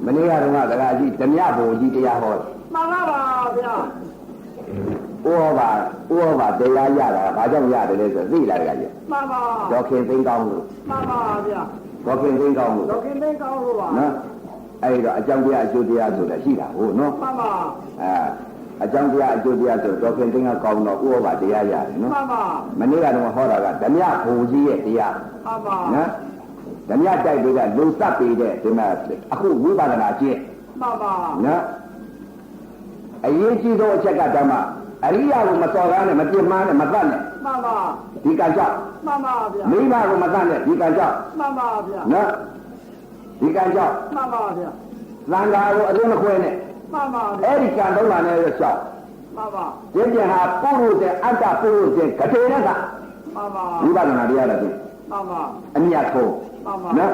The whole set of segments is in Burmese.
မနေ့ကတော့တရားကြီးဓမြဘုံကြီးတရားဟောမှန်ပါပါဗျာဥဟောပါတရားရတာဘာကြောင့်ရတယ်လဲဆိုသိလားတရားကြီးမှန်ပါဒေါခင်သိန်းကောင်းလို့မှန်ပါဗျာဒေါခင်သိန်းကောင်းလို့ဒေါခင်သိန်းကောင်းလို့ပါနော်အဲ့တော့အကြောင်းတရားအကျိုးတရားဆိုတာရှိတာဟုတ်နော်မှန်ပါအကြောင်းတရားအကျိုးတရားဆိုဒေါခင်သိန်းကကောင်းတော့ဥဟောပါတရားရတယ်နော်မှန်ပါမနေ့ကတော့ဟောတာကဓမြဘုံကြီးရဲ့တရားမှန်ပါနော်ဓမြတိုက်တွေကလုံစပ်ပေးတဲ့ဒီမှာအခုဝိပဿနာကျင့်မှန်ပါနော်အရေးကြီးဆုံးအချက်ကဓမ္မအရိယာကိုမစော်ကားနဲ့မပြစ်မှားနဲ့မတတ်နဲ့မှန်ပါဒီကံကြောင့်မှန်ပါဗျာမိဘကိုမတတ်နဲ့ဒီကံကြောင့်မှန်ပါဗျာနော်ဒီကံကြောင့်မှန်ပါဗျာသံဃာကိုအလုံးမခွဲနဲ့မှန်ပါဗျာအဲ့ဒီကံသုံးပါနဲ့ရရှောက်မှန်ပါဒီပြန်ဟာပုရုဇဉ်အတ္တပုရုဇဉ်ကထေရကမှန်ပါဝိပဿနာတရားလည်းသိမှန်ပါအမြတ်ဆုံးမှန်ပါနော်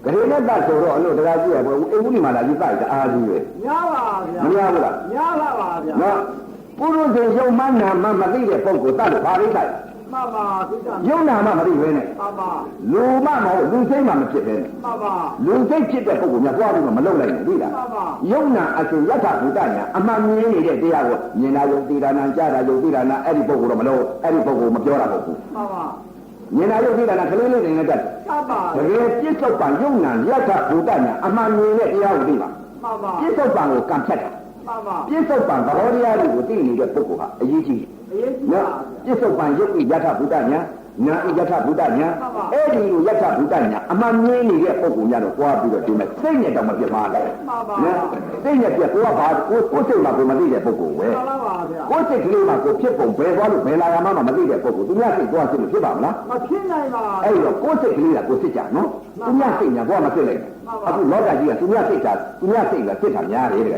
ကရေနဲ့တတ်ဆိုတော့အလို့တရားကြည့်ရပေါ့အိမ်ဦးဒီမှာလာကြီးတိုက်တာအားကြီးပဲညာပါဗျာမညာဘူးလားညာပါဗျာနော်ပုရုဇဉ်ယုံမနာမမသိတဲ့ပုဂ္ဂိုလ်တတ်လို့ဘာလို့တိုက်မှန်ပါသိတာယုံနာမမသိဘဲနဲ့မှန်ပါလူမမဟုတ်လူစိတ်မှမဖြစ်ပဲနဲ့မှန်ပါလူစိတ်ဖြစ်တဲ့ပုဂ္ဂိုလ်များသွားပြီးတော့မလုံလိုက်နဲ့သိလားမှန်ပါယုံနာအရှင်ယထာဘုဒ္ဓညာအမှန်မြင်နေတဲ့တရားကိုမြင်တာယုံသိတာနာကြားတာယုံသိတာနာအဲ့ဒီပုဂ္ဂိုလ်တော့မလို့အဲ့ဒီပုဂ္ဂိုလ်မပြောတာပုဂ္ဂိုလ်မှန်ပါမြင်တာယုံသိတာနာခလေးလေးတွေနဲ့တတ်မှန်ပါတကယ်ပြစ္ဆုတ်ပံယုံနာယထာဘုဒ္ဓညာအမှန်မြင်တဲ့တရားကိုသိပါမှန်ပါပြစ္ဆုတ်ပံကိုကံဖြတ်တာမှန်ပါပြစ္ဆုတ်ပံသဘောတရားတွေကိုသိနေတဲ့ပုဂ္ဂိုလ်ဟာအရေးကြီးနော်ပြစ္ဆုတ်ပံယုတ်ဣယထာဘုဒ္ဓညာညာဣယထာဘုဒ္ဓညာအဲ့ဒီလိုယထာဘုဒ္ဓညာအမှန်မြင်နေတဲ့ပုဂ္ဂိုလ်များတော့ကြွားပြီးတော့ဒီမဲ့စိတ်နဲ့တော့မပြတ်ပါနဲ့မှန်ပါစိတ်နဲ့ပြတ်ကိုကဘာကိုစိတ်မှာကိုမသိတဲ့ပုဂ္ဂိုလ်ပဲမှန်ပါဗျာကိုစိတ်ကလေးမှာကိုဖြစ်ပုံဘယ်သွားလို့ဘယ်လာရမှမသိတဲ့ပုဂ္ဂိုလ်သူများစိတ်သွားစိတ်မဖြစ်ပါမလားမဖြစ်နိုင်ပါအဲ့တော့ကိုစိတ်ကလေးကကိုစိတ်ကြနော်သူများစိတ်ညာကိုမသိလိုက်အခုလောကကြီးကသူများစိတ်ကသူများစိတ်ကစိတ်ထားများတယ်တဲ့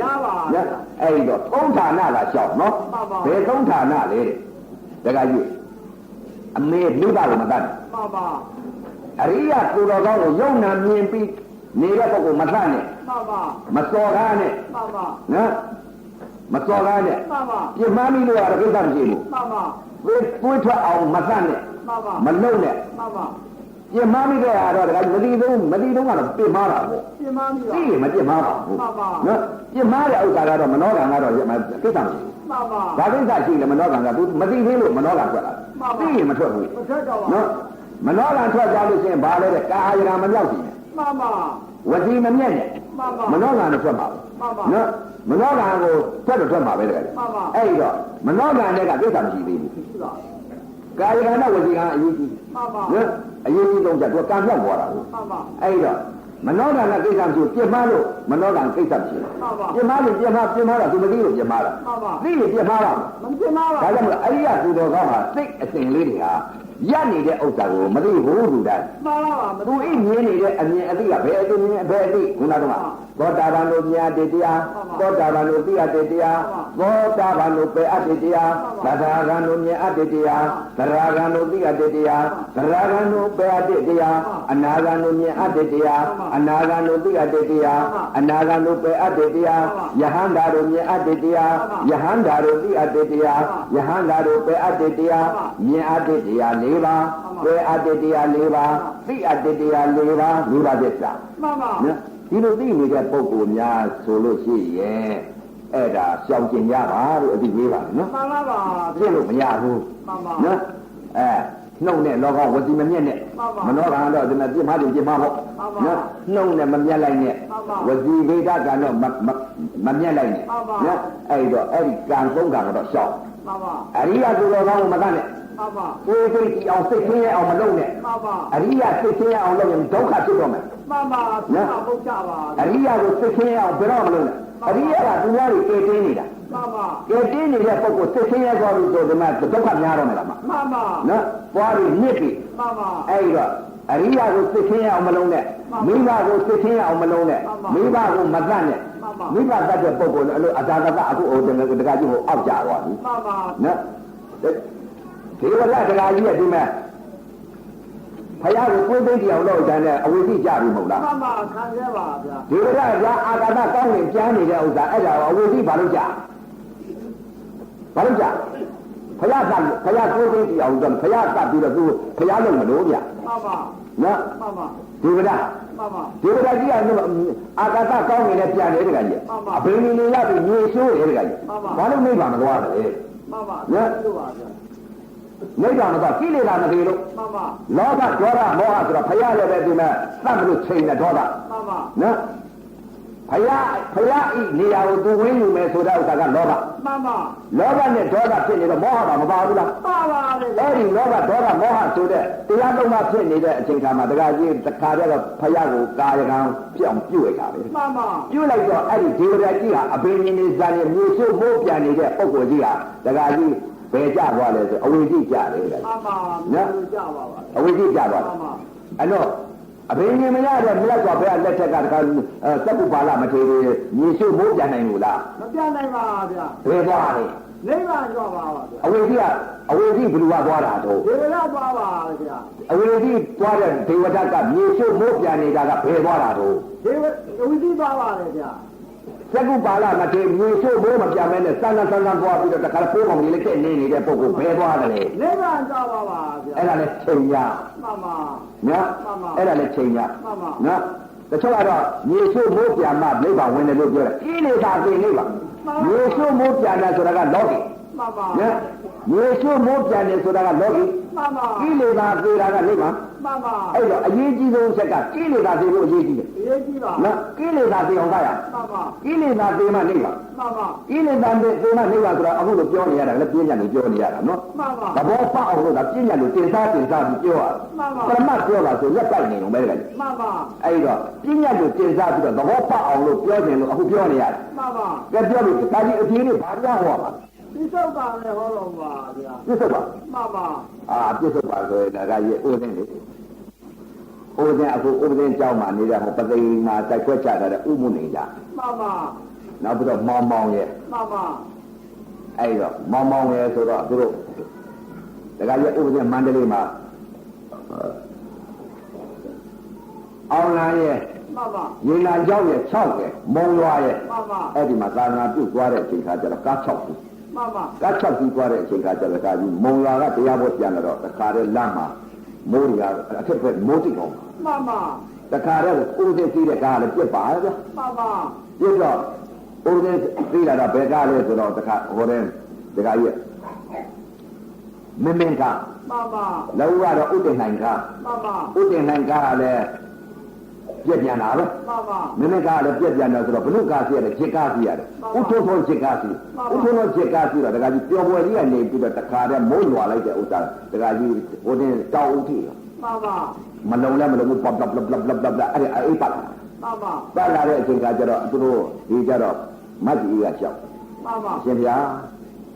အဲ့တော့သုံးဌာနလာလျှောက်နော်ဘယ်သုံးဌာနလဲတဲ့တခါကြီးအမေမိဘကိုမတတ်မှန်ပါအရိယကိုတော်ကောင်းကိုယုံနာမြင်ပြီးနေတဲ့ပုဂ္ဂိုလ်မတတ်နဲ့မှန်ပါမစော်ကားနဲ့မှန်ပါနော်မစော်ကားနဲ့မှန်ပါပြမမိလို့ရတဲ့ကိစ္စမရှိဘူးမှန်ပါတွေးထွက်အောင်မတတ်နဲ့မှန်ပါမလုံးနဲ့မှန်ပါပြမမိတဲ့ဟာတော့တခါမတိသုံးကတော့ပြမတာပေါ့ပြမမိပါသိရင်မပြမပါဘူးမှန်ပါနော်ပြမတဲ့ဥစ္စာကတော့မနောကံကတော့ကိစ္စမရှိဘူးမှန်ပါဒါကိစ္စရှိတယ်မနောကံက तू မသိသေးလို့မနောကံထွက်လာသိရင်မထွက်ဘူးမထွက်တော့ပါနော်မနောကံထွက်ကြလို့ရှိရင်ဘာလဲတဲ့ကာယကံမမြောက်စီမှန်ပါဝစီမမြက်နဲ့မှန်ပါမနောကံနဲ့ထွက်ပါဘူးမှန်ပါနော်မနောကံကိုထွက်မှာပဲတဲ့မှန်ပါအဲ့တော့မနောကံနဲ့ကကိစ္စမရှိသေးဘူးရှိပါကာယကံနဲ့ဝစီကံအရေးကြီးမှန်ပါနော်အရေးကြီးဆုံးချက် तू ကံမြောက်သွားတာကိုမှန်ပါအဲ့တော့မနောကံကကိစ္စမရှိပြမလို့မနောကံကိစ္စမရှိပြမလို့ပြမတာသူမသိလို့ပြမတာသိလို့ပြမတာမပြမပါဒါကြောင့်မလို့အရိယသူတော်ကောင်းဟာစိတ်အစဉ်လေးတွေဟာရနေတဲ့ဥစ္စာကိုမသိဘူးလူတိုင်းမှန်ပါပါသူအိမြင်နေတဲ့အမြင်အသိကဘယ်အသိမြင်ဘယ်အသိခုနကတော့သောတာပန်တို့မြတ်တရားသောတာပန်တို့သိအပ်တဲ့တရားသောတာပန်တို့ပယ်အပ်တဲ့တရားသရဂံတို့မြတ်အပ်တဲ့တရားသရဂံတို့သိအပ်တဲ့တရားသရဂံတို့ပယ်အပ်တဲ့တရားအနာဂံတို့မြတ်အပ်တဲ့တရားအနာဂံတို့သိအပ်တဲ့တရားအနာဂံတို့ပယ်အပ်တဲ့တရားယဟန္တာတို့မြတ်အပ်တဲ့တရားယဟန္တာတို့သိအပ်တဲ့တရားယဟန္တာတို့ပယ်အပ်တဲ့တရားမြတ်အပ်တဲ့တရား၄ပါးပယ်အပ်တဲ့တရား၄ပါးသိအပ်တဲ့တရား၄ပါး၄ပါးသစ္စာမှန်ပါဒီလိုသိနေတဲ့ပုဂ္ဂိုလ်များဆိုလို့ရှိရင်အဲ့ဒါရှောင်ကျင်ရပါလို့အသိပေးပါနော်မှန်ပါပါပြည့်လို့မရဘူးမှန်ပါနော်နှုတ်နဲ့လောကဝစီမမြက်နဲ့မနောကတော့ဒီမှာပြမတယ်ပြမဟုတ်နော်နှုတ်နဲ့မမြက်လိုက်နဲ့ဝစီဗေဒကတော့မမြက်လိုက်နဲ့နော်အဲ့တော့အဲ့ဒီကံသုံးကံကတော့ရှောင်မှန်ပါအရိယသူတော်ကောင်းကိုမတတ်နဲ့မှန်ပါကိုယ်စိတ်အောင်စိတ်ဆင်းရဲအောင်မလုပ်နဲ့မှန်ပါအရိယစိတ်ဆင်းရဲအောင်လုပ်ရင်ဒုက္ခဖြစ်တော့မယ်မှန်ပါဘုရားဘုရားပါအရိယကိုစိတ်ဆင်းရဲအောင်ဘယ်တော့မလုပ်နဲ့အရိယကသူများတွေကဲတင်းနေတာမှန်ပါကဲတင်းနေတဲ့ပုဂ္ဂိုလ်စိတ်ဆင်းရဲသွားလို့ဆိုဒီမှာဒုက္ခများတော့မယ်လားမှန်ပါနော်ပွားပြီးနစ်ပြီးမှန်ပါအဲ့တော့အရိယကိုစိတ်ဆင်းရဲအောင်မလုပ်နဲ့မိဘကိုစိတ်ဆင်းရဲအောင်မလုပ်နဲ့မိဘကိုမတတ်နဲ့မိဘတတ်တဲ့ပုဂ္ဂိုလ်အဲ့လိုအတာတကအခုဟိုတကကြီးဟိုအောက်ကြသွားပြီမှန်ပါနော်ဒေဝရတကကြီးရဲ့ဒီမဲ့ဖယားကိုကိုယ်သိတရားလို့တန်းတဲ့အဝိသိကြပြီမဟုတ်လားမှန်ပါခံရပါဗျာဒေဝရကအာကာသကောင်းရင်ကျမ်းနေတဲ့ဥစ္စာအဲ့ဒါအဝိသိဘာလို့ကြဖယားကိုယ်သိတရားလို့ဖယားတတ်ပြီးတော့သူဖယားလုံးမလို့ဗျမှန်ပါနော်မှန်ပါဒေဝရ ဒီကကြီးကအာကာသကောင်းနေနဲ့ပြန်တယ်တကကြီးအဘိနေနေရပြီးမြေရှိုးတယ်တကကြီးဘာလို့နိဗ္ဗာန်မသွားတယ် မှန်ပါလို့ပါဗျာ နိဗ္ဗာန်ကကိလေသာမသေးလို့ မှန်ပါ လောဘဒေါသမောဟဆိုတော့ဖရာလည်းပဲဒီမဲ့သတ်မလို့ချိန်တဲ့ဒေါသ မှန်ပါ နော်ဖရာဤနေရာကိုသူဝင်ယူမယ်ဆိုတဲ့ဥစ္စာကလောဘ မှန်ပါ လောဘနဲ့ဒေါသဖြစ်နေတော့မောဟကမပါဘူးလား ပါပါလေ အဲ့ဒီလောဘဒေါသမောဟဆိုတဲ့တရားလုံးမှဖြစ်နေတဲ့အချိန်ခါမှာတခါကြီးတစ်ခါတည်းတော့ဖရာကိုကာယကံပြောင်းပြုတ်လိုက်တာပဲ မှန်ပါ ပြုတ်လိုက်တော့အဲ့ဒီဒေဝတာကြီးကအဘိညာဉ်နေဇာနေမျိုးစုမိုးပြန်နေတဲ့ပုဂ္ဂိုလ်ကြီးဟာတခါကြီးဘယ်ကြသွားလဲဆိုအဝိဇ္ဇိကြတယ်တဲ့ မှန်ပါနော်ကြပါပါ အဝိဇ္ဇိကြသွားတယ်အဲ့တော့အဘိညာဉ်မရတဲ့မြတ်စွာဘုရားလက်ထက်ကတခါသက္ကုပါဠမထေရမျိုးစုမိုးပြန်နိုင်လို့လား မပြနိုင်ပါဗျာ ဘယ်သွားလဲ နိဗ္ဗာန်ကြွားပါဗျာ အဝိဇ္ဇိဘယ်လိုသွားတာတော့ ဒေဝရသွားပါဗျာ အဝိဇ္ဇိသွားတဲ့ဒေဝတာကမြေရှုမိုးပြန်နေတာကဘယ်သွားတာတော့ ဒေဝဝိသိသွားပါလေဗျာ သက္ကုပါဠမထေရမြေရှုမိုးမပြန်မဲနဲ့စမ်းစမ်းသွားပြီးတော့တခါပိုးကောင်ကြီးလက်ကျက်နေနေတဲ့ပုဂ္ဂိုလ်ဘယ်သွားတယ်လဲ နိဗ္ဗာန်ကြွားပါပါဗျာ အဲ့ဒါလည်းချိန်ရ မှန်ပါ နော်အဲ့ဒါလည်းချိန်ရ မှန်ပါ နော်တချို့ကတော့မြေရှုမိုးပြန်မှနိဗ္ဗာန်ဝင်တယ်လို့ပြောတယ်ကိလေသာသိနေပါမြေရှုမိုးပြန်တယ်ဆိုတာကလောကီ မှန်ပါ နော်မြေရှုမိုးပြန်တယ်ဆိုတာကလောကီ မှန်ပါ ကိလေသာသိတာကနိဗ္ဗာန် မှန်ပါ အဲ့တော့အရေးကြီးဆုံးဆက်ကကိလေသာသိဖို့အရေးကြီးတယ် ရေးကြည့်ပါ နော်ကိလေသာသိအောင်သာရ မှန်ပါ ကိလေသာသိမှနိဗ္ဗာန် မှန်ပါ ကိလေသာသိမှနိဗ္ဗာန်ဆိုတာအခုလိုပြောနေရတာလည်းပြညာလို့ပြောနေရတာနော် မှန်ပါ သဘောပေါက်အောင်လို့ဒါပြညာလို့တင်စားပြီးပြောရ မှန်ပါ ပရမတ်ပြောတာဆိုရက်ပိုက်နေအောင်ပဲလေ မှန်ပါ အဲ့တော့ပြညာလို့တင်စားပြီးတော့သဘောပေါက်အောင်လို့ပြောနေလို့အခုပြောနေရတယ် မှန်ပါ ကဲပြောလို့ဒါကြီးအပြေးလေးဘာပြောဟောပါ ဒီစောက်ပါလေဟောတော်ပါဗျာ ပြစ္ဆုတ်ပါ မှန်ပါ ပြစ္ဆုတ်ပါဆိုရင်ဒါကရဲ့ဥဒင်းလေဥဒင်းအခုဥဒင်းကြောင်းမှာနေတဲ့ဟောပသိမ်မှာတိုက်ခွက်ချတာတဲ့ဥမှုနေကြ မှန်ပါ နောက်ပြီးတော့မောင်မောင်ရဲ့ မှန်ပါ အဲ့တော့မောင်မောင်ရဲ့ဆိုတော့သူတို့ဒါကရဲ့ဥပဒေမန္တလေးမှာအောင်လာရဲ့ မှန်ပါ ရေလာကြောက်ရဲ့6ရဲ့မုံရွာရဲ့ မှန်ပါ အဲ့ဒီမှာသာသနာပြုသွားတဲ့အချိန်ခါကျတော့ကား6ခု မှန်ပါ ကား6ခုသွားတဲ့အချိန်ခါကျတော့ကားကြီးမုံရွာကတရားဘောပြန်တော့တခါတည်းလမ်းမှာမိုးရီကအထက်ဘက်မိုးတိတ်အောင် မှန်ပါ တခါတည်းဥပဒေသိတဲ့ကားလည်းပြစ်ပါဗျာ မှန်ပါ ပြစ်တော့ဥပဒေသိလာတော့ဘယ်ကားလဲဆိုတော့တခါဟိုတဲ့တခါကြီးမင်းမင်းကား မှန်ပါ လောကတော့ဥတ္တနိုင်ကား မှန်ပါ ဥတ္တနိုင်ကားကလည်းပြက်ပြန်တာပဲ မှန်ပါ မင်းကားလည်းပြက်ပြန်တယ်ဆိုတော့ဘလူကားစီရတယ်ဂျစ်ကားစီရတယ်ဥထုံထုံဂျစ်ကားစီဥထုံထုံဂျစ်ကားစီတော့တခါကြီးပျော်ပွဲလေးကနေပြီးတော့တခါတည်းမိုးရွာလိုက်တဲ့ဥစ္စာတခါကြီးဟိုတင်တောက်ဦးထီ မှန်ပါ မလုံလဲမလုံဘူးပပပပပပပအဲ့အိပ်ပါလား မှန်ပါ ပတ်လာတဲ့အချိန်ကကျတော့သူတို့ဒီကြတော့မတ်ကြီးကကြောက် မှန်ပါ အရှင်ဘုရား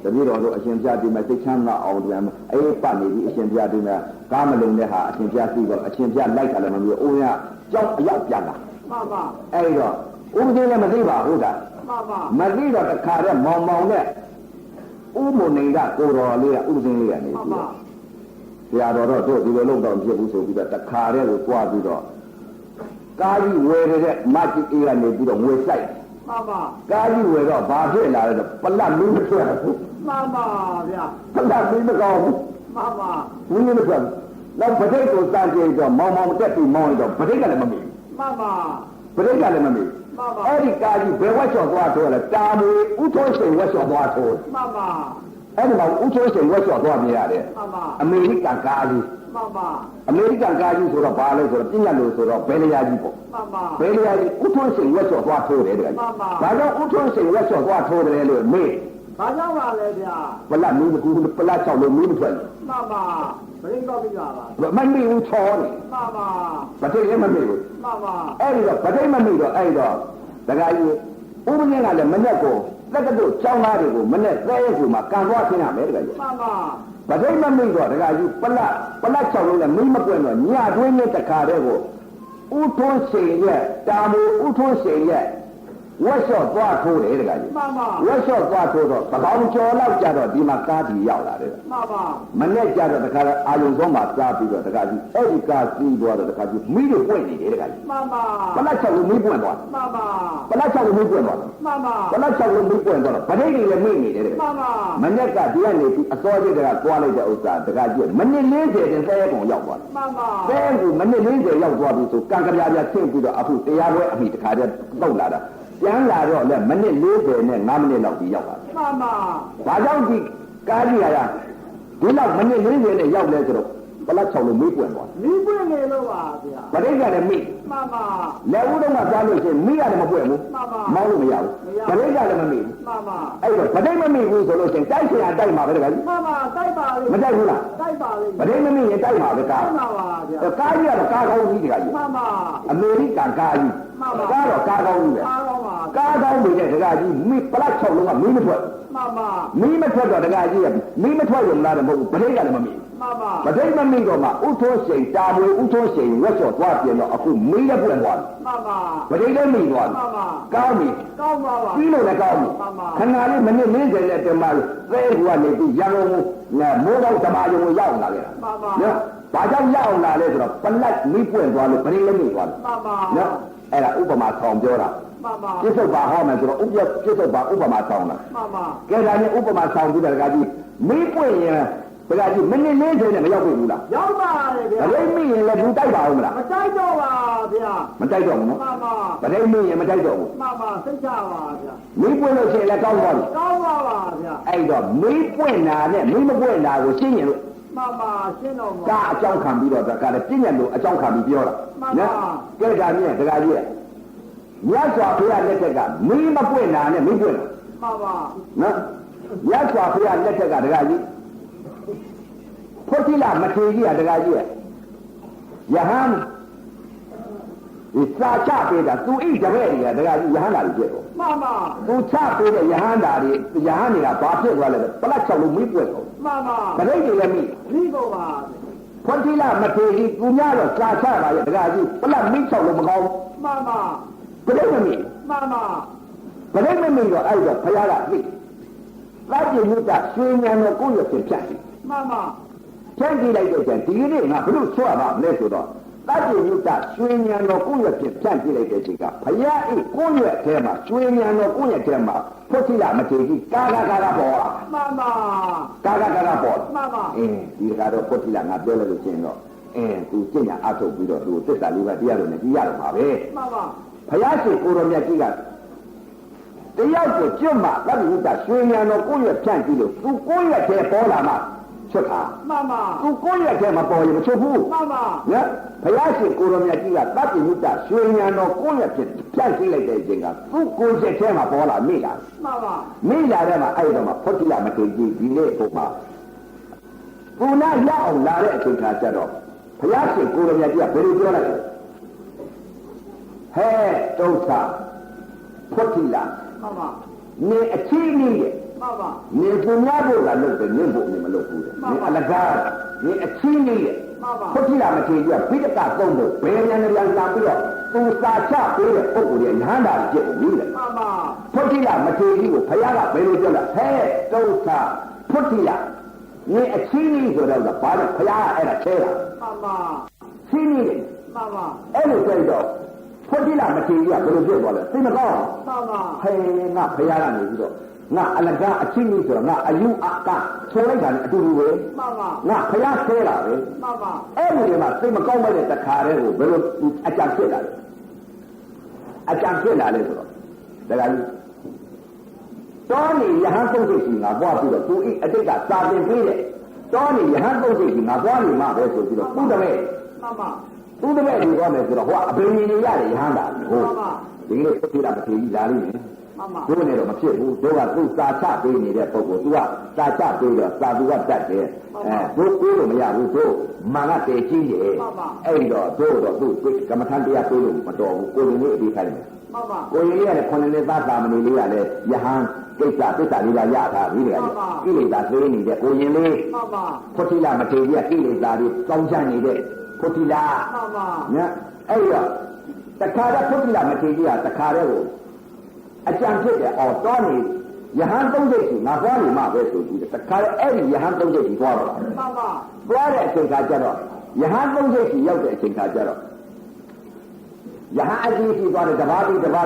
တပည့်တော်တို့အရှင်ဘုရားဒီမှာသိချမ်းသာအောင်ပြန်အေးပတ်နေပြီအရှင်ဘုရားဒီမှာကားမလုံတဲ့ဟာအရှင်ဘုရားသိတော့အရှင်ဘုရားလိုက်တာလည်းမမျိုးအိုးရကြောက်အရောက်ပြန်လာ မှန်ပါ အဲ့တော့ဥပဒေလည်းမသိပါဘူးက မှန်ပါ မသိတော့တခါတည်းမောင်မောင်နဲ့ဥမုန်နေကကိုတော်လေးကဥပဒေလေးကနေ မှန် ပြီး ပါ ဆရာတော်တို့ဒီလိုလုပ်တော့ဖြစ်ဘူးဆိုပြီးတော့တခါတည်းကိုကြွားပြီးတော့ကားကြီးဝယ်တဲ့မတ်ကြီးအေးကနေပြီးတော့ငွေဆိုင် မှန်ပါ ကားကြီးဝယ်တော့ဘာဖြစ်လာလဲတော့ပလတ်မင်းမထွက်ဘူး မှန်ပါဗျာ ပလတ်မင်းမကောင်းဘူး မှန်ပါ ဝင်းမထွက်ဘူးနောက်ပဋိတ်ကိုစမ်းကြည့်တော့မောင်မောင်တက်ပြီးမောင်းတော့ပဋိတ်ကလည်းမမီ မှန်ပါ ပဋိတ်ကလည်းမမီ မှန်ပါ အဲ့ဒီကားကြီးဘယ်ဝက်ချော်သွားထိုးလဲတာမွေဥထုံးစိန်ဝက်ချော်သွားထိုး မှန်ပါ အဲ့ဒီမှာဥထုံးစိန်ဝက်ချော်သွားမြင်ရတယ် မှန်ပါ အမေရိကန်ကားကြီး မှန်ပါ အမေရိကန်ကားကြီးဆိုတော့ဘာလဲဆိုတော့ပြညတ်လို့ဆိုတော့ဘယ်လျာကြီးပေါ့ မှန်ပါ ဘယ်လျာကြီးဥထုံးစိန်ဝက်ချော်သွားထိုးတယ်တဲ့ဘာကြောင့်ဥထုံးစိန်ဝက်ချော်သွားထိုးတယ်လို့မေး ဘာကြောင့်ပါလဲဗျာ ပလတ်မင်းကူပလတ်ချောက်လို့မင်းမထွက် မှန်ပါဘရင်းတော့ပြပါပါ ဘူးမမီဘူးချောနေ မှန်ပါ ဗတိတ်လည်းမမီဘူး မှန်ပါ အဲ့ဒီတော့ဗတိတ်မမီတော့အဲ့တော့ဒကာကြီးဥပဒေကလည်းမနဲ့ကိုလက်ကတို့ကျောင်းသားတွေကိုမနဲ့သဲရုပ်ကူမှာကန်သွားခင်းရမယ်ဒကာကြီး မှန်ပါ ဗတိတ်မမီတော့ဒကာကြီးပလတ်ချောက်လို့လည်းမင်းမပွင့်တော့ညတွင်းနဲ့တခါတည်းကိုဥထုံးစိန်ရဲ့တာမူဥထုံးစိန်ရဲ့ ဝက်လျှော့သွားထိုးတယ်တကကြီး မှန်ပါ ဝက်လျှော့သွားထိုးတော့သဘောင်ကျော်လောက်ကြတော့ဒီမှာကားတီရောက်လာတယ် မှန်ပါ မနဲ့ကြတော့တခါအာယုံဆုံးမှာစားပြီးတော့တခါကြီးအဲ့ဒီကားစီးသွားတော့တခါကြီးမိတွေပွင့်နေတယ်တခါကြီး မှန်ပါ ပလက်ချက်ကိုမိပွင့်သွား မှန်ပါ ပလက်ချက်ကိုမိပွင့်သွား မှန်ပါ ပလက်ချက်ကိုမိပွင့်သွားတော့ဗဒိတ်တွေလည်းမိနေတယ်တခါ မှန်ပါ မနဲ့ကဒီကနေပြီးအစောကြီးတခါသွားလိုက်တဲ့ဥစ္စာတခါကြီးမနစ်40တင်ဆဲကုန်ရောက်သွား မှန်ပါ ဆဲကူမနစ်40ရောက်သွားပြီဆိုကံကြပြပြဆင့်ပြီးတော့အခုတရားပွဲအမိတခါတည်းတုတ်လာတာပြန်လာတော့လည်းမိနစ်40နဲ့5မိနစ်လောက်ပြီးရောက်သွား မှန်ပါ ဘာကြောင့်ဒီကားကြီးရဒီလောက်မိနစ်40နဲ့ရောက်လဲဆိုတော့ပလက်6လို့မေးပွင့်သွား မိပွင့်နေလို့ပါဗျာ ဗဒိတ်ကလည်းမေး မှန်ပါ လက်ဦးတော့မှသွားလို့ရှိရင်မိရတယ်မပွင့်ဘူး မှန်ပါ မောင်းလို့မရဘူးဗဒိတ်ကလည်းမမေးဘူး မှန်ပါ အဲ့တော့ဗဒိတ်မမေးဘူးဆိုလို့ရှိရင်တိုက်ချင်အတိုက်မှာပဲတကယ်ကြီး မှန်ပါတိုက်ပါလေ မတိုက်ဘူးလား တိုက်ပါလေ ဗဒိတ်မမေးရင်တိုက်မှာပဲကား မှန်ပါပါဗျာ ကားကြီးကတော့ကားကောင်းကြီးတကယ်ကြီး မှန်ပါ အမေရိကန်ကားကြီး မှန်ပါ ကားတော့ကားကောင်းကြီးပဲ အားလုံးပါ ကားကောင်းနေတဲ့တကယ်ကြီးမိပလက်6လုံးကမီးမထွက် မှန်ပါ မီးမထွက်တော့တကယ်ကြီးကမီးမထွက်ရုံလားတော့မဟုတ်ဘူးဗဒိတ်ကလည်းမမေး မှန်ပါ ဗဒိတ်မမေးတော့မှဥထိုးရှိန်တာမွေဥထိုးရှိန်ဝက်ချော်သွားပြင်တော့အခုမီးလည်းပွင့်သွားတယ် မှန်ပါ ဗဒိတ်လည်းမေးသွားတယ် မှန်ပါ ကောင်းပြီ ကောင်းပါပါ ပြီးလို့လည်းကောင်းပြီ မှန်ပါ ခဏလေးမိနစ်40နဲ့တင်ပါလို့သဲကူကနေပြီးရန်ကုန်ကိုမိုးကောင်းဓမ္မယုံကိုရောက်လာခဲ့တာ မှန်ပါ နော်ဘာကြောင့်ရောက်လာလဲဆိုတော့ပလက်မီးပွင့်သွားလို့ဗဒိတ်လည်းမေးသွားတယ် မှန်ပါ နော်အဲ့ဒါဥပမာဆောင်ပြောတာ မှန်ပါ ပြစ္ဆုတ်ပါဟောမယ်ဆိုတော့ပြစ္ဆုတ်ပါဥပမာဆောင်တာ မှန်ပါ ကဲဒါနဲ့ဥပမာဆောင်ပြီးတဲ့ကကြီးမီးပွင့်ရင်တကကြီးမိနစ်40နဲ့မရောက်ဘူးလား ရောက်ပါလေဗျာ ဗဒိတ်မိရင်လည်းဘူးတိုက်ပါဦးမလား မတိုက်တော့ပါဗျာ မတိုက်တော့ဘူးနော် မှန်ပါ ဗဒိတ်မိရင်မတိုက်တော့ဘူး မှန်ပါစိတ်ချပါဗျာ မီးပွင့်လို့ရှိရင်လည်းကောင်းသွားပြီ ကောင်းပါပါဗျာ အဲ့တော့မီးပွင့်တာနဲ့မီးမပွင့်တာကိုရှင်းရင်လို့ မှန်ပါရှင်းတော်မူ ကားအကြောင်းခံပြီးတော့ဒါကလည်းပြည့်ညတ်လို့အကြောင်းခံပြီးပြောတာ မှန်ပါ ကဲဒါမြင်ဒကာကြီးမြတ်စွာဘုရားလက်ထက်ကမီးမပွင့်တာနဲ့မီးပွင့်တာ မှန်ပါ နော်မြတ်စွာဘုရားလက်ထက်ကဒကာကြီးဖုတ်တိလမထေကြီးကဒကာကြီးယဟန်ဒီစာချပေးတာသူဣတပည့်တွေကဒကာကြီးယဟန်တာကြီးဖြစ်တော့ မှန်ပါ သူချပေးတဲ့ယဟန်တာတွေယဟန်တွေကဘာဖြစ်သွားလဲပလက်6လုံးမီးပွင့်တော့ မှန်ပါ ဗဒိတ်တွေလည်းမိ မိကုန်ပါ ဖုတ်တိလမထေကြီးသူများတော့စာချပါရဲ့ဒကာကြီးပလက်မီး6လုံးမကောင်း မှန်ပါ ဗဒိတ်မမိ မှန်ပါ ဗဒိတ်မမိတော့အဲ့တော့ဘုရားကသိသတ်ပြညုတရွှေဉာဏ်တော်ကိုယ့်ရဲ့ဖြတ်တယ် မှန်ပါ ဖြန့်ကြည့်လိုက်တဲ့ကျန်ဒီနေ့ငါဘလို့ဆွတ်ရမှာမလဲဆိုတော့တတ္တိယုတရွှေဉာဏ်တော်ကိုယ့်ရဲ့ဖြတ်ကြည့်လိုက်တဲ့ချိန်ကဘုရားဤကိုယ့်ရဲ့အထဲမှာရွှေဉာဏ်တော်ကိုယ့်ရဲ့အထဲမှာဖုတ်တိလမထေကြီးကာကာပေါ်လာ မှန်ပါ ကာကာပေါ် မှန်ပါ ဒီကတော့ဖုတ်တိလငါပြောလိုက်လို့ရှိရင်တော့သူကျင့်ညာအထုတ်ပြီးတော့သူသစ္စာလေးပါးတရားတော်နဲ့ကြည်ရတော့မှာပဲ မှန်ပါ ဘုရားရှင်ကိုရောမြတ်ကြီးကတယောက်ကိုကျွတ်မှတတ္တိယုတရွှေဉာဏ်တော်ကိုယ့်ရဲ့ဖြန့်ကြည့်လို့သူကိုယ့်ရဲ့ထဲပေါ်လာမှချွတ်တာ မှန်ပါ သူကိုယ့်ရဲ့ထဲမှာပေါ်ရင်မချွတ်ဘူး မှန်ပါ နော်ဘုရားရှင်ကိုရောမြတ်ကြီးကတတ္တိယုတရွှေဉာဏ်တော်ကိုယ့်ရဲ့ဖြစ်ဖြန့်ကြည့်လိုက်တဲ့အချိန်ကသူကိုယ်ရဲ့ထဲမှာပေါ်လာမိလာ မှန်ပါ မိလာတဲ့မှာအဲ့တော့မှဖုတ်တိလမထေကြီးဒီနေ့ပုံမှာပုဏ္ဏရအောင်လာတဲ့အချိန်ခါကျတော့ဘုရားရှင်ကိုရောမြတ်ကြီးကဘယ်လိုပြောလိုက်လဲဟဲတုဋ္ဌဖုတ်တိလ မှန်ပါ နေအချင်းကြီးရဲ့ မှန်ပါ နေသူများဖို့ကလုပ်တယ်နင့်ဖို့နေမလုပ်ဘူးတဲ့နေအလကားနေအချင်းကြီးရဲ့ မှန်ပါ ဖုတ်တိလမထေကြီးကပိဋကသုံးလို့ဘယ်ဉာဏ်ဉာဏ်လာပြီးတော့သူစာချပေးတဲ့ပုဂ္ဂိုလ်ရဲ့ယဟန္တာဖြစ်ဘူးတဲ့ မှန်ပါ ဖုတ်တိလမထေကြီးကိုဘုရားကဘယ်လိုပြောလဲဟဲတုဋ္ဌဖုတ်တိလနေအချင်းကြီးဆိုတော့ဘာလဲဘုရားကအဲ့ဒါချဲတာ မှန်ပါ ချင်းကြီးလေ မှန်ပါ အဲ့လိုဆိုတော့ဖုတ်တိလမထေကြီးကဘယ်လိုပြောသွားလဲသိမကောင်း မှန်ပါ ဟဲငါဘုရားကနေပြီးတော့ငါအလကားအချင်းကြီးဆိုတော့ငါအယူအကဆိုလိုက်တာနဲ့အတူတူပဲ မှန်ပါ ငါဘုရားဆဲတာပဲ မှန်ပါ အဲ့ဒီမှာသိမကောင်းမဲ့တဲ့တခါတည်းကိုဘယ်လိုအကြံဖြစ်လာလဲအကြံဖြစ်လာလဲဆိုတော့ဒါကကြီးတောနေယဟန်ပုဂ္ဂိုလ်ကြီးငါပွားပြီးတော့သူဤအတိတ်ကစာသင်ပေးတဲ့တောနေယဟန်ပုဂ္ဂိုလ်ကြီးငါပွားနေမှာပဲဆိုပြီးတော့သူ့တပည့် မှန်ပါ သူ့တပည့်ကြီးသွားမယ်ဆိုတော့ဟိုကအဘိညာဉ်ရရတယ်ယဟန်တာဟုတ်ဒီလိုပုဂ္ဂိုလ်ကမထေကြီးလာလိမ့်မယ် မှန်ပါ တို့နဲ့တော့မဖြစ်ဘူးတို့ကသူ့စာချပေးနေတဲ့ပုဂ္ဂိုလ် तू ကစာချပေးတော့စာသူကတတ်တယ်တို့ကိုလို့မရဘူးတို့မာနတည်ကြီးတယ်အဲ့တော့တို့တော့သူ့ကမ္မထန်တရားပေးလို့မတော်ဘူးကိုယ်လေးအပြီးခိုင်းတယ် မှန်ပါ ကိုယ်လေးကလည်း9နှစ်သားသာမဏေလေးကလည်းယဟန်ကိစ္စသစ္စာလေးပါရထားပြီတဲ့ကိလေသာသိနေတဲ့ကိုရင်လေး မှန်ပါ ဖုတ်တိလမထေကြီးကကိလေသာတွေကောင်းချနေတဲ့ဖုတ်တိလ မှန်ပါ နော်အဲ့တော့တခါတော့ဖုတ်တိလမထေကြီးကတခါတည်းကို အကြံဖြစ်တယ်အော်တော့နေယဟန်သုံးစိတ်ကြီးငါသွားနေမှပဲဆိုပြီးတခါအဲ့ဒီယဟန်သုံးစိတ်ကြီးသွားတော့မှန်ပါသွားတဲ့အချိန်ခါကျတော့ယဟန်သုံးစိတ်ကြီးရောက်တဲ့အချိန်ခါကျတော့ယဟန်အကြီးကြီးသွားတယ်တဘာပြီးတဘာ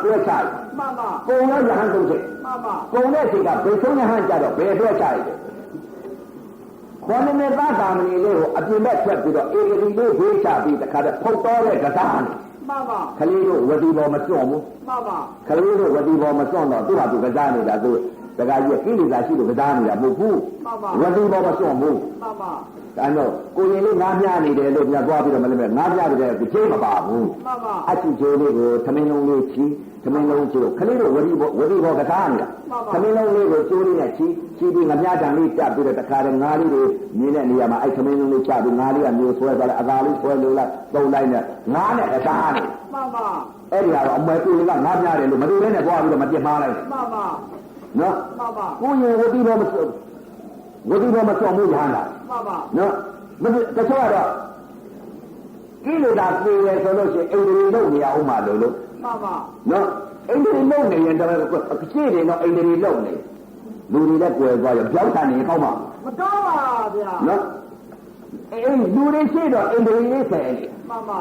ဆွဲချတယ်မှန်ပါပုံတော့ယဟန်သုံးစိတ်မှန်ပါပုံတဲ့အချိန်ကဘယ်ဆုံးယဟန်ကျတော့ဘယ်ဆွဲချရတယ်ခေါင်းနဲ့သားသာမဏေလေးကိုအပြင်ဘက်ထွက်ပြီးတော့အေဂရီလေးဖေးချပြီးတခါတည်းဖုတ်တော်တဲ့ကစားနေမှန်ပါခလေးတို့ဝတိဘောမစွန့်ဘူးမှန်ပါခလေးတို့ဝတိဘောမစွန့်တော့သူ့ဟာသူကစားနေတာသူတခါကြီးကိလေသာရှိလို့ကစားနေတာမဟုတ်ဘူးမှန်ပါဝတိဘောမစွန့်ဘူးမှန်ပါဒါတော့ကိုရင်လေးငားပြနေတယ်လို့ပြန်သွားပြီးတော့မလည်းငားပြတယ်ကချင်းမပါဘူးမှန်ပါအချီချိုးလေးကိုသမင်းလုံးလေးချီသမင်းလုံးချိုးခလေးတို့ဝတိဘောကစားနေတာသမင်းလုံးလေးကိုချိုးလေးနဲ့ချီပြီးငါးပြတံလေးတက်ပြီးတော့တခါတည်းငါးလေးတွေမြင်းတဲ့နေရာမှာအဲ့သမင်းလုံးလေးချပြီးငါးလေးကမျိုးဆွဲသွားတယ်အသာလေးဆွဲလို့လိုက်သုံးလိုက်နဲ့ငါးနဲ့ကစားနေမှန်ပါအဲ့ဒီကတော့အမွယ်ကိုကငါးပြတယ်လို့မတူတဲ့နဲ့သွားပြီးတော့မပြစ်မှားလိုက်မှန်ပါနော်မှန်ပါကိုရင်ဝတိဘောမစွန့်မှုရဟန္တာမှန်ပါနော်တချို့ကတော့ကိလေသာပြေရဆိုလို့ရှိရင်အိန္ဒြေလုံးနေရအောင်မလို့မှန်ပါနော်အိန္ဒြေလုံးနေရင်တော့အရှိတယ်နော်အိန္ဒြေလုံးနေလူတွေလည်းကြွယ်သွားရပြောင်းတာနေကောင်းမှာမကောင်းပါဗျာနော်လူတွေရှိတော့အိန္ဒြေလေးဆယ်နေမှန်ပါ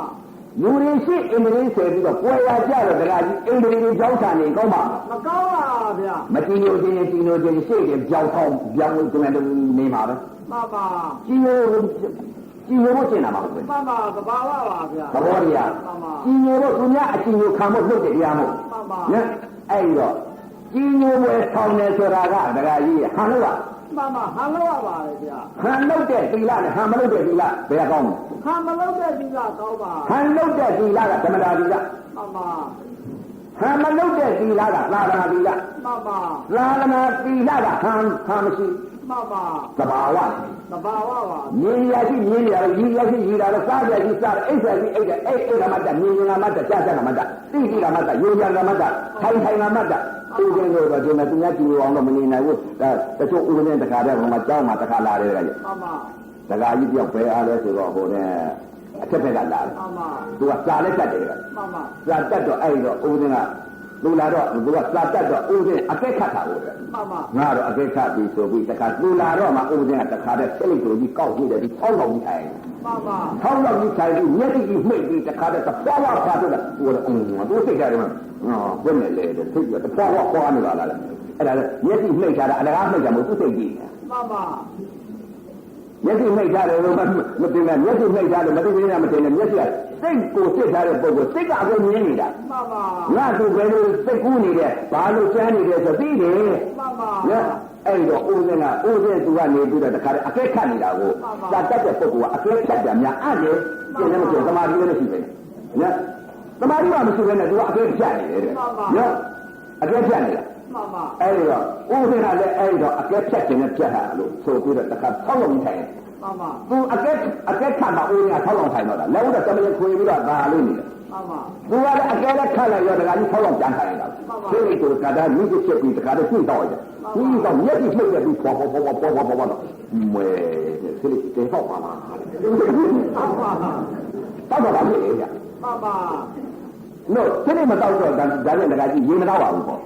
လူတွေရှိအိန္ဒြေဆယ်ပြီးတော့ကြွယ်ရကြတော့တခါကြီးအိန္ဒြေတွေပြောင်းတာနေကောင်းမှာမကောင်းပါဗျာမကြည်ညိုခြင်းကြည်ညိုခြင်းရှိတယ်ပြောင်းလို့ကျန်တယ်နေမှာပဲမှန်ပါကြည်ညိုဖို့ကျင်တာမှာပဲမှန်ပါသဘာဝပါဗျာသဘောတရားမှန်ပါကြည်ညိုလို့သူများအကြည်ညိုခံဖို့လုပ်တဲ့တရားမို့မှန်ပါနော်အဲ့တော့ကြည်ညိုဝယ်ဆောင်တယ်ဆိုတာကတခါကြီးဟန်လို့မှန်ပါဟန်လို့ရပါလေဗျာဟန်လို့တဲ့သီလနဲ့ဟန်မလို့တဲ့သီလဘယ်ကောင်းလဲဟန်မလို့တဲ့သီလကောင်းပါဟန်လို့တဲ့သီလကဓမ္မတာသီလမှန်ပါဟန်မလို့တဲ့သီလကသာသနာသီလမှန်ပါသာသနာသီလကဟန်မရှိမှန်ပါသဘာဝပါမြင်ရရှိမြင်ရရည်ရရှိရည်လာစားရရှိစားအိတ်ဆက်ရှိအိတ်တဲ့အိတ်ကမှတ်မြင်ကမှတ်ကြားကမှတ်သိကမှတ်ယုံကြကမှတ်ထိုင်ကမှတ်သူကျင်းလို့တော့ဒီမှာသူများကြည့်အောင်တော့မနေနိုင်ဘူးဒါတချို့ဥပဒေတခါတည်းဟိုမှာကြောင်းမှာတခါလာတယ်ကြမှန်ပါတခါကြီးပြောက်ပဲအားလဲဆိုတော့ဟိုနဲ့အထက်ဘက်ကလာတယ်မှန်ပါသူကစာလက်တက်တယ်မှန်ပါစာတက်တော့အဲ့တော့ဥပဒေကလူလာတော့သူကစာတက်တော့ဥပဒေအကဲခတ်တာဟုတ်တယ်မှန်ပါငါတော့အကဲခတ်ပြီးဆိုပြီးတခါလူလာတော့မှဥပဒေကတခါတည်းဆက်လိုက်လို့ကြီးကောက်ကြည့်တယ်ဒီ6လောက်ကြီးထိုင်မှန်ပါ6လောက်ကြီးထိုင်ပြီးမျက်စိကြီးမှိတ်ပြီးတခါတည်းသွားသွားတော့ဟိုသူစိတ်ကြတယ်မှာဘယ်နဲ့လဲတဲ့သူကတဖွာဖွာနေပါလားအဲ့ဒါမျက်စိမှိတ်ထားတာအလကားမှိတ်တာမဟုတ်သူစိတ်ကြည့်မှန်ပါမျက်စိမှိတ်ထားတယ်လို့မတင်နဲ့မျက်စိမှိတ်ထားတယ်မတင်နဲ့မတင်နဲ့မျက်စိကစိတ်ကိုစစ်ထားတဲ့ပုဂ္ဂိုလ်စိတ်ကအကုန်မြင်နေတာမှန်ပါငါသူပဲလို့စိတ်ကူးနေတယ်ဘာလို့ကျမ်းနေတယ်ဆိုသိတယ်မှန်ပါနော်အဲ့တော့ဦးစင်းသူကနေပြီးတော့တခါတည်းအကဲခတ်နေတာကိုသာတတ်တဲ့ပုဂ္ဂိုလ်ကအကဲခတ်ကြများအဲ့လေကျင်လည်းမကျင်သမာဓိလည်းမရှိပဲနော်သမာဓိကမရှိဘဲနဲ့သူကအကဲဖြတ်နေတယ်တဲ့နော်အကဲဖြတ်နေတာမှန်ပါအဲ့ဒီတော့ဦးစင်းကလည်းအဲ့ဒီတော့အကဲဖြတ်ခြင်းနဲ့ဖြတ်တာလို့ဆိုပြီးတော့တခါဆောက်လုံးထိုင်မှန်ပါသူအကဲခတ်တာဦးစင်းကဆောက်လုံးထိုင်တော့တာလည်းဦးတော့တမရင်ခွေပြီးတော့ဒါလေးနေတယ်မှန်ပါသူကလည်းအကဲလည်းခတ်လိုက်ရောတခါကြီးဆောက်လုံးကြမ်းထိုင်နေတာသိနေသူကဒါမိစ်ချက်ပြီးတခါတည်းပြင့်တော့ရတယ်ဒီတော့မျက်စိမှိတ်ပြီးပေါ်တော့မွဲစိတ်တေဟောက်ပါလားတော့ပါလေဗျာမှန်ပါနော်စိတ်မတော့တော့ဒါလည်းတခါကြီးရေမတော့ပါဘူးပေါ့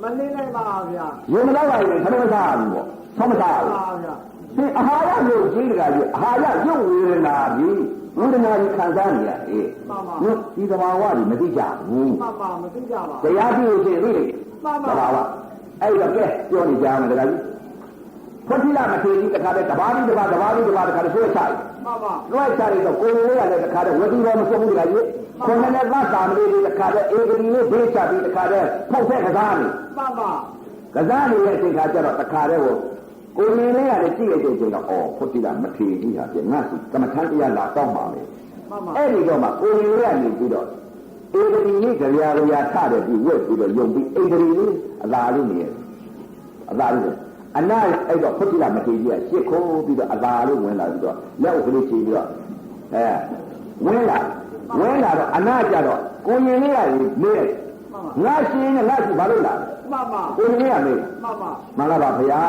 မနေနိုင်ပါဗျာရေမတော့ပါရင်ခဏမစားဘူးပေါ့ဆောင်းမစားဘူးပါဗျာဒီအာဟာရမျိုးကြီးတခါကြီးအာဟာရရုပ်ဝေဒနာကြီးဝေဒနာကြီးခံစားနေရအေးမှန်ပါဒီသဘာဝကြီးမသိကြဘူးမှန်ပါမသိကြပါဘူးတရားကြည့်လို့ရှိရင်သိတယ်မှန်ပါသဘာဝအဲ့တော့ကဲပြောနေကြမယ်တခါကြီးခွတိလာမထေကြီးတခါတည်းတဘာပြီးတခါတည်းဆွဲချလိုက်မှန်ပါလွှဲချလိုက်တော့ကိုယ်လေးကလည်းတခါတည်းဝတိဘောမစွတ်ဘူးတခါကြီးကိုယ်နဲ့သက်သာမလေးတခါတည်းအေဂရီလေးဘေးချပြီးတခါတည်းဖောက်ဖက်ကစားနေမှန်ပါကစားနေတဲ့အချိန်ခါကျတော့တခါတည်းကိုယ်လေးကလည်းကြည့်ရတဲ့အချိန်တော့ခွတိလာမထေကြီးဟာပြန်ငါ့ကမ္မထမ်းတရားလာတော့မှာပဲမှန်ပါအဲ့ဒီတော့မှကိုယ်လေးကနေပြီးတော့ဧကတိလေးကြရာထတဲ့ပြီးဝက်ပြီးတော့ယုံပြီးဧကတိလေးအသာလေးနေရဲ့အသာလေးအနာအဲ့တော့ခွတိလာမထေကြီးကရှစ်ခိုးပြီးတော့အသာလေးဝင်လာပြီးတော့လက်ဥကလေးချီပြီးတော့ဝင်လာတော့အနာကြတော့ကိုရင်လေးကမေးငါရှင်နဲ့ငါရှိဘာလို့လာမှန်ပါကိုရင်လေးကမေးမှန်ပါမှန်လားပါဗျာ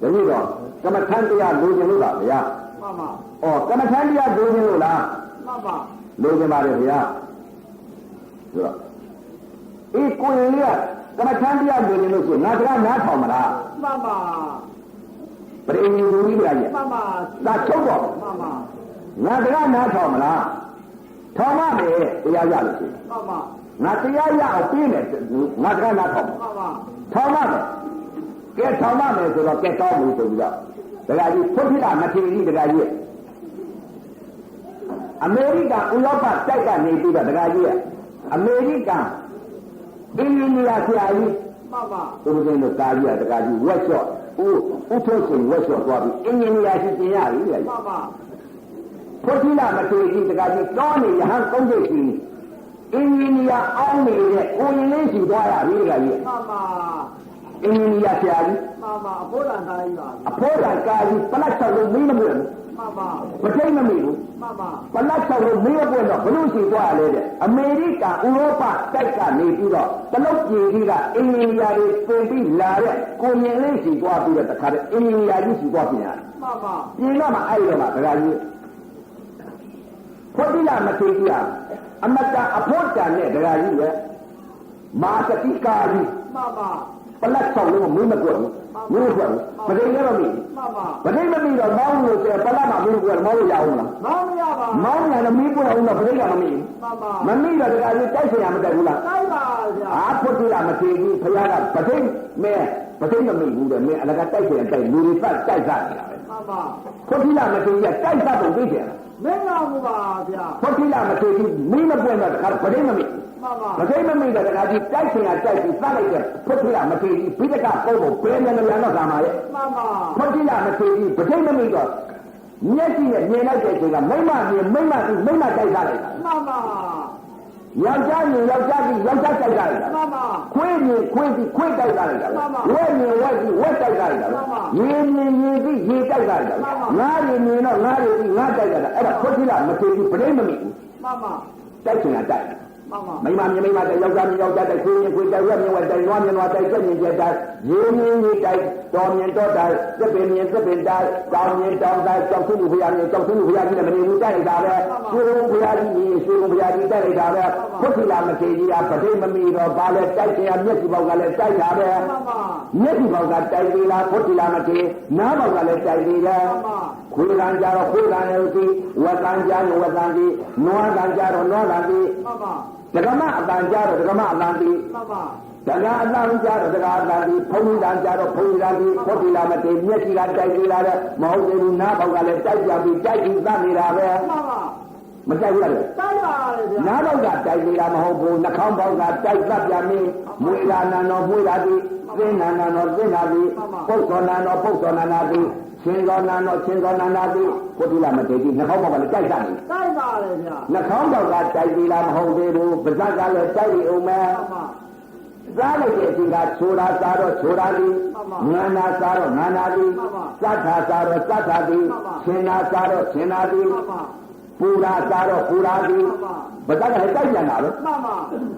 ဒါကြီးတော့ကမ္မထမ်းတရားလိုချင်လို့ပါဗျာမှန်ပါဩကမ္မထမ်းတရားလိုချင်လို့လားမှန်ပါလိုချင်ပါတယ်ဗျာဆိုတော့ အေးကိုရင်လေးကကမ္မထမ်းတရားနေလို့ဆိုငါစကားနားထောင်မလား မှန်ပါ ပရိနိဗ္ဗာန်ကြီးပြကြီး မှန်ပါ ဒါချုပ်တော့ မှန်ပါ ငါစကားနားထောင်မလားထောင်မမယ်တရားရလို့ရှိရင် မှန်ပါ ငါတရားရအောင်ပြီးမယ်ငါစကားနားထောင် မှန်ပါ ထောင်မမယ်ကဲထောင်မမယ်ဆိုတော့ကဲတောင်းလို့ဆိုပြီးတော့တရားကြီးဖွတ်ဖြစ်တာမထင်ကြီးတရားကြီးအမေရိကန်ဥရောပတိုက်ကနေပြီးတော့တရားကြီးအမေရိကန်အင်ဂျင်နီယာဆရာကြီး မှန်ပါ ဦးဇင်းတို့ကာကြီးတရားကြီးဝက်ရှော့ဦးထုတ်ရှင်ဝက်ရှော့သွားပြီးအင်ဂျင်နီယာရှိတင်ရပြီလေ မှန်ပါ ဖွတ်ဖြစ်တာမထင်ကြီးတရားကြီးတောနေရဟန်းသုံးစိတ်ကြီးအင်ဂျင်နီယာအောင်းနေတဲ့ကိုရင်လေးရှိသွားရပြီတရားကြီး မှန်ပါ အင်ဂျင်နီယာဆရာကြီး မှန်ပါအဖို့တန်သားကြီးပါ အဖိုးကကာကြီးပလက်ချက်လို့မင်းမပွင့် မှန်ပါ မထိတ်မမိဘူး မှန်ပါ ပလက်ချက်လို့မင်းမပွင့်တော့ဘလို့ရှိသွားရလဲတဲ့အမေရိကန်ဥရောပတိုက်ကနေပြီးတော့တလုတ်ကြီးကြီးကအင်ဂျင်နီယာတွေပြင်ပြီးလာတဲ့ကိုမြင်လေးရှိသွားပြီးတော့တခါတည်းအင်ဂျင်နီယာကြီးရှိသွားပြင်ရတယ် မှန်ပါ ပြင်တော့မှအဲ့တော့မှဒကာကြီးဖွတ်တိလာမထေကြီးကအမတအဖို့တန်နဲ့ဒကာကြီးရဲ့မာသတိကာကြီး မှန်ပါ ပလက်ချက်လို့မင်းမပွင့်ဘူးမင်းမပွင့်ဘူးမထိတ်လည်းမမိဘူး မှန်ပါ ပဋိမမိတော့မောင်းလို့ကျပလတ်မှာမင်းကမောင်းလို့ရအောင်လား မောင်းရပါ မောင်းရတယ်မင်းပွင့်အောင်တော့ပဋိကမမိ မှန်ပါ မမိတော့တကယ်ကြီးတိုက်เสียရမတက်ဘူးလား တိုက်ပါဗျာ အာဖွတ်တိလာမသေးဘူးဖခင်ကပဋိမဲပဋိမမိဘူးတဲ့မင်းအလကတိုက်เสียတိုက်လူတွေပတ်တိုက်စားနေတာပဲ မှန်ပါ ဖွတ်တိလာမသေးကြီးတိုက်စားတော့သိတယ် မင်းတော်မူပါဗျာ ဖွတ်တိလာမသေးကြီးမင်းမပွင့်တော့တခါပဋိမမိ မှန်ပါ မသိမမိတော့တခါကြီးတိုက်เสียတိုက်ပြီးစလိုက်တဲ့ဖွတ်တိလာမသေးကြီးဘိဒကပုံကိုဘယ်နဲ့လည်းတော့ကာမရဲ့ မှန်ပါ ဖွတ်တိလာမသေးကြီးပဋိမမိတော့မျက်စိနဲ့မြင်လိုက်တဲ့အချိန်ကမိမမြင်မိမသိမိမတိုက်စားလိုက်တာ မှန်ပါ ယောက်ျားမြင်ယောက်ျားသိယောက်ျားတိုက်စားလိုက်တာ မှန်ပါ ခွေးမြင်ခွေးသိခွေးတိုက်စားလိုက်တာဝက်မြင်ဝက်သိဝက်တိုက်စားလိုက်တာရေမြင်ရေသိရေတိုက်စားလိုက်တာငါးရေမြင်တော့ငါးရေသိငါးတိုက်စားတာအဲ့ဒါဖွတ်တိလာမသေးဘူးပဋိမမိဘူး မှန်ပါ တိုက်ချင်တာတိုက် မှန်ပါ မိမမြင်မိမတိုက်ယောက်ျားမြင်ယောက်ျားတိုက်ခွေးမြင်ခွေးတိုက်ဝက်မြင်ဝက်တိုက်နွားမြင်နွားတိုက်ကြက်မြင်ကြက်တိုက်ရေမြင်ရေတိုက်တော်မြင်တော်တိုက်သစ်ပင်မြင်သစ်ပင်တိုက်တောင်မြင်တောင်တိုက်ကြောက်စုမှုဘုရားမြင်ကြောက်စုမှုဘုရားကြီးနဲ့မနေဘူးတိုက်လိုက်တာပဲရွှေဘုရားကြီးမြင်ရွှေဘုရားကြီးတိုက်လိုက်တာပဲဖွတ်တိလာမထေကြီးကပဋိမမီတော့ဘာလဲတိုက်ချင်ရမျက်စိပေါက်ကလည်းတိုက်တာပဲ မှန်ပါ မျက်စိပေါက်ကတိုက်သေးလားဖွတ်တိလာမထေနားပေါက်ကလည်းတိုက်သေးတယ်ခွေးကံကြတော့ခွေးကံလည်းသိဝက်ကံကြတော့ဝက်ကံသိနွားကံကြတော့နွားကံသိ မှန်ပါ ဒကမအတန်ကြတော့ဒကမအတန်သိ မှန်ပါ ဒကာအတန်ကြတော့ဒကာအတန်သိဘုံကြီးတန်ကြတော့ဘုံကြီးတန်သိဖွတ်တိလာမထေမျက်စိကတိုက်သေးလားတဲ့မဟုတ်သေးဘူးနားပေါက်ကလည်းတိုက်ကြပြီးတိုက်ပြီးသတ်နေတာပဲ မှန်ပါ မတိုက်ဘူးလား တိုက်ပါလေဗျာ နားပေါက်ကတိုက်သေးလားမဟုတ်ဘူးနှာခေါင်းပေါက်ကတိုက်သတ်ပြန်ပြီမွေလာနံတော်မွေလာသည်သင်းနံတော်သင်းလာသည်ပုတ်တော်နံတော်ပုတ်တော်နံသည်ရှင်တော်နံတော်ရှင်တော်နံသည်ဖွတ်တိလာမထေကြီးနှာခေါင်းပေါက်ကလည်းတိုက်သတ်နေ တိုက်ပါလေဗျာ နှာခေါင်းပေါက်ကတိုက်သေးလားမဟုတ်သေးဘူးပါးစပ်ကလည်းတိုက်ပြီးအောင်မယ် မှန်ပါ စားလိုက်တဲ့အချိန်ကဆိုတာစားတော့ဆိုတာသည်ငါနာစားတော့ငါနာသည်စတ်တာစားတော့စတ်တာသည်ရှင်နာစားတော့ရှင်နာသည် မှန်ပါ ပူရာစားတော့ပူရာသည်ပါးစပ်ကလည်းတိုက်ပြန်တာပဲ မှန်ပါ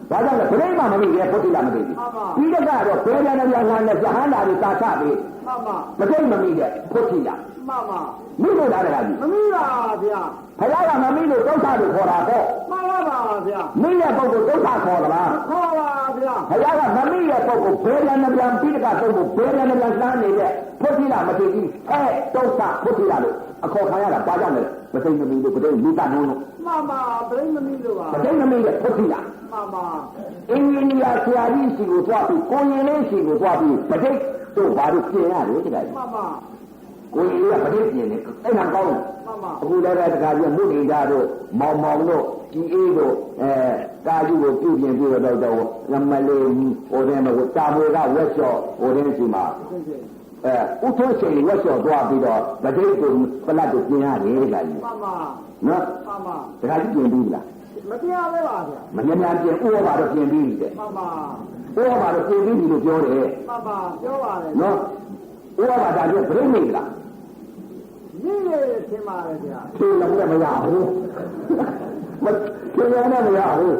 ဘာကြောင့်လဲပြိဋိမမမိရဲ့ဖွတ်တိလာမသိဘူးပြီးတော့ကတော့ဘယ်ပြန်နေပြန်လာနဲ့ဇဟန္တာတွေသာချပြီး မှန်ပါ မသိမမိတဲ့ဖွတ်တိလာ မှန်ပါ မိလို့တာတကကြီး မမီးပါဗျာ ဘုရားကမမိလို့ဒုက္ခတွေခေါ်တာပေါ့ မှန်ပါဗျာ မိတဲ့ပုဂ္ဂိုလ်ဒုက္ခခေါ်သလား ခေါ်ပါဗျာ ဘုရားကမမိတဲ့ပုဂ္ဂိုလ်ဘယ်ပြန်နေပြန်ပြီးတော့ပုဂ္ဂိုလ်ဘယ်ပြန်နေပြန်လှမ်းနေတဲ့ဖွတ်တိလာမသိဘူးအဲဒုက္ခဖွတ်တိလာလို့အခေါ်ခံရတာဘာကြောင့်လဲမသိမမိလို့ပြိဋိမိတာလုံးလို့ မှန်ပါပြိမမီးလို့ပါ မသိမမိတဲ့ဖွတ်တိလာ မှန်ပါ အင်ဂျင်နီယာဆရာကြီးစီကိုသွားပြီးကိုရင်လေးစီကိုသွားပြီးပြိဋိတို့ဘာလို့ပြင်ရတယ်တကယ် မှန်ပါ ကိုရင်လေးကပြိဋိပြင်နေအဲ့ဒါကောင်းတယ် မှန်ပါ အခုလည်းတခါပြမှုနေတာတို့မောင်မောင်တို့ကြီးအေးတို့ကာကြီးကိုပြုပြင်ပြီးတော့ငမလေးဟိုတဲ့မှာတာမွေကဝက်လျှော့ဟိုတဲ့စီမှာဥထုချိန်ဝက်လျှော့သွားပြီးတော့ပြိဋိကိုပလတ်ကိုပြင်ရတယ်တခါကြီး မှန်ပါ နော် မှန်ပါ တခါကြီးပြင်ပြီးလား မတရားပဲပါဗျာ မမြင်ပြင်ဥပမာတော့ပြင်ပြီးတယ် မှန်ပါ ဥပမာတော့ပြင်ပြီးပြီလို့ပြောတယ် မှန်ပါပြောပါလေ နော်ဥပမာဒါကျပြိဋိမိလား ရင်းရထင်ပါလေဗျာ ဖြေလည်းမရဘူးမဖြေလည်းမရဘူး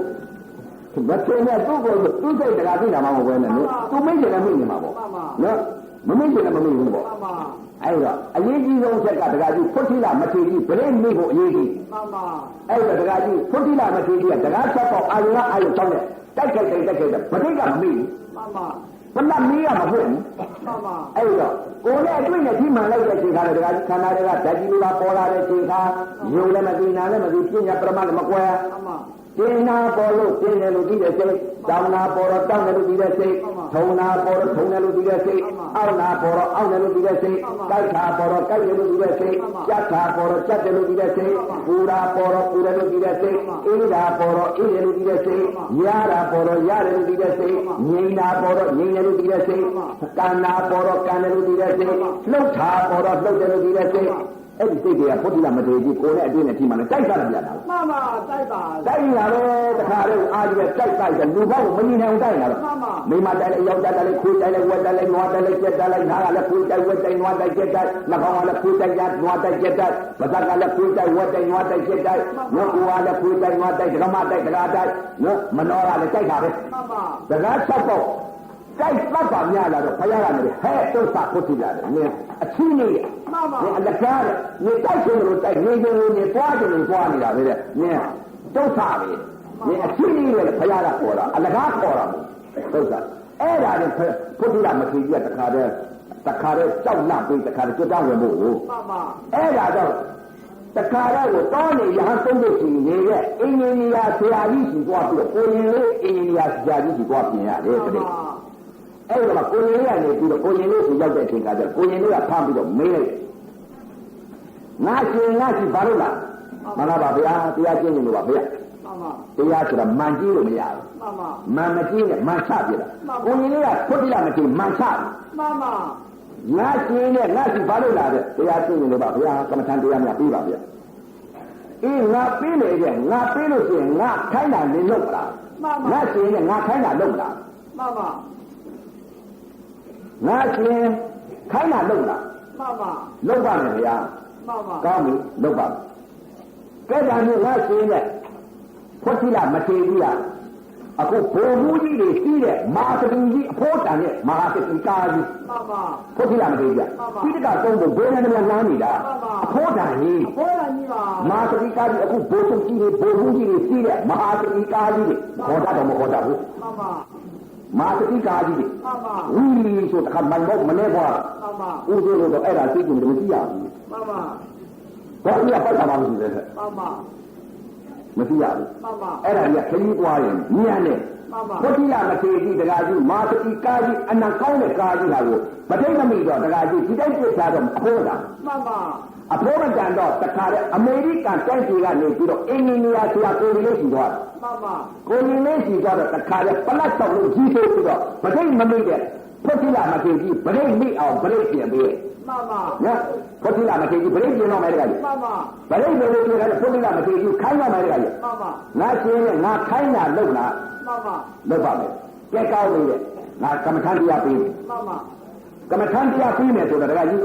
မဖြေနဲ့သူ့ကိုသူ့စိတ်တရားသိတာမှမဟုတ်ပဲနဲ့သူမိတ်တယ်လည်းမိနေမှာပေါ့နော်မမိတ်တယ်လည်းမမိဘူးပေါ့ မှန်ပါ အဲ့တော့အရေးကြီးဆုံးချက်ကတကကြီးဖွတ်တိလမထေကြီးပြိမိဖို့အရေးကြီးမှန်ပါအဲ့တော့တကကြီးဖွတ်တိလမထေကြီးကတကားချက်ပေါ့အာယုံအာယုံတောင်းတယ်တိုက်ခိုက်တယ်ဗတိကမမိဘူးမှန်ပါဘယ်နဲ့မီးရမဟုတ်ဘူးမှန်ပါအဲ့တော့ကိုယ်နဲ့အတွေ့နဲ့ကြီးမှန်လိုက်တဲ့ချိန်ခါတကကြီးခန္ဓာတွေကဓာတ်ကြီးတွေကပေါ်လာတဲ့ချိန်ခါယုံလည်းမသိနာလည်းမသိပညာပရမတ်လည်းမကွဲမှန်ပါတင်းနာပေါ်လို့တင်းတယ်လို့သိတဲ့စိတ်တောင်းနာပေါ်တော့တောင်းတယ်လို့သိတဲ့စိတ်ထုံနာပေါ်တော့ထုံတယ်လို့သိတဲ့စိတ်အောက်နာပေါ်တော့အောက်တယ်လို့သိတဲ့စိတ်တိုက်ခါပေါ်တော့တိုက်တယ်လို့သိတဲ့စိတ်ကြက်ခါပေါ်တော့ကြက်တယ်လို့သိတဲ့စိတ်ပူရာပေါ်တော့ပူတယ်လို့သိတဲ့စိတ်အေးတာပေါ်တော့အေးတယ်လို့သိတဲ့စိတ်ရတာပေါ်တော့ရတယ်လို့သိတဲ့စိတ်ငြိမ်တာပေါ်တော့ငြိမ်တယ်လို့သိတဲ့စိတ်ကံနာပေါ်တော့ကံတယ်လို့သိတဲ့စိတ်လှုပ်တာပေါ်တော့လှုပ်တယ်လို့သိတဲ့စိတ်အဲ့ဒီစိတ်တွေကဘုဒ္ဓလာမထေကြီးကိုယ်နဲ့အတွင်းနဲ့ထိမှလည်းတိုက်တာပြန်တာမှန်ပါတိုက်ပါတိုက်ရပဲတခါတည်းအားကြီးပဲတိုက်တယ်လူဘောက်မနေနိုင်တိုက်တာတော့မိမတိုက်လိုက်ယောက်ျားတိုက်လိုက်ခွေးတိုက်လိုက်ဝက်တိုက်လိုက်နွားတိုက်လိုက်ကြက်တိုက်လိုက်နားကလည်းခွေးတိုက်ဝက်တိုက်နွားတိုက်ကြက်တိုက်နှာခေါင်းကလည်းခွေးတိုက်ကြနွားတိုက်ကြက်တိုက်ပါးစပ်ကလည်းခွေးတိုက်ဝက်တိုက်နွားတိုက်ကြက်တိုက်နှုတ်ကလည်းခွေးတိုက်နွားတိုက်ဓမ္မတိုက်တရားတိုက်နော်မနောကလည်းတိုက်တာပဲမှန်ပါစကားချက်ပေါ့တိုက်ပတ်ပါများလာတော့ဘုရားကလည်းဟဲ့တုစ္ဆပုတိလာတယ်နင်အချင်းနေမှန်ပါနင်အလကားတဲ့နင်တိုက်ရှင်လို့တိုက်နေခြင်းလို့နင်ပွားခြင်းလို့ပွားနေတာပဲတဲ့နင်တုစ္ဆပဲနင်အချင်းနေတယ်ဘုရားကခေါ်တာအလကားခေါ်တာတုစ္ဆအဲ့ဒါနဲ့ပုတိလာမထေကြီးကတခါတည်းကြောက်လန့်ပြီးတခါတည်းကြွတောင်းဝင်ဖို့မှန်ပါအဲ့ဒါတော့တခါတော့တောင်းနေရဟန်းသုံးဖို့ရှိနေရဲ့အင်ဂျင်နီယာဆရာကြီးရှိသွားပြီးတော့ကိုရင်လေးအင်ဂျင်နီယာဆရာကြီးရှိသွားပြင်ရတယ်တကယ်အဲ့ဒါကကိုရင်လေးကနေပြီးတော့ကိုရင်လေးကိုရောက်တဲ့အချိန်ကကျကိုရင်လေးကဖမ်းပြီးတော့မေးလိုက်ငါရှင်ဘာလို့လားမလားပါဗျာတရားကျင့်နေလို့ပါဗျာမှန်ပါတရားဆိုတာမှန်ကြည့်လို့မရဘူးမှန်ပါမှန်မကြည့်နဲ့မှန်ချပြတာကိုရင်လေးကဖွတ်တိလာမကြည့်မှန်ချမှန်ပါငါရှင်နဲ့ငါရှိဘာလို့လာတဲ့တရားကျင့်နေလို့ပါဗျာကမ္မထံတရားများပြီးပါဗျာအေးငါပြီးလေတဲ့ငါပြီးလို့ရှိရင်ငါခိုင်းတာနေလို့လားမှန်ပါငါရှင်နဲ့ငါခိုင်းတာလို့လားမှန်ပါငါရှင်ခိုင်းတာလို့လားမှန်ပါလို့ပါမယ်ဗျာမှန်ပါကောင်းပြီလို့ပါကဲဒါမျိုးငါရှင်နဲ့ဖွတ်တိလာမထေကြီးကအခုဘုံမူကြီးတွေရှိတဲ့မာသတိကြီးအဖို့တန်တဲ့မဟာသတိကာကြီးမှန်ပါဖွတ်တိလာမထေကြီးကပိဋကသုံးဖို့ဘယ်နဲ့မှလမ်းနေတာအဖို့တန်ကြီးအဖို့တန်ကြီးပါမာသတိကာကြီးအခုဘုံစုကြီးတွေဘုံမူကြီးတွေရှိတဲ့မဟာသတိကာကြီးတွေခေါ်တာတော့မခေါ်တာဘူးမှန်ပါမာသတိကာကြီးတွေမှန်ပါဝီဆိုတခါမှန်တော့မနေပါမှန်ပါဥဒိလို့တော့အဲ့ဒါသိကြတယ်မရှိရဘူးမှန်ပါဘာလို့ပတ်တာမှမရှိသေးလဲမှန်ပါမရှိရဘူးမှန်ပါအဲ့ဒါကြီးခရီးပွားရင်ညံ့နဲ့မှန်ပါဘုတိယမထေကြီးတကားကြီးမာသတိကာကြီးအနံကောင်းတဲ့ကာကြီးဟာကိုမထိတ်မမိတော့တကားကြီးဒီတိုက်ပြချတော့အဖိုးတာမှန်ပါအဖိုးမတန်တော့တခါတဲ့အမေရိကန်တိုက်ကြီးကနေပြီးတော့အင်ဂျင်နီယာဆရာကိုရီလေးရှိသွားတယ်မှန်ပါကိုရီလေးရှိသွားတော့တခါတဲ့ပလက်ဆောင်လို့ကြီးဆိုပြီးတော့မထိတ်မမိတဲ့ဘုတိယမထေကြီးဗရိတ်မိအောင်ဗရိတ်ပြင်ပေးမှန်ပါနော်ဘုတိယမထေကြီးဗရိတ်ပြင်တော့မယ်တကားကြီးမှန်ပါဗရိတ်ပြင်လို့ပြောတယ်ဘုတိယမထေကြီးခိုင်းတော့မယ်တကားကြီးမှန်ပါငါရှင်းနဲ့ငါခိုင်းတာလုပ်လားမှန်ပါလုပ်ပါမယ်ကြက်ကောင်းနေတဲ့ငါကမ္မထန်တရားပေးမှန်ပါကမ္မထန်တရားပေးမယ်ဆိုတော့တကကြီး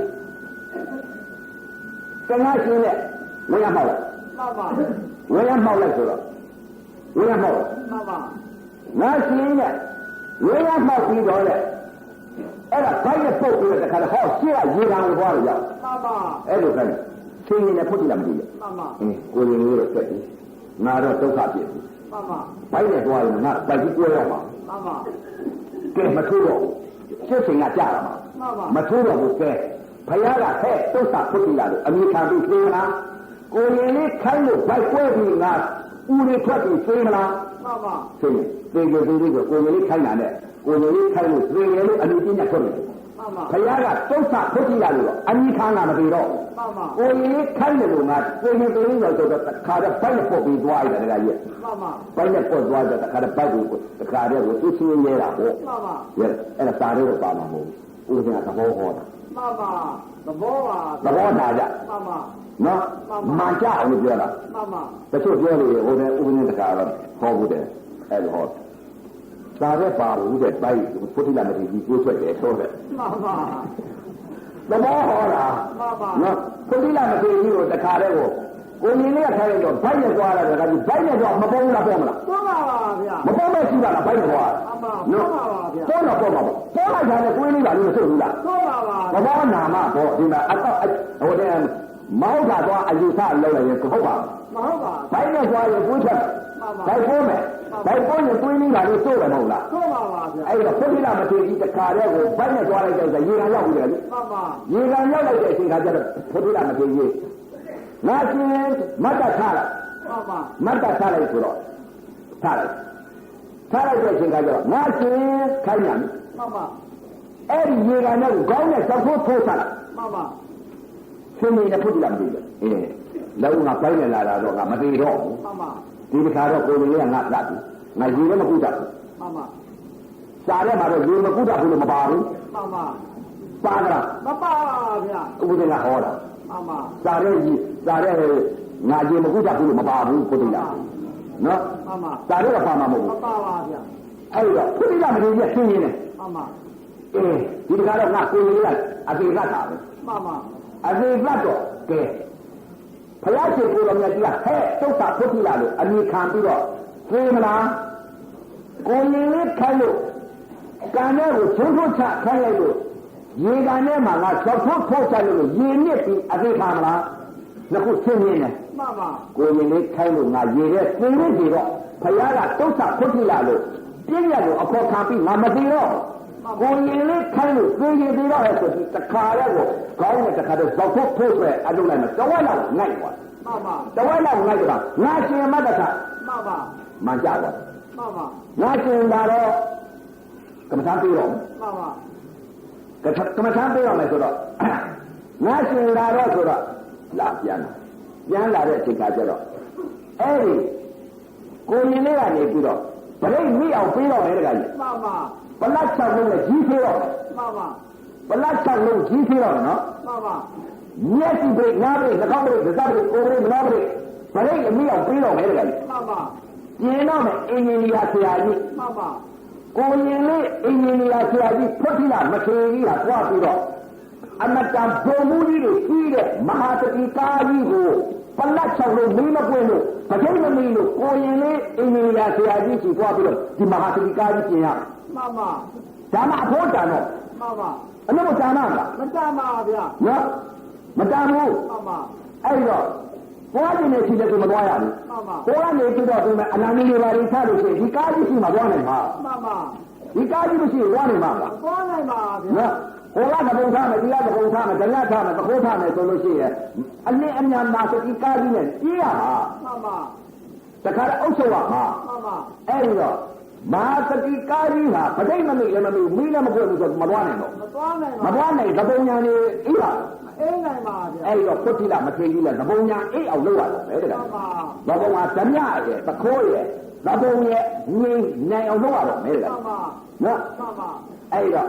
တငါရှင်းနဲ့ဝေးရမောက်လိုက်မှန်ပါဝေးရမောက်လိုက်ဆိုတော့ဝေးရမောက်မှန်ပါငါရှင်းနဲ့ဝေးရမောက်ပြီးတော့လေအဲ့ဒါဘိုက်နဲ့ပုတ်ပြီးတော့တခါတော့ဟောရှင်းကရေခံကိုသွားလို့ရောက်မှန်ပါအဲ့လိုခိုင်းရှင်းနေဖို့တိလာမကြည့်ရမှန်ပါကိုရင်လေးတော့တက်ပြီငါတော့ဒုက္ခပြည့်ပြီမှန်ပါဘိုက်နဲ့သွားရင်ငါပိုက်ကြီးကွဲရမှာမှန်ပါကဲမထိုးတော့စစ်စင်ကကြာလာမှာမှန်ပါမထိုးတော့ဘူးကဲဘုရားကဟဲ့သုစ္စာพุทธิလာလို့အမိခံပြီးသိမလားကိုရင်လေးခိုင်းလို့ဘိုက်ကွဲပြီးငါဦးလေးထွက်ပြီးသိမလားမှန်ပါသိတယ်ကိုရင်လေးခိုင်းတာနဲ့ကိုရင်လေးခိုင်းလို့သိတယ်လို့အမိပညာထွက်တယ်မှန်ပါဘုရားကသုစ္စာพุทธิလာလို့အမိခံတာမသိတော့မှန်ပါကိုရင်လေးခိုင်းလို့ငါကိုရင်သိလို့ဆိုတော့ခါတော့ဘိုက်နဲ့ပုတ်ပြီးသွားရတယ်တကကြီးမှန်ပါဘိုက်နဲ့ပုတ်သွားတော့ခါတော့ဘိုက်ကိုတခါတော့သူချင်းရဲတာဟုတ်မှန်ပါရဲ့အဲ့ဒါစာတော့ပါမှာမဟုတ်ဘူးဦးဇင်းကသဘောဟောတာမှန်ပါသဘောပါသဘောနာကြမှန်ပါနော်မှန်ကြအောင်လို့ပြောတာမှန်ပါတချို့ပြောလို့ဟိုတဲ့ဦးဇင်းတခါတော့ဟောဘူးတဲ့အဲ့လိုဟောဒါပဲပါဘူးတဲ့ပိုက်พุทธิလာမထေကြီးကိုးဆွဲတယ်ဆိုတဲ့မှန်ပါသဘောဟောတာမှန်ပါနော်พุทธิလာမထေကြီးကိုတခါတည်းကိုမြင်လေးခိုင်းတော့ဘိုက်နဲ့ကြွားလာတယ်ကကြီးဘိုက်နဲ့တော့မပေါ်ဘူးလားပေါ်မလားပေါ်ပါပါဗျာမပေါ်မ ပဲရှိတာလားဘိုက်ကွာ နော်ပါပါဗျာ ပေါ်တော့ပေါ်ပါပေါ်လိုက်တာနဲ့ကိုင်းလေးပါလို့မဆိုဘူးလား တော့ပါပါ ဘဘောနာမပေါ်ဒီမှာအတော့ဟိုတဲ့မောက်တာတော့အယူဆလောက်လိုက်ရင်ဟုတ်ပါ မဟုတ်ပါ ဘိုက်နဲ့ကြွားရင်ကိုင်းချက်ဘိုက်ပေါ်မယ်ဘိုက်ပေါ်ရင်ကိုင်းလေးပါလို့ဆိုတယ်မဟုတ်လား တော့ပါပါဗျာ အဲ့တော့ဖုတိလာမထေကြီးတခါတည်းကိုဘိုက်နဲ့ကြွားလိုက်တဲ့ရေကန်ရောက်ပြီလေ ပါပါ ရေကန်ရောက်လိုက်တဲ့အချိန်ခါကျတော့ဖုတိလာမထေကြီးငါရှင်မတ်တထားလိုက် ပါပါ မတ်တထားလိုက်ဆိုတော့ထားလိုက်တဲ့အချိန်ခါကျတော့ငါရှင်ခိုင်းရမယ် ပါပါ အဲ့ဒီရေကန်နဲ့ခေါင်းနဲ့သဖို့ထိုးချလိုက် ပါပါ ရှင်နေဖုတိလာမထေကြီးလုံးငါပိုင်းနေလာတော့ငါမသေးတော့ဘူး ပါပါ ဒီတစ်ခါတော့ကိုယ်လေးကငါသတ်ပြီငါရေလည်းမကူတတ်ဘူး ပါပါ စားထဲမှာတော့ရေမကူတတ်ဘူးလို့မပါဘူး ပါပါ ပါကြလား မပါဗျာ ဥပဒေကဟောတာ ပါပါ စားတဲ့ငါရေမကူတတ်ဘူးလို့မပါဘူးဖုတိလာနော် ပါပါ စားတဲ့ကပါမှာမဟုတ် မ ဘူး ပါပါဗျာ အဲ့တော့ဖုတိလာမထေကြီးကရှင်းရင်းတယ် ပါပါ ဒီတစ်ခါတော့ငါကိုယ်လေးကအသေးကတ်တာပဲ ပါပါ အသေးကတ်တော့ကဲဘုရားရှင်ကိုယ်တော်မြတ်ကြီးကဟဲ့သုတ်တာဖုတိလာလို့အမိခံပြီးတော့သိမလားကိုယ်လေးခိုင်းလို့ကံနဲ့ကိုချုံထုတ်ချခိုင်းလိုက်လို့ရေကန်ထဲမှာငါချောက်ထုတ်ထုတ်ချလို့ရေနစ်ပြီးအသေးခံမလားနှစ်ခုရှင်းရင်းတယ် ပါပါ ကိုယ်လေးခိုင်းလို့ငါရေတဲ့သင်ရည်စီတော့ဘုရားကသုတ်တာဖုတိလာလို့ပြည့်ရလို့အခေါ်ခံပြီးငါမသိတော့ကိုယ်ရင်လေးခိုင်းလို့သိရင်သိတော့ဆိုပြီးတခါရဲကိုကောင်းတဲ့တခါတော့ဇောက်ဖို့ဖို့ဆွဲအလုပ်လိုက်မှာတဝက်လောက်ငိုက်သွား ပါပါ တဝက်လောက်ငိုက်သွားငါရှင်မတ်တခါ ပါပါ မှန်ကြသွား ပါပါ ငါရှင်လာတော့ကမ္မထာပြေတော့ ပါပါ ကမ္မထာပြေတော့မယ်ဆိုတော့ငါရှင်လာတော့ဆိုတော့လာပြန်လာတဲ့အချိန်ကကျတော့အဲ့ဒီကိုရင်လေးကနေပြီးတော့ဗလိတ်မိအောင်ပြေးတော့မယ်တခါကြီး ပါပါ ပလတ်ချက်လုံးနဲ့ကြီးသေးတော့ ပါပါ ပလတ်ချက်လုံးကြီးသေးတော့နော် ပါပါ မျက်စိပိတ်နားပိတ်နှာခေါင်းပိတ်သစားပိတ်ကိုယ်ပိတ်မနာပိတ်ဗလိတ်အမိအောင်ပြေးတော့မယ်တခါကြီး ပါပါ ကျင်းတော့မယ်အင်ဂျင်နီယာဆရာကြီး ပါပါ ကိုရင်လေးအင်ဂျင်နီယာဆရာကြီးဖွတ်တိလာမထေကြီးကသွားပြီးတော့အမတန်ဘုံမှုကြီးတွေကြီးတဲ့မဟာတတိကာကြီးကိုပလတ်ချက်လုံးမင်းမပွင့်လို့ပထိတ်မမီလို့ကိုရင်လေးအင်ဂျင်နီယာဆရာကြီးကြီးသွားပြီးတော့ဒီမဟာတတိကာကြီးပြင်ရ ပါပါ ဒါမှအဖို့တန်တော့ ပါပါ အလို့တန်မှာလား မကြပါဗျာ နော်မတန်ဘူး ပါပါ အဲ့တော့သွားနေနေရှိတဲ့ကိုမသွားရဘူး ပါပါ ကိုကနေပြီးတော့ဒီမှာအနာမီလေးပါလေးချလို့ရှိရင်ဒီကားကြီးရှိမှသွားနိုင်မှာ ပါပါ ဒီကားကြီးမရှိရင်သွားနိုင်မှာလား သွားနိုင်ပါဗျာ နော်ဟိုကသဘုံထားမယ်ဒီကသဘုံထားမယ်ဒလထားမယ်သခိုးထားမယ်ဆိုလို့ရှိရင်အနည်းအများမှာဒီကားကြီးနဲ့ပြေးရမှာ ပါပါ တခါတော့အုပ်ချုပ်ရမှာ ပါပါ အဲ့ဒီတော့မဟာတတိကားကြီးဟာပဋိမမိလည်းမမိမိလည်းမကွဘူးဆိုမသွားနိုင်တော့ မသွားနိုင် မ ပါ သွားနိုင်သဘုံညာနေအေးပါ အေးနိုင်ပါဗျာ အဲ့တော့ဖွတ်တိလာမထေကြီးလည်းသဘုံညာအေးအောင်လုပ်ရတော့မယ်တဲ့ ပါပါ သဘုံဟာဓမြရဲ့သခိုးရဲ့သဘုံရဲ့ငိမ့်နိုင်အောင်လုပ်ရတော့မယ်တဲ့ ပါပါ နော် ပါပါ အဲ့တော့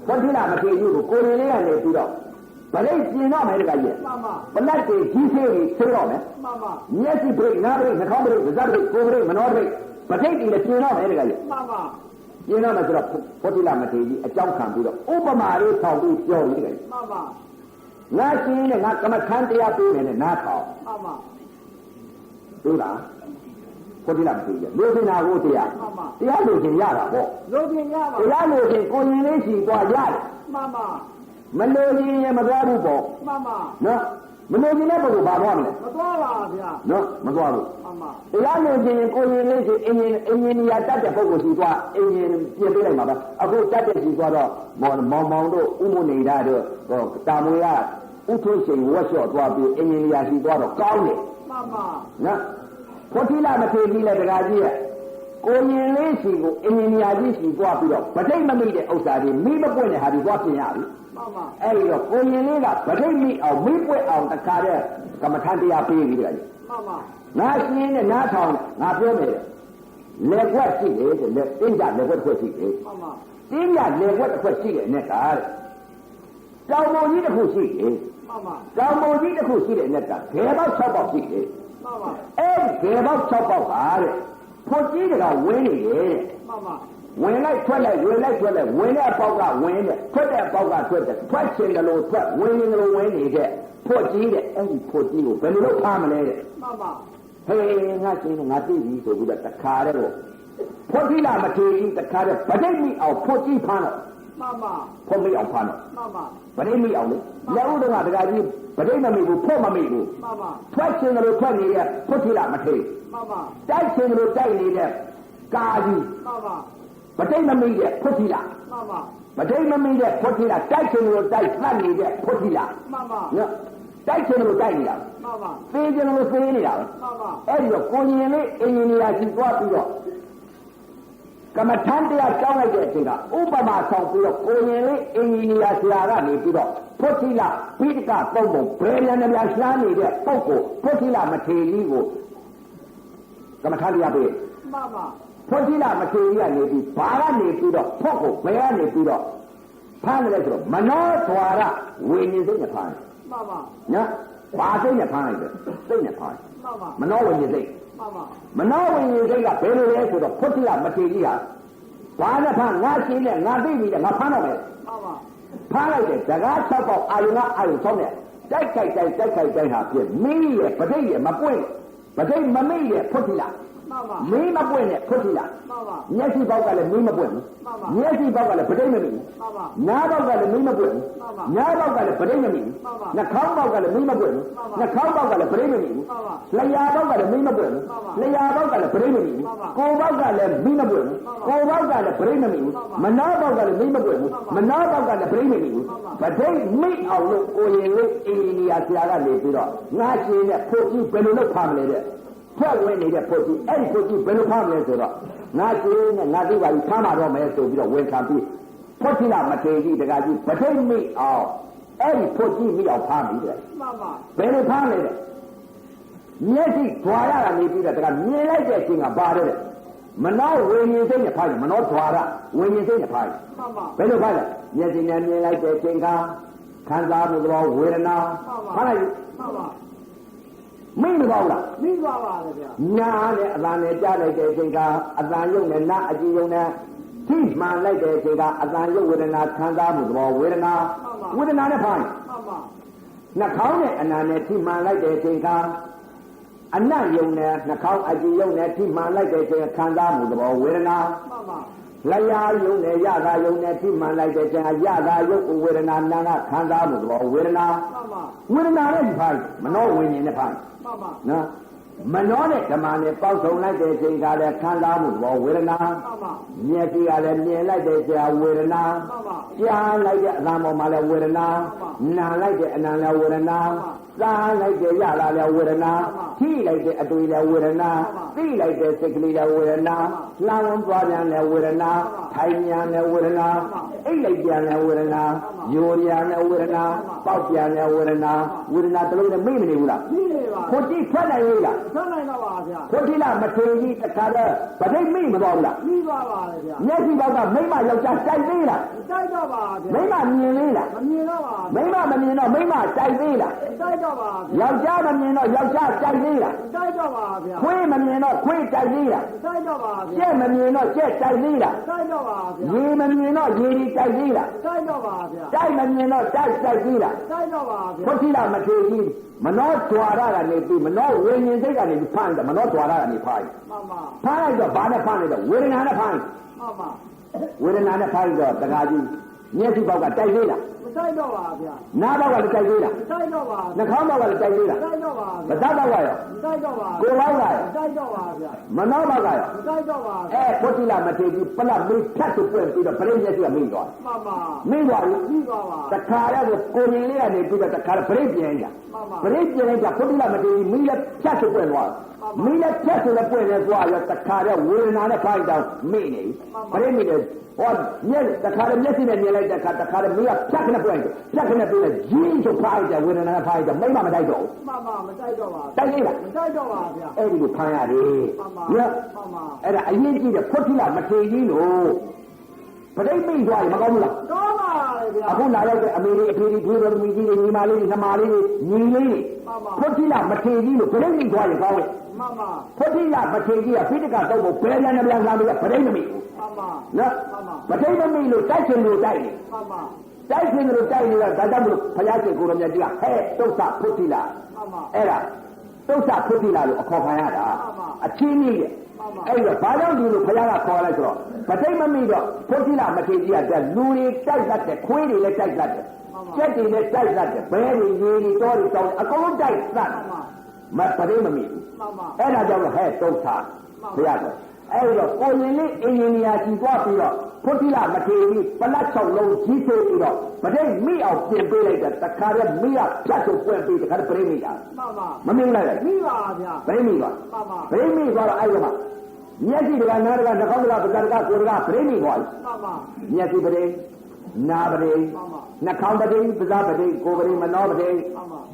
ဖွတ်တိလာမထေကြီးကိုကိုယ်လေးကနေပြီးတော့ဗလိတ်ပြင်တော့မယ်တခါကြီး ပါပါ ပလတ်တွေကြီးသေးတွေဆေးတော့မယ် ပါပါ မျက်စိပိတ်နားပိတ်နှာခေါင်းပိတ်ဇက်ပိတ်ကိုယ်ပိတ်မနှောပိတ်ပဋိတ်တွေလည်းပြင်တော့မယ်တခါကြီး ပါပါ ပြင်တော့မယ်ဆိုတော့ဖွတ်တိလာမထေကြီးအကြောင်းခံပြီးတော့ဥပမာလေးဆောင်ပြီးပြောပြီးတခါကြီး ပါပါ ငါရှင်းနဲ့ငါကမ္မထမ်းတရားပေးနေနဲ့နားထောင် ပါပါ တို့လားဖွတ်တိလာမထေကြီးလူပင်နာကိုတရား ပါပါ တရားလို့ရှင်ရတာပေါ့ လိုချင်ရပါ တရားလို့ရှင်ကိုရင်လေးရှိသွားရတယ် ပါပါ မလို့ရင်မသွားဘူးပေါ့ ပါပါ နော်မလို့ရင်လည်းဘယ်လိုပါသွားမလဲ မသွားပါဗျာ နော်မသွားဘူး ပါပါ တရားလို့ရှင်ကိုရင်လေးရှိအင်ဂျင်နီယာတတ်တဲ့ပုဂ္ဂိုလ်ရှိသွားအင်ဂျင်ပြင်ပေးလိုက်ပါပဲအခုတတ်တဲ့ရှိသွားတော့မောင်တို့ဥမုနေတာတို့တာမွေကဥထုရှင်ဝက်လျှော့သွားပြီးအင်ဂျင်နီယာရှိသွားတော့ကောင်းတယ် ပါပါ နော်ဖွတ်တိလာမထေကြီးလည်းတရားကြီးရဲ့ကိုရင်လေးရှိကိုအင်ဂျင်နီယာကြီးရှိသွားပြီးတော့ဗထိတ်မမိတဲ့ဥစ္စာတွေမိမပွင့်တဲ့ဟာတွေသွားပြင်ရပြီ ပါပါ အဲ့ဒီတော့ကိုရင်လေးကဗထိတ်မိအောင်မိပွင့်အောင်တခါတည်းကမ္မထန်တရားပေးပြီးတယ် ပါပါ ငါရှင်းနဲ့နားထောင်ငါပြောမယ်လက်ွက်ရှိတယ်တဲ့လက်တင်းကြလက်ွက်တစ်ခွက်ရှိတယ် ပါပါ တင်းကြလက်ွက်တစ်ခွက်ရှိတယ်နဲ့ကတဲ့တောင်ပေါ်ကြီးတစ်ခုရှိတယ် ပါပါ တောင်ပေါ်ကြီးတစ်ခုရှိတယ်နဲ့ကဂေပေါက်6ပေါက်ရှိတယ် ပါပါ အဲ့ဂေပေါက်6ပေါက်ပါတဲ့ဖွကြီးတကဝင်းနေတယ်တဲ့ ပါပါ ဝင်လိုက်ထွက်လိုက်ဝင်လိုက်ထွက်လိုက်ဝင်တဲ့အပေါက်ကဝင်တဲ့ထွက်တဲ့အပေါက်ကထွက်တဲ့ထွက်ချင်တယ်လို့ထွက်ဝင်ရင်လို့ဝင်နေတဲ့ဖွကြီးတဲ့အဲ့ဒီဖွကြီးကိုဘယ်လိုလုပ်ဖားမလဲတဲ့ ပါပါ ဖ ဟေးငါရှင်ငါသိပြီဆိုပြီးတော့တခါတည်းတော့ဖွတ်တိလာမထေရီတခါတည်းဗဒိတ်မိအောင်ဖွတ်ကြည့်ဖမ်းတော့မှန်ပါဖွတ်မိအောင်ဖမ်းတော့မှန်ပါဗဒိတ်မိအောင်လေလက်ဦးတော့ကတခါကြီးဗဒိတ်မမိဘူးဖွတ်မမိဘူးမှန်ပါထွက်ရှင်လို့ထွက်နေတဲ့ဖွတ်တိလာမထေရီမှန်ပါတိုက်ရှင်လို့တိုက်နေတဲ့ကာကြီးမှန်ပါဗဒိတ်မမိတဲ့ဖွတ်တိလာမှန်ပါဗဒိတ်မမိတဲ့ဖွတ်တိလာတိုက်ရှင်လို့တိုက်သတ်နေတဲ့ဖွတ်တိလာမှန်ပါနော်တိုက်ရှင်လို့တိုက်နေတာမှန်ပါသေရှင်လို့သေနေတာပဲမှန်ပါအဲ့ဒီတော့ကိုရင်လေးအင်ဂျင်နီယာကြီးသွားပြီးတော့ကမ္မထန်တရားကြောင်းလိုက်တဲ့အချိန်ကဥပမာဆောင်ပြီးတော့ကိုရင်လေးအင်ဂျင်နီယာဆရာကနေပြီးတော့ဖွတ်တိလာပိဋကပုံပုံဘယ်ရန်ဗျာရှားနေတဲ့ပုဂ္ဂိုလ်ဖွတ်တိလာမထေရီကိုကမ္မထန်တရားပေးမှန်ပါဖွတ်တိလာမထေရီကနေပြီးဘာကနေပြီးတော့ဖွတ်ကိုဘယ်ကနေပြီးတော့ဖမ်းတယ်ဆိုတော့မနောဓဝါရဝိညာဉ်စိတ်နဲ့ဖမ်းတယ်မှန်ပါနော်ဘာစိတ်နဲ့ဖမ်းလိုက်တယ်စိတ်နဲ့ဖမ်းမှန်ပါမနောဝိညာဉ်စိတ်မှန်ပါမနောဝိညာဉ်စိတ်ကဘယ်လိုလဲဆိုတော့ဖွတ်တိလာမထေရီဟာဘာနဲ့ဖမ်းငါရှင်းနဲ့ငါသိပြီတဲ့ငါဖမ်းတော့မယ်မှန်ပါဖမ်းလိုက်တယ်စကား၆ပေါက်အာယုံကအာယုံဆုံးတယ်တိုက်ခိုက်တိုင်းဟာပြည့်မင်းရဲ့ပဋိရဲ့မပွင့်ပဋိမမိရဲ့ဖွတ်တိလာမှန်ပါမင်းမပွင့်နဲ့ဖွတ်တိလာမှန်ပါမျက်စိပေါက်ကလည်းမင်းမပွင့်ဘူးမှန်ပါမျက်စိပေါက်ကလည်းပဋိမမိဘူးမှန်ပါနားပေါက်ကလည်းမင်းမပွင့်ဘူးမှန်ပါနားပေါက်ကလည်းပဋိမမိဘူးမှန်ပါနှာခေါင်းပေါက်ကလည်းမင်းမပွင့်ဘူးနှာခေါင်းပေါက်ကလည်းပဋိမမိဘူးမှန်ပါလျှာပေါက်ကလည်းမင်းမပွင့်ဘူးလျှာပေါက်ကလည်းပဋိမမိဘူးကိုယ်ပေါက်ကလည်းမင်းမပွင့်ဘူးကိုယ်ပေါက်ကလည်းပဋိမမိဘူးမနာပေါက်ကလည်းမင်းမပွင့်ဘူးမနာပေါက်ကလည်းပဋိမမိဘူးပဋိမိအောင်လို့ကိုရင်လေးအင်ဂျင်နီယာဆရာကနေပြီးတော့ငါရှင်းတဲ့ဖို့ကြီးဘယ်လိုလုပ်ဖမ်းမလဲတဲ့ဖွဲ့ဝင်နေတဲ့ဖို့ကြီးအဲ့ဒီဖို့ကြီးဘယ်လိုဖမ်းမလဲဆိုတော့ငါရှင်းနဲ့ငါသိပါပြီဖမ်းမှာတော့မယ်ဆိုပြီးတော့ဝန်ခံပြီးဖွတ်တိလာမထေရီတကကြီးပဋိမိအောင်အဲ့ဒီဖို့ကြီးမိအောင်ဖမ်းပြီးတဲ့မှန်ပါဘယ်လိုဖမ်းလဲတဲ့မျက်စိဓွာရကနေပြီးတော့တကမြင်လိုက်တဲ့အချိန်ကပါတယ်တဲ့မနောဝိညာဉ်စိတ်နဲ့ဖမ်းတယ်မနောဓွာရဝိညာဉ်စိတ်နဲ့ဖမ်းတယ်မှန်ပါဘယ်လိုဖမ်းလဲမျက်စိနဲ့မြင်လိုက်တဲ့အချိန်ကခံစားမှုသဘောဝေဒနာဖမ်းလိုက်မှန်ပါမိမပေါ့လားမိပါပါလေဗျာနာနဲ့အတန်နဲ့ကြားလိုက်တဲ့အချိန်ကအတန်ယုံနဲ့နာအကြည့်ယုံနဲ့ထိမှန်လိုက်တဲ့အချိန်ကအတန်ယုံဝေဒနာခံစားမှုသဘောဝေဒနာနဲ့ဖမ်းမှန်ပါနှာခေါင်းနဲ့အနာနဲ့ထိမှန်လိုက်တဲ့အချိန်ကအနတ်ယုံနဲ့နှာခေါင်းအကြည့်ယုံနဲ့ထိမှန်လိုက်တဲ့အချိန်ခံစားမှုသဘောဝေဒနာမှန်ပါလျာယုံနဲ့ရတာယုံနဲ့ထိမှန်လိုက်တဲ့အချိန်ကရတာယုံဝေဒနာနာကခံစားမှုသဘောဝေဒနာမှန်ပါဝေဒနာနဲ့ဖမ်းမနောဝိညာဉ်နဲ့ဖမ်းမှန်ပါနော်မနောနဲ့ဓမ္မနဲ့ပေါက်ဆုံးလိုက်တဲ့အချိန်ကလည်းခံစားမှုသဘောဝေဒနာမှန်ပါမျက်စိကလည်းမြင်လိုက်တဲ့အချိန်ဝေဒနာမှန်ပါကြားလိုက်တဲ့အသံပေါ်မှာလည်းဝေဒနာနားလိုက်တဲ့အနံလည်းဝေဒနာစားလိုက်တဲ့ရတာလည်းဝေဒနာထိလိုက်တဲ့အတွေ့လည်းဝေဒနာသိလိုက်တဲ့စိတ်ကလေးလည်းဝေဒနာလှမ်းလုံးသွားပြန်လည်းဝေဒနာထိုင်ပြန်လည်းဝေဒနာအိတ်လိုက်ပြန်လည်းဝေဒနာယိုပြန်လည်းဝေဒနာပေါက်ပြန်လည်းဝေဒနာတလုံးနဲ့မိမနေဘူးလားမိနေပါကိုကြည့်ထွက်နိုင်လေလားထွက်နိုင်တော့ပါဗျာကိုကြည့်လားမထေကြီးတခါတော့ဗဒိတ်မိမတော်ဘူးလားမိပါပါလေဗျာမျက်စိပေါက်ကမိမယောက်ျားကြိုက်သေးလားကြိုက်တော့ပါဗျာမိမမြင်လေးလားမမြင်တော့ပါမိမမမြင်တော့မိမကြိုက်သေးလားကြိုက်တော့ပါဗျာယောက်ျားမမြင်တော့ယောက်ျားကြိုက်သေးလားကြိုက်တော့ပါဗျာခွေးမမြင်တော့ခွေးကြိုက်သေးလားကြိုက်တော့ပါဗျာကြက်မမြင်တော့ကြက်ကြိုက်သေးလားကြိုက်တော့ပါဗျာရေမမြင်တော့ရေဒီကြိုက်သေးလားကြိုက်တော့ပါဗျာကြိုက်မမြင်တော့ကြိုက်သေးလားကြိုက်တော့ပါဗျာဖွတ်တိလာမထေရီမနောဓွာရကနေပြီးမနောဝိညာဉ်စိတ်ကနေဖမ်းတယ်မနောဓွာရကနေဖမ်းမှန်ပါဖမ်းလိုက်တော့ဘာနဲ့ဖမ်းလိုက်တော့ဝေဒနာနဲ့ဖမ်းမှန်ပါဝေဒနာနဲ့ဖမ်းတော့တခါကြီးမျက်စိပေါက်ကတိုက်သေးလားမတိုက်တော့ပါဗျာနားပေါက်ကလည်းတိုက်သေးလားမတိုက်တော့ပါနှာခေါင်းပေါက်ကလည်းတိုက်သေးလားမတိုက်တော့ပါမတိုက်တော့ပါရောမတိုက်တော့ပါကိုယ်ပေါက်ကရောမတိုက်တော့ပါဗျာမနောပေါက်ကရောမတိုက်တော့ပါဖွတ်တိလာမထေရီပလတ်မေးဖြတ်သူပွင့်ပြီးတော့ပရိမျက်စိကမိသွားမှန်ပါမိသွားပြီမိသွားပါတခါတည်းကိုရင်လေးကနေပြီးတော့တခါပရိပြန်ကြမှန်ပါပရိပြန်ကြဖွတ်တိလာမထေရီမိလည်းဖြတ်သူပွင့်သွားမိလည်းဖြတ်သူလည်းပွင့်လဲသွားရောတခါတည်းဝေဒနာနဲ့ဖိုက်တော့မိနေပရိမိလည်းဟောမျက်တခါမျက်စိနဲ့မြင်လိုက်တဲ့အခါတခါမင်းကဖြတ်ခနဲ့ပွင့်ဖြတ်ခနဲ့ပြီးတော့ရင်းချုပ်ဖိုက်တယ်ဝေဒနာနဲ့ဖိုက်တယ်မိမမတိုက်တော့ဘူးမှန်ပါမတိုက်တော့ပါတိုက်သေးလားမတိုက်တော့ပါဗျာအဲ့ဒီကိုဖမ်းရတယ်မှန်ပါညမှန်ပါအဲ့ဒါအရင်ကြည့်တဲ့ဖွတ်တိလာမထေကြီးလို့ပဋိမိတ်သွားရင်မကောင်းဘူးလားကောင်းပါလေဗျာအခုလာရောက်တဲ့အမေရိအဖေဒီတွေတော်မီကြီးတွေညီမလေးတွေနှမလေးတွေညီလေးတွေဖွတ်တိလာမထေကြီးလို့ပဋိမိတ်သွားရင်ကောင်းတယ်မှန်ပါဖွတ်တိလာမထေကြီးကဖိတကတော့ဘယ်ရန်ပြန်လာလို့ပဋိမိတ်မှန်ပါနော်ပဋိမိတ်လို့တိုက်ချင်လို့တိုက်တယ်မှန်ပါတိုက်ချင်လို့တိုက်နေတာဒါကြောင့်မလို့ဘုရားရှင်ကိုရမြတ်ကြီးကဟဲ့တုတ်သဖွတ်တိလာမှန်ပါအဲ့ဒါ တုတ်ဆဖုတ်တိလာလို့အခေါ်ခံရတာအချင်းကြီးရဲ့အဲ့တော့ဘာကြောင့်ဒီလိုဘုရားကခေါ်လိုက်ဆိုတော့ပဋိမမိတော့ဖုတ်တိလာမထေကြီးကလူတွေတိုက်တတ်တယ်ခွေးတွေလည်းတိုက်တတ်တယ်ကြက်တွေလည်းတိုက်တတ်တယ်ဘဲတွေရေတွေတောတွေတောင်းအကုန်လုံးတိုက်တတ်မပဋိမမိဘူးအဲ့ဒါကြောင့်ဟဲ့တုတ်ဆဘုရားကအဲ့တော့ကိုရင်လေးအင်ဂျင်နီယာကြီးသွားပြီးတော့ဖုတ်တိလာမထေကြီးပလက်6လုံးကြီးသေးပြီးတော့ပဋိမိအောင်ပြင်ပေးလိုက်တဲ့တခါတည်းမိကဖြတ်ထုတ်ပွင့်ပြီးတခါတည်းပဋိမိတာမမင်းလိုက်မိပါဗျာပဋိမိပါပဋိမိသွားတော့အဲ့တော့မျက်စိတကနားတကနှာခေါင်းတကပဇာတကကိုယ်တကပဋိမိသွားပြီမျက်စိပဋိနာပဋိနှာခေါင်းပဋိပဇာပဋိကိုယ်ပဋိမနောပဋိ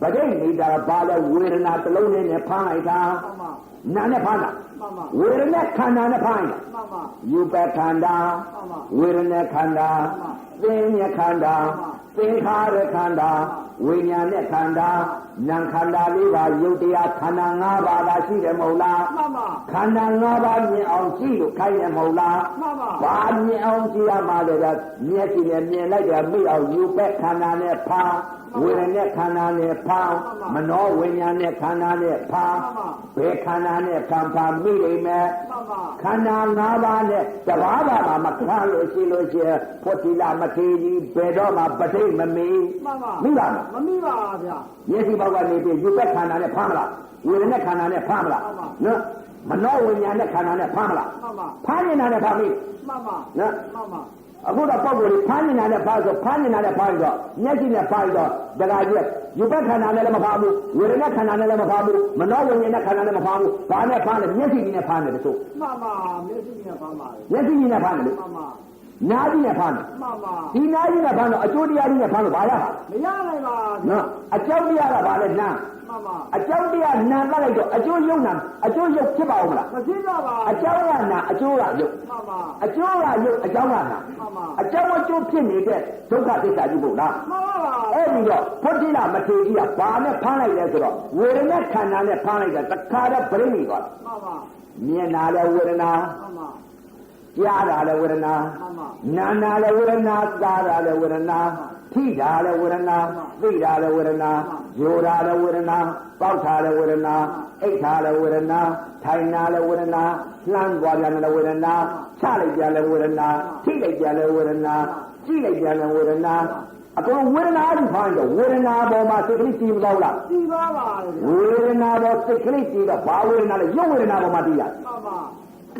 ပဋိနေတာဘာလဲဝေဒနာတစ်လုံးနဲ့ဖမ်းလိုက်တာနာနဲ့ဖမ်းတာဝေဒနာခန္ဓာနဲ့ဖမ်းတာယူပခန္ဓာဝေဒနာခန္ဓာသင်္ညခန္ဓာသင်္ခါရခန္ဓာဝိညာဉ်နဲ့ခန္ဓာနာခန္ဓာလေးပါယုတ်တရားခန္ဓာ၅ပါးသာရှိတယ်မဟုတ်လားခန္ဓာ၅ပါးမြင်အောင်ကြည့်လို့ခိုင်းတယ်မဟုတ်လားဘာမြင်အောင်ကြည့်ရမှာလဲကမျက်စိနဲ့မြင်လိုက်တယ်မိအောင်ယူပခန္ဓာနဲ့ဖမ်းဝေဒနာခန္ဓာနဲ့ဖမ်းမနောဝိညာဉ်နဲ့ခန္ဓာနဲ့ဖမ်းဘယ်ခန္ဓာနဲ့ဖမ်းမိလိမ့်မယ်ခန္ဓာ၅ပါးနဲ့တဘာဘာမှာမခါလို့ရှိလို့ရှိရင်ဖုတ်တိလာမထေကြီးဘယ်တော့မှပဋိမမိမိပါမမိပါဗျာမျက်စိဘောက်ကနေပြီးယူပခန္ဓာနဲ့ဖမ်းမလားဝေဒနာခန္ဓာနဲ့ဖမ်းမလားနော်မနောဝိညာဉ်နဲ့ခန္ဓာနဲ့ဖမ်းမလားဖမ်းနေတာနဲ့ဖမ်းမိနော်အခုတော့ပုံကိုဖမ်းနေတာနဲ့ဖမ်းဆိုဖမ်းနေတာနဲ့ဖမ်းတော့မျက်စိနဲ့ဖမ်းတော့ဒကာကြီးယူပခန္ဓာနဲ့လည်းမဖမ်းဘူးဝေဒနာခန္ဓာနဲ့လည်းမဖမ်းဘူးမနောဝိညာဉ်နဲ့ခန္ဓာနဲ့မဖမ်းဘူးဘာနဲ့ဖမ်းလဲမျက်စိကြီးနဲ့ဖမ်းတယ်တို့မှန်ပါမျက်စိကြီးနဲ့ဖမ်းပါမျက်စိကြီးနဲ့ဖမ်းတယ်လို့မှန်ပါနားကြီးနဲ့ဖမ်းတယ်မှန်ပါဒီနားကြီးနဲ့ဖမ်းတော့အကျိုးတရားကြီးနဲ့ဖမ်းလို့ဘာရမှာမရနိုင်ပါဘူးနော်အကြောင်းတရားကဘာလဲနားမှန်ပါအကြောင်းတရားနာတတ်လိုက်တော့အကျိုးရုပ်နာအကျိုးရုပ်ဖြစ်ပါဦးမလားမဖြစ်ပါဘူးအကြောင်းကနာအကျိုးကရုပ်မှန်ပါအကျိုးကရုပ်အကြောင်းကနာမှန်ပါအကြောင်းအကျိုးဖြစ်နေတဲ့ဒုက္ခသစ္စာကြီးပို့လားမှန်ပါပါအဲ့ဒီတော့ဖုတ်တိလာမထေကြီးကဘာနဲ့ဖမ်းလိုက်လဲဆိုတော့ဝေဒနာခန္ဓာနဲ့ဖမ်းလိုက်တာတခါတော့ပြိမိသွားမှန်ပါမြင်လာလဲဝေဒနာမှန်ပါကြားတာလဲဝေဒနာနာနာလဲဝေဒနာစားတာလဲဝေဒနာထိတာလဲဝေဒနာသိတာလဲဝေဒနာယိုတာလဲဝေဒနာပေါက်တာလဲဝေဒနာအိတ်တာလဲဝေဒနာထိုင်တာလဲဝေဒနာလှမ်းသွားပြန်လဲဝေဒနာချလိုက်ပြန်လဲဝေဒနာထိလိုက်ပြန်လဲဝေဒနာကြည့်လိုက်ပြန်လဲဝေဒနာအကုန်ဝေဒနာကြီးဖိုင်းတော့ဝေဒနာပေါ်မှာစိတ်ကလေးကြည့်မလို့လားကြည့်ပါပါဝေဒနာပေါ်စိတ်ကလေးကြည့်တော့ဘာဝေဒနာလဲရုပ်ဝေဒနာပေါ်မှာကြည့်ရမှန်ပါ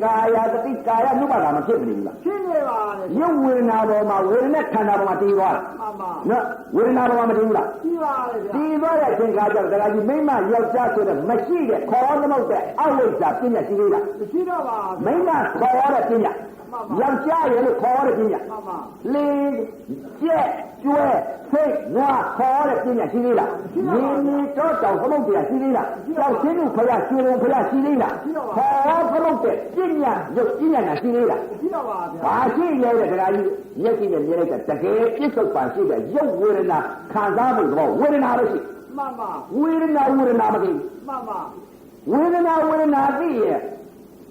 ကာယတတိကာယနုပါဒမဖြစ်မနေဘူးလားဖြစ်နေပါလေရုပ်ဝေဒနာပေါ်မှာဝေဒနာခန္ဓာပေါ်မှာတည်သွားတာမှန်ပါနော်ဝေဒနာပေါ်မှာမတည်ဘူးလားတည်ပါလေဗျာတည်သွားတဲ့အချိန်ခါကျတော့ဒါကကြီးမိမယောက်ျားဆိုတဲ့မရှိတဲ့ခေါ်သမုတ်တဲ့အဝိဇ္ဇာပညာရှိသေးလားမရှိတော့ပါဘူးမိမခေါ်ရတဲ့ပညာယောက်ျားရဲ့လို့ခေါ်ရတဲ့ပညာမှန်ပါလေကျက်ကျွဲဖိတ်ငါခေါ်ရတဲ့ပညာရှိသေးလားရင်းနေတော့တောင်သမုတ်တရားရှိသေးလားတောင်ချင်းတို့ဖရာရှင်တော်ဖရာရှိသေးလားခေါ်သမုတ်တဲ့ပညာရုပ်ပညာနာရှိသေးလားရှိတော့ပါဗျာဘာရှိလဲတဲ့ဒကာကြီးမျက်စိနဲ့မြင်လိုက်တဲ့တကယ်ပြစ္ဆုတ်ပန်ရှိတဲ့ရုပ်ဝေဒနာခံစားမှုတော့ဝေဒနာလို့ရှိမှန်ပါဝေဒနာမသိမှန်ပါဝေဒနာသိရဲ့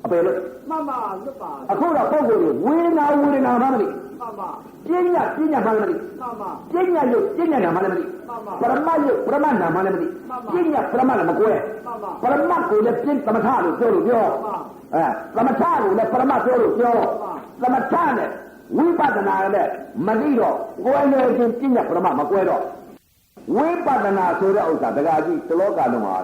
အပေလို့မှန်ပါလွတ်ပါအခုတော့ပုံကိုယ်ဝေဒနာမှမသိမှန်ပါပညာမှမသိမှန်ပါပညာရုပ်ပညာနာမှမသိမှန်ပါပရမရုပ်ပရမနာမှမသိပညာပရမနာမကွဲပရမကိုလည်းပြင်းသမထလို့ပြောလို့ပြောသမထကိုလည်းပရမပြောလို့ပြောသမထနဲ့ဝိပဿနာနဲ့မသိတော့ကိုယ်လည်းချင်းပညာပရမမကွဲတော့ဝိပဿနာဆိုတဲ့ဥစ္စာတက္ကကြီးတလောကလုံးမှာ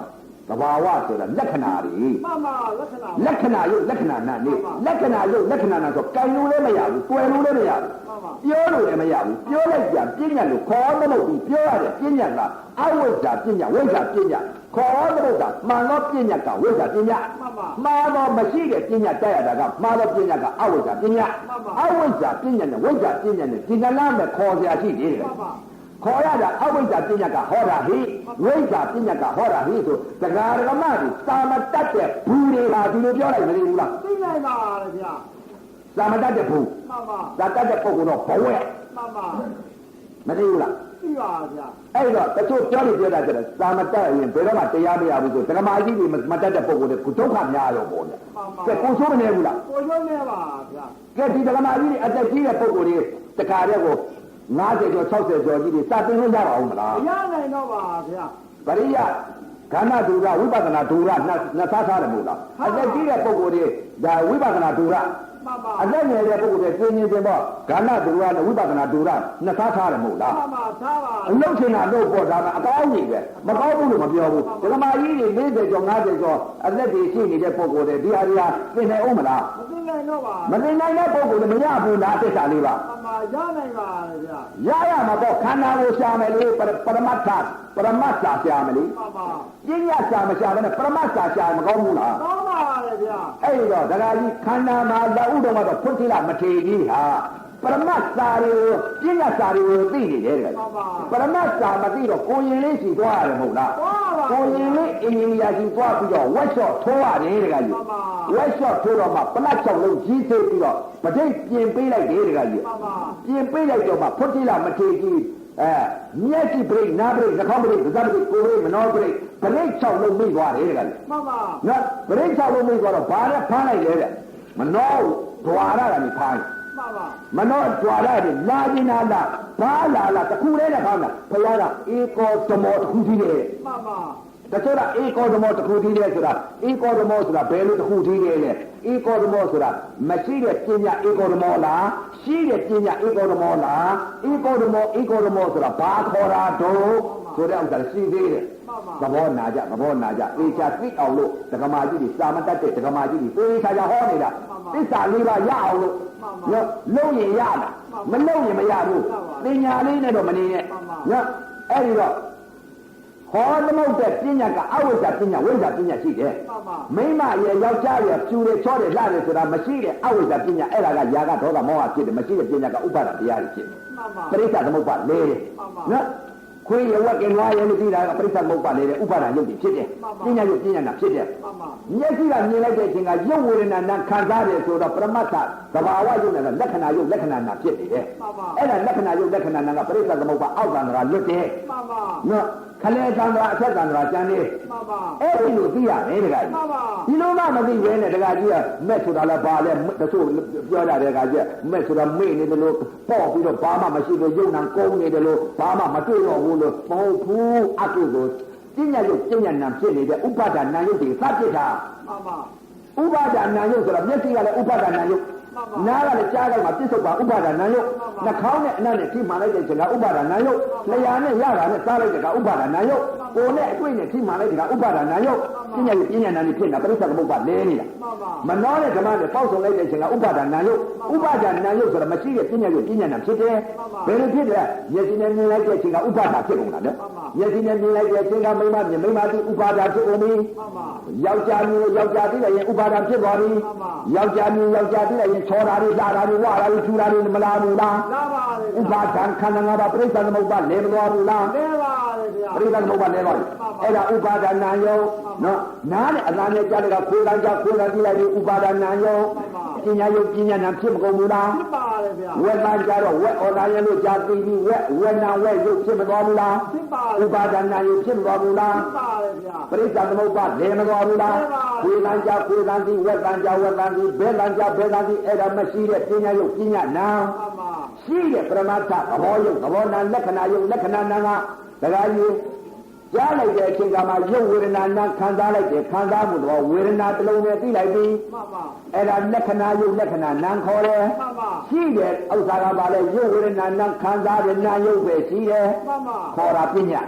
သဘာဝဆိုတာလက္ခဏာတွေမှန်ပါလက္ခဏာရုပ်လက္ခဏာနာနေလက္ခဏာရုပ်လက္ခဏာနာဆိုကြိုင်လို့လည်းမရဘူးတွယ်လို့လည်းမရဘူးပြောလို့လည်းမရဘူးပြောလိုက်ကြပြဉ္ညာလို့ခေါ်သမုတ်ပြီးပြောရတဲ့ပြဉ္ညာကအဝိဇ္ဇာပြဉ္ညာဝိဇ္ဇာပြဉ္ညာခေါ်သမုတ်ကမှန်သောပြဉ္ညာကဝိဇ္ဇာပြဉ္ညာမှားသောမရှိတဲ့ပြဉ္ညာတက်ရတာကမှားသောပြဉ္ညာကအဝိဇ္ဇာပြဉ္ညာအဝိဇ္ဇာပြဉ္ညာနဲ့ဝိဇ္ဇာပြဉ္ညာနဲ့ဒီကလာမဲ့ခေါ်စရာရှိသေးတယ်ခေါ်ရတာအဝိဇ္ဇာပညာကဟောတာဟိဝိဇ္ဇာပညာကဟောတာဟိဆိုတရားဓမ္မတွေသာမတတ်တဲ့ဘူးတွေဟာဒီလိုပြောလိုက်မသိဘူးလားသိနိုင်ပါလေဗျာသာမတတ်တဲ့ဘူးမှန်ပါသာတတ်တဲ့ပုဂ္ဂိုလ်တော့ဘဝမှန်ပါမသိဘူးလားသိပါဗျာအဲ့တော့တချို့ပြောလို့ပြောတာကျတော့သာမတတ်ရင်ဘယ်တော့မှတရားမရဘူးဆိုဓမ္မကြီးတွေမတတ်တဲ့ပုဂ္ဂိုလ်တွေကိုဒုက္ခများရောပေါ့ဗျာကဲကိုဆိုးမနေဘူးလားကိုဆိုးနေပါဗျာကဲဒီဓမ္မကြီးတွေအသက်ကြီးတဲ့ပုဂ္ဂိုလ်တွေတခါတည်းကို50ကျော်60ကျော်ကြီးတွေစတင်လို့ရပါအောင်မလားမရနိုင်တော့ပါဗျာပရိယ ခန္ဓာဒုရဝိပဿနာဒုရနှစ်စားထားတယ်မို့လားအသက်ကြီးတဲ့ပုဂ္ဂိုလ်တွေဒါဝိပဿနာဒုရအသက်ငယ်တဲ့ပုဂ္ဂိုလ်တွေပြင်းပြင်းပေါ့ခန္ဓာဒုရနဲ့ဝိပဿနာဒုရနှစ်စားထားတယ်မို့လားမှန်ပါသားပါအလုံးချင်တာလို့ပေါ်တာကအကောင်းကြီးပဲမကောင်းဘူးလို့မပြောဘူးဒကမာကြီးတွေ40ကျော်50ကျော်အသက်တွေရှိနေတဲ့ပုဂ္ဂိုလ်တွေဒီဟာတွေကသိနေအောင်မလားမသိနိုင်တော့ပါမသိနိုင်တဲ့ပုဂ္ဂိုလ်တွေမရဘူးလားသစ္စာလေးပါမှန်ပါရနိုင်ပါလေဗျာရမှာပေါ့ခန္ဓာကိုရှာမယ်လေပရမတ္ထရှာမယ်လေမှန်ပါပညာရှာမရှာဘဲနဲ့ပရမတ္ထရှာမကောင်းဘူးလားကောင်းပါလေဗျာအဲ့တော့ဒကာကြီးခန္ဓာမှာလက်ဥတော်မှာတော့ဖွင့်တိလမထေကြီးဟာပရမတ္စာတွေကိုပညာစာတွေကိုသိနေတယ်တကယ်ပရမတ္စာမသိတော့ကိုရင်လေးစီသွားရတယ်မဟုတ်လားကိုရင်လေးအင်ဂျင်နီယာစီသွားပြီးတော့ workshop ထိုးရတယ်တကယ်ကြီး workshop ထိုးတော့မှပလတ်ချောက်လုံးကြီးသေးပြီးတော့ပဋိပြင်ပေးလိုက်တယ်တကယ်ကြီးပြင်ပေးလိုက်တော့မှဖွင့်တိလမထေကြီးမျက်စိပရိနာပရိနှာခေါင်းပရိသဇပရိကိုယ်ပရိမနောပရိပရိ6လုံးမိသွားတယ်တကယ်မှန်ပါနော်ပရိ6လုံးမိသွားတော့ဘာနဲ့ဖမ်းလိုက်လဲတဲ့မနောဒွါရကနေဖမ်းမနောကြွာရတယ်လာကျင်လာဘာလာတခုလေးနဲ့ဖမ်းတာဘုရားကဧကောသမောတခုကြီးတယ်မှန်ပါတချို့ကဧကောသမောတခုကြီးတယ်ဆိုတာဧကောသမောဆိုတာဘယ်လိုတခုကြီးတယ်လဲဧကောသမောဆိုတာမရှိတဲ့ပညာဧကောသမောလားရှိတဲ့ပညာဧကောသမောလားဧကောသမောဆိုတာဘာခေါ်တာတော့ဆိုတဲ့ဥစ္စာရှိသေးတယ်သဘောနာကြအေချာသိအောင်လို့ဒကမာကြီးတွေစာမတတ်တဲ့ဒကမာကြီးတွေသေချာဟောနေတာသစ္စာလေးပါရအောင်လို့နော်လုံးရင်ရလားမလုံးရင်မရဘူးပညာလေးနဲ့တော့မနေနဲ့နော်အဲ့ဒီတော့ဟောသမုတ်တဲ့ပညာကအဝိဇ္ဇာပညာဝိဇ္ဇာပညာရှိတယ်မိမရဲ့ယောက်ျားရဲ့ဖြူတယ်ချောတယ်လှတယ်ဆိုတာမရှိတဲ့အဝိဇ္ဇာပညာအဲ့ဒါကຢာကဒေါသမောဟဖြစ်တယ်မရှိတဲ့ပညာကဥပါဒတရားကြီးဖြစ်တယ်ပရိစ္ဆသမုပ္ပါလေနော်ခွေးရဝက်ကင်ဝါရဲလို့ပြီးတာကပရိစ္ဆသမုပ္ပါလေတဲ့ဥပါဒရုပ်ကြီးဖြစ်တယ်ပညာရုပ်ပညာနာဖြစ်တယ်မျက်စိကမြင်လိုက်တဲ့အချိန်ကရုပ်ဝေဒနာနာခံစားတယ်ဆိုတော့ပရမတ္ထသဘာဝရုပ်နဲ့လက္ခဏာရုပ်လက္ခဏာနာဖြစ်နေတယ်အဲ့ဒါလက္ခဏာရုပ်လက္ခဏာနာကပရိစ္ဆသမုပ္ပါအောက်တန်ကလွတ်တယ်နော်ခလဲသံဃာအဆက်သံဃာကျန်နေအဲ့ဒီလိုသိရတယ်တကကြီးဒီလိုမှမသိဘဲနဲ့တကကြီးကမက်ဆိုတာလည်းဘာလဲတချို့ပြောကြတယ်တကကြီးမက်ဆိုတာမေ့နေတယ်လို့ပေါ့ပြီးတော့ဘာမှမရှိလို့ယုံနံကုန်းနေတယ်လို့ဘာမှမတွေ့တော့ဘူးလို့မဟုတ်ဘူးအကုသိုလ်ပညာရုပ်ပညာနာဖြစ်နေတဲ့ဥပါဒနာယုတ်တွေသတ်ပြစ်တာဥပါဒနာယုတ်ဆိုတာမျက်စိကလည်းဥပါဒနာယုတ်နားကလည်းကြားလိုက်မှာပြစ္ဆုတ်ပါဥပါဒနာယုတ်နှာခေါင်းနဲ့အနံ့နဲ့ထိမှန်လိုက်တဲ့ချိန်ကဥပါဒနာယုတ်လျှာနဲ့ရတာနဲ့စားလိုက်တဲ့ကဥပါဒနာယုတ်ကိုယ်နဲ့အတွေ့နဲ့ထိမှန်လိုက်တဲ့ကဥပါဒနာယုတ်ပညာရုပ်ပညာနာနေဖြစ်တာပရိစ္ဆေသမုပ္ပါလဲနေတာမနှောတဲ့ဓမ္မနဲ့ပေါက်ဆုံလိုက်တဲ့ချိန်ကဥပါဒနာယုတ်ဥပါဒနာယုတ်ဆိုတာမရှိတဲ့ပညာရုပ်ပညာနာဖြစ်တယ်ဘယ်လိုဖြစ်လဲမျက်စိနဲ့မြင်လိုက်တဲ့ချိန်ကဥပါဒဖြစ်ကုန်တာလေမျက်စိနဲ့မြင်လိုက်တဲ့ချိန်ကမိမမြင်မိမသိဥပါဒဖြစ်ကုန်ပြီယောက်ျားမျိုးယောက်ျားသိလိုက်ရင်ဥပါဒဖြစ်သွားပြီယောက်ျားမျိုးယောက်ျားသိလိုက်ရင်ချောတာတွေလာတာတွေဝါတာတွေထူတာတွေမလာဘူးလားလာပါလေဥပါဒံခန္ဓာ၅ပါးပရိစ္ဆေသမုပ္ပါလဲမသွားဘူးလားလဲပါလေဗျာပရိစ္ဆေသမုပ္ပါလဲသွားပြီအဲ့ဒါဥပါဒနာယုတ်နော်နားနဲ့အလားနဲ့ကြားတဲ့ကခွေးကကြားခွေးကကြည့်လိုက်ပြီးဥပါဒနာယုတ်ပညာယုတ်ပညာနာဖြစ်မကုန်ဘူးလားဖြစ်ပါလေဗျာဝက်သားကြတော့ဝက်ဩလာရင်လို့ကြားသိပြီးဝက်နာဝက်ယုတ်ဖြစ်မသွားဘူးလားဖြစ်ပါလေဥပါဒနာယုတ်ဖြစ်မသွားဘူးလားဖြစ်ပါလေဗျာပရိစ္ဆေသမုပ္ပါလဲမသွားဘူးလားခွေးကကြားခွေးကကြည့်ဝက်သားကြားဝက်သားကြည့်ဘဲကကြားဘဲကကြည့်အဲ့ဒါမရှိတဲ့ပညာယုတ်ပညာနာရှိတဲ့ပရမတ္ထသဘောယုတ်သဘောနာလက္ခဏာယုတ်လက္ခဏာနာကဒကာကြီးကြားလိုက်တဲ့အချိန်ကမှရုပ်ဝေဒနာနာခံစားလိုက်တယ်ခံစားမှုတော့ဝေဒနာတစ်လုံးနဲ့သိလိုက်ပြီအဲ့ဒါလက္ခဏာယုတ်လက္ခဏာနာခေါ်တယ်ရှိတဲ့ဥစ္စာကပါလေရုပ်ဝေဒနာနာခံစားတဲ့နာယုတ်ပဲရှိတယ်ခေါ်တာပညာ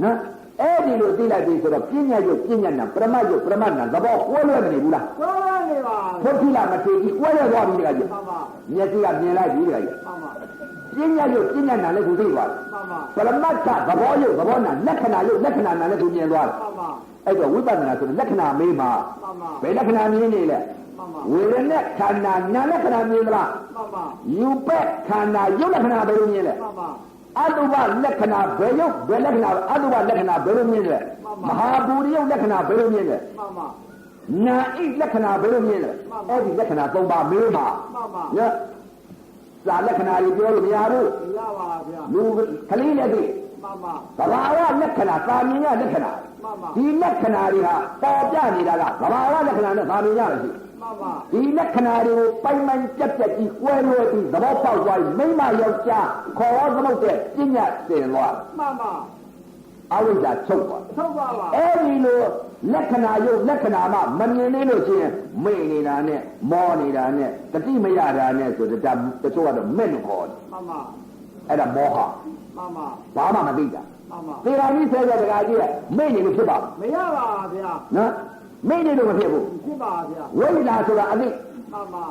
နော်အဲ့ဒီလိုသိလိုက်ပြီဆိုတော့ပညာယုတ်ပညာနာပရမယုတ်ပရမနာသဘောကွဲလွဲမနေဘူးလားကွဲလွဲနေပါဘုရားမထေကြီးကွဲလွဲသွားပြီတကကြီးမျက်စိကမြင်လိုက်ပြီတကကြီးပညာယုတ်ပညာနာလည်းသူသိသွားတယ်ပရမတ္ထသဘောယုတ်သဘောနာလက္ခဏာယုတ်လက္ခဏာနာလည်းသူမြင်သွားတယ်အဲ့တော့ဝိပဿနာဆိုတဲ့လက္ခဏာမေးမှာဘယ်လက္ခဏာမြင်နေလဲဝေဒနာခန္ဓာနာလက္ခဏာမြင်သလားယူပက်ခန္ဓာယုတ်လက္ခဏာဘယ်လိုမြင်လဲအတုပလက္ခဏာဘယ်ယုတ်ဘယ်လက္ခဏာအတုပလက္ခဏာဘယ်လိုမြင်လဲမဟာဘူရိယုတ်လက္ခဏာဘယ်လိုမြင်လဲနာဣလက္ခဏာဘယ်လိုမြင်လဲအဲ့ဒီလက္ခဏာ၃ပါးမေးမှာညစာလက္ခဏာကြီးပြောလို့မရဘူးမရပါဗျာလူကလေးလည်းသိသဘာဝလက္ခဏာသာမြင်ရလက္ခဏာဒီလက္ခဏာတွေဟာပေါ်ပြနေတာကသဘာဝလက္ခဏာနဲ့သာမြင်ရလို့ရှိဒီလက္ခဏာတွေကိုပိုင်ပိုင်ကြက်ကြက်ကြီးကွဲလွဲပြီးသဘောပေါက်သွားပြီးမိမယောက်ျားခေါ်သမုတ်တဲ့ပညာသင်သွားမှန်ပါ အဝိဇ္ဇာချုပ်သွား ထုတ်ပါပါ အဲ့ဒီလိုလက္ခဏာယုတ်လက္ခဏာမှမမြင်သေးလို့ရှိရင်မေ့နေတာနဲ့မောနေတာနဲ့တတိမရတာနဲ့ဆိုတော့တချို့ကတော့မဲ့လို့ခေါ်တယ် မှန်ပါ အဲ့ဒါမောဟ မှန်ပါ ဘာမှမသိတာ မှန်ပါ သေရာကြီးဆဲတဲ့တကားကြီးကမေ့နေလို့ဖြစ်ပါဘူး မရပါဗျာ နော်မေ့နေလို့မဖြစ်ဘူး ဖြစ်ပါဗျာ ဝိဇ္ဇာဆိုတာအသိ မှန်ပါ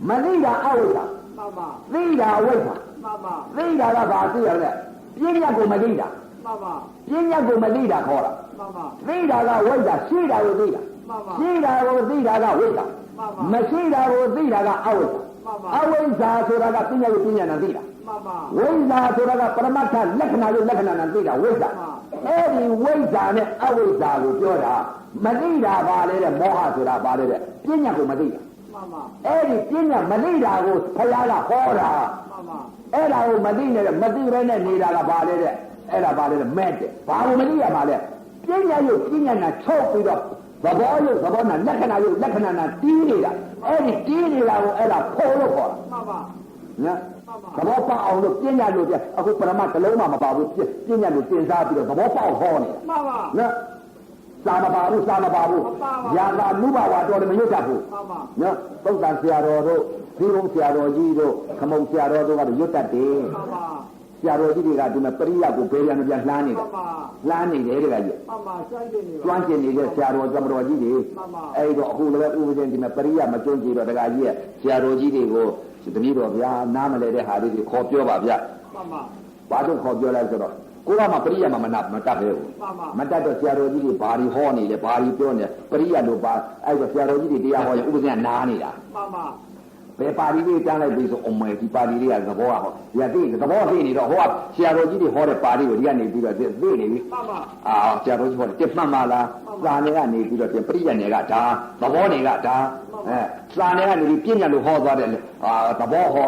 မသိတာအဝိဇ္ဇာ မှန်ပါ သိတာဝိဇ္ဇာ မှန်ပါ သိတာကဘာသိရလဲပြဉ္ညာကိုမသိတာ မှန်ပါ ပြဉ္ညာကိုမသိတာခေါ်တာ မှန်ပါ သိတာကဝိဇ္ဇာရှိတာကိုသိတာ မှန်ပါ ရှိတာကိုသိတာကဝိဇ္ဇာ မှန်ပါ မရှိတာကိုသိတာကအဝိဇ္ဇာ မှန်ပါ အဝိဇ္ဇာဆိုတာကပြဉ္ညာကိုပြဉ္ညာနဲ့သိတာ မှန်ပါ ဝိဇ္ဇာဆိုတာကပရမတ္ထလက္ခဏာကိုလက္ခဏာနဲ့သိတာဝိဇ္ဇာအဲ့ဒီဝိဇ္ဇာနဲ့အဝိဇ္ဇာကိုပြောတာမသိတာပါလေတဲ့မောဟဆိုတာပါလေတဲ့ပြဉ္ညာကိုမသိတာ မှန်ပါ အဲ့ဒီပြဉ္ညာမသိတာကိုဘုရားကဟောတာ မှန်ပါ အဲ့ဒါကိုမသိနဲ့မသိဘဲနဲ့နေတာကပါလေတဲ့အဲ့ဒါပါလေတဲ့မဲ့တဲ့ဘာလို့မသိရမှာလဲပြဉ္ညာယုတ်ပြဉ္ညာနာချုပ်ပြီးတော့သဘောယုတ်သဘောနာလက္ခဏာယုတ်လက္ခဏာနာတီးနေတာအဲ့ဒီတီးနေတာကိုအဲ့ဒါဖော်လို့ခေါ်တာ မှန်ပါ နော်သဘောပေါက်အောင်လို့ပြဉ္ညာလို့ပြအခုပရမတ်တစ်လုံးမှမပါဘူးပြဉ္ညာလို့တင်စားပြီးတော့သဘောပေါက်ဟောနေတာ မှန်ပါ နော်စာမပါဘူးစာမပါဘူးယာသာနုဘဝတော်လည်းမရွတ်တတ်ဘူး မှန်ပါ နော်သုတ်တန်ဆရာတော်တို့ဒီဘုံဆရာတော်ကြီးတို့ခမုံဆရာတော်တို့ကတော့ရွတ်တတ်တယ် မှန်ပါ ဆရာတော်ကြီးတွေကဒီမှာပရိယတ်ကိုဘေးရန်ပြန်လှမ်းနေ မှ တယ် န်ပါ လှမ်းနေတယ်တကကြီး မှန်ပါစိုက်တယ်နေ ကျွမ်းကျင်နေတဲ့ဆရာတော်သမတော်ကြီးတွေ မှန်ပါ အဲ့တော့အခုလည်းဥပဒေဒီမှာပရိယတ်မကျွမ်းကျင်တော့တကကြီးရဲ့ဆရာတော်ကြီးတွေကိုတပည့်တော်ဗျာနားမလဲတဲ့ဟာလေးတွေခေါ်ပြောပါဗျာ မှန်ပါ ဘာလို့ခေါ်ပြောလဲဆိုတော့ကိုကမှပရိယတ်မတတ်ပဲဘူး မှန်ပါ မတတ်တော့ဆရာတော်ကြီးတွေဘာတွေဟောနေလဲဘာတွေပြောနေပရိယတ်လို့ပါအဲ့တော့ဆရာတော်ကြီးတွေတရားဟောရင်ဥပဒေကနားနေတာ မှန်ပါ ဘယ်ပါဠိလေးတန်းလိုက်ပြီးဆိုအမေဒီပါဠိလေးကသဘောကဟောဒီကသိသဘောသိနေတော့ဟောဆရာတော်ကြီးတွေဟောတဲ့ပါဠိကိုဒီကနေပြီးတော့သိနေပြီ မှန်ပါ ဆရာတော်ကြီးဟောတယ်တစ်မှတ်မှလားစာနေကနေပြီးတော့ပရိယတ်နယ်ကဒါသဘောတွေကဒါစာနေကနေပြီးပြဉ္ညာလို့ဟောသွားတယ်သဘောဟော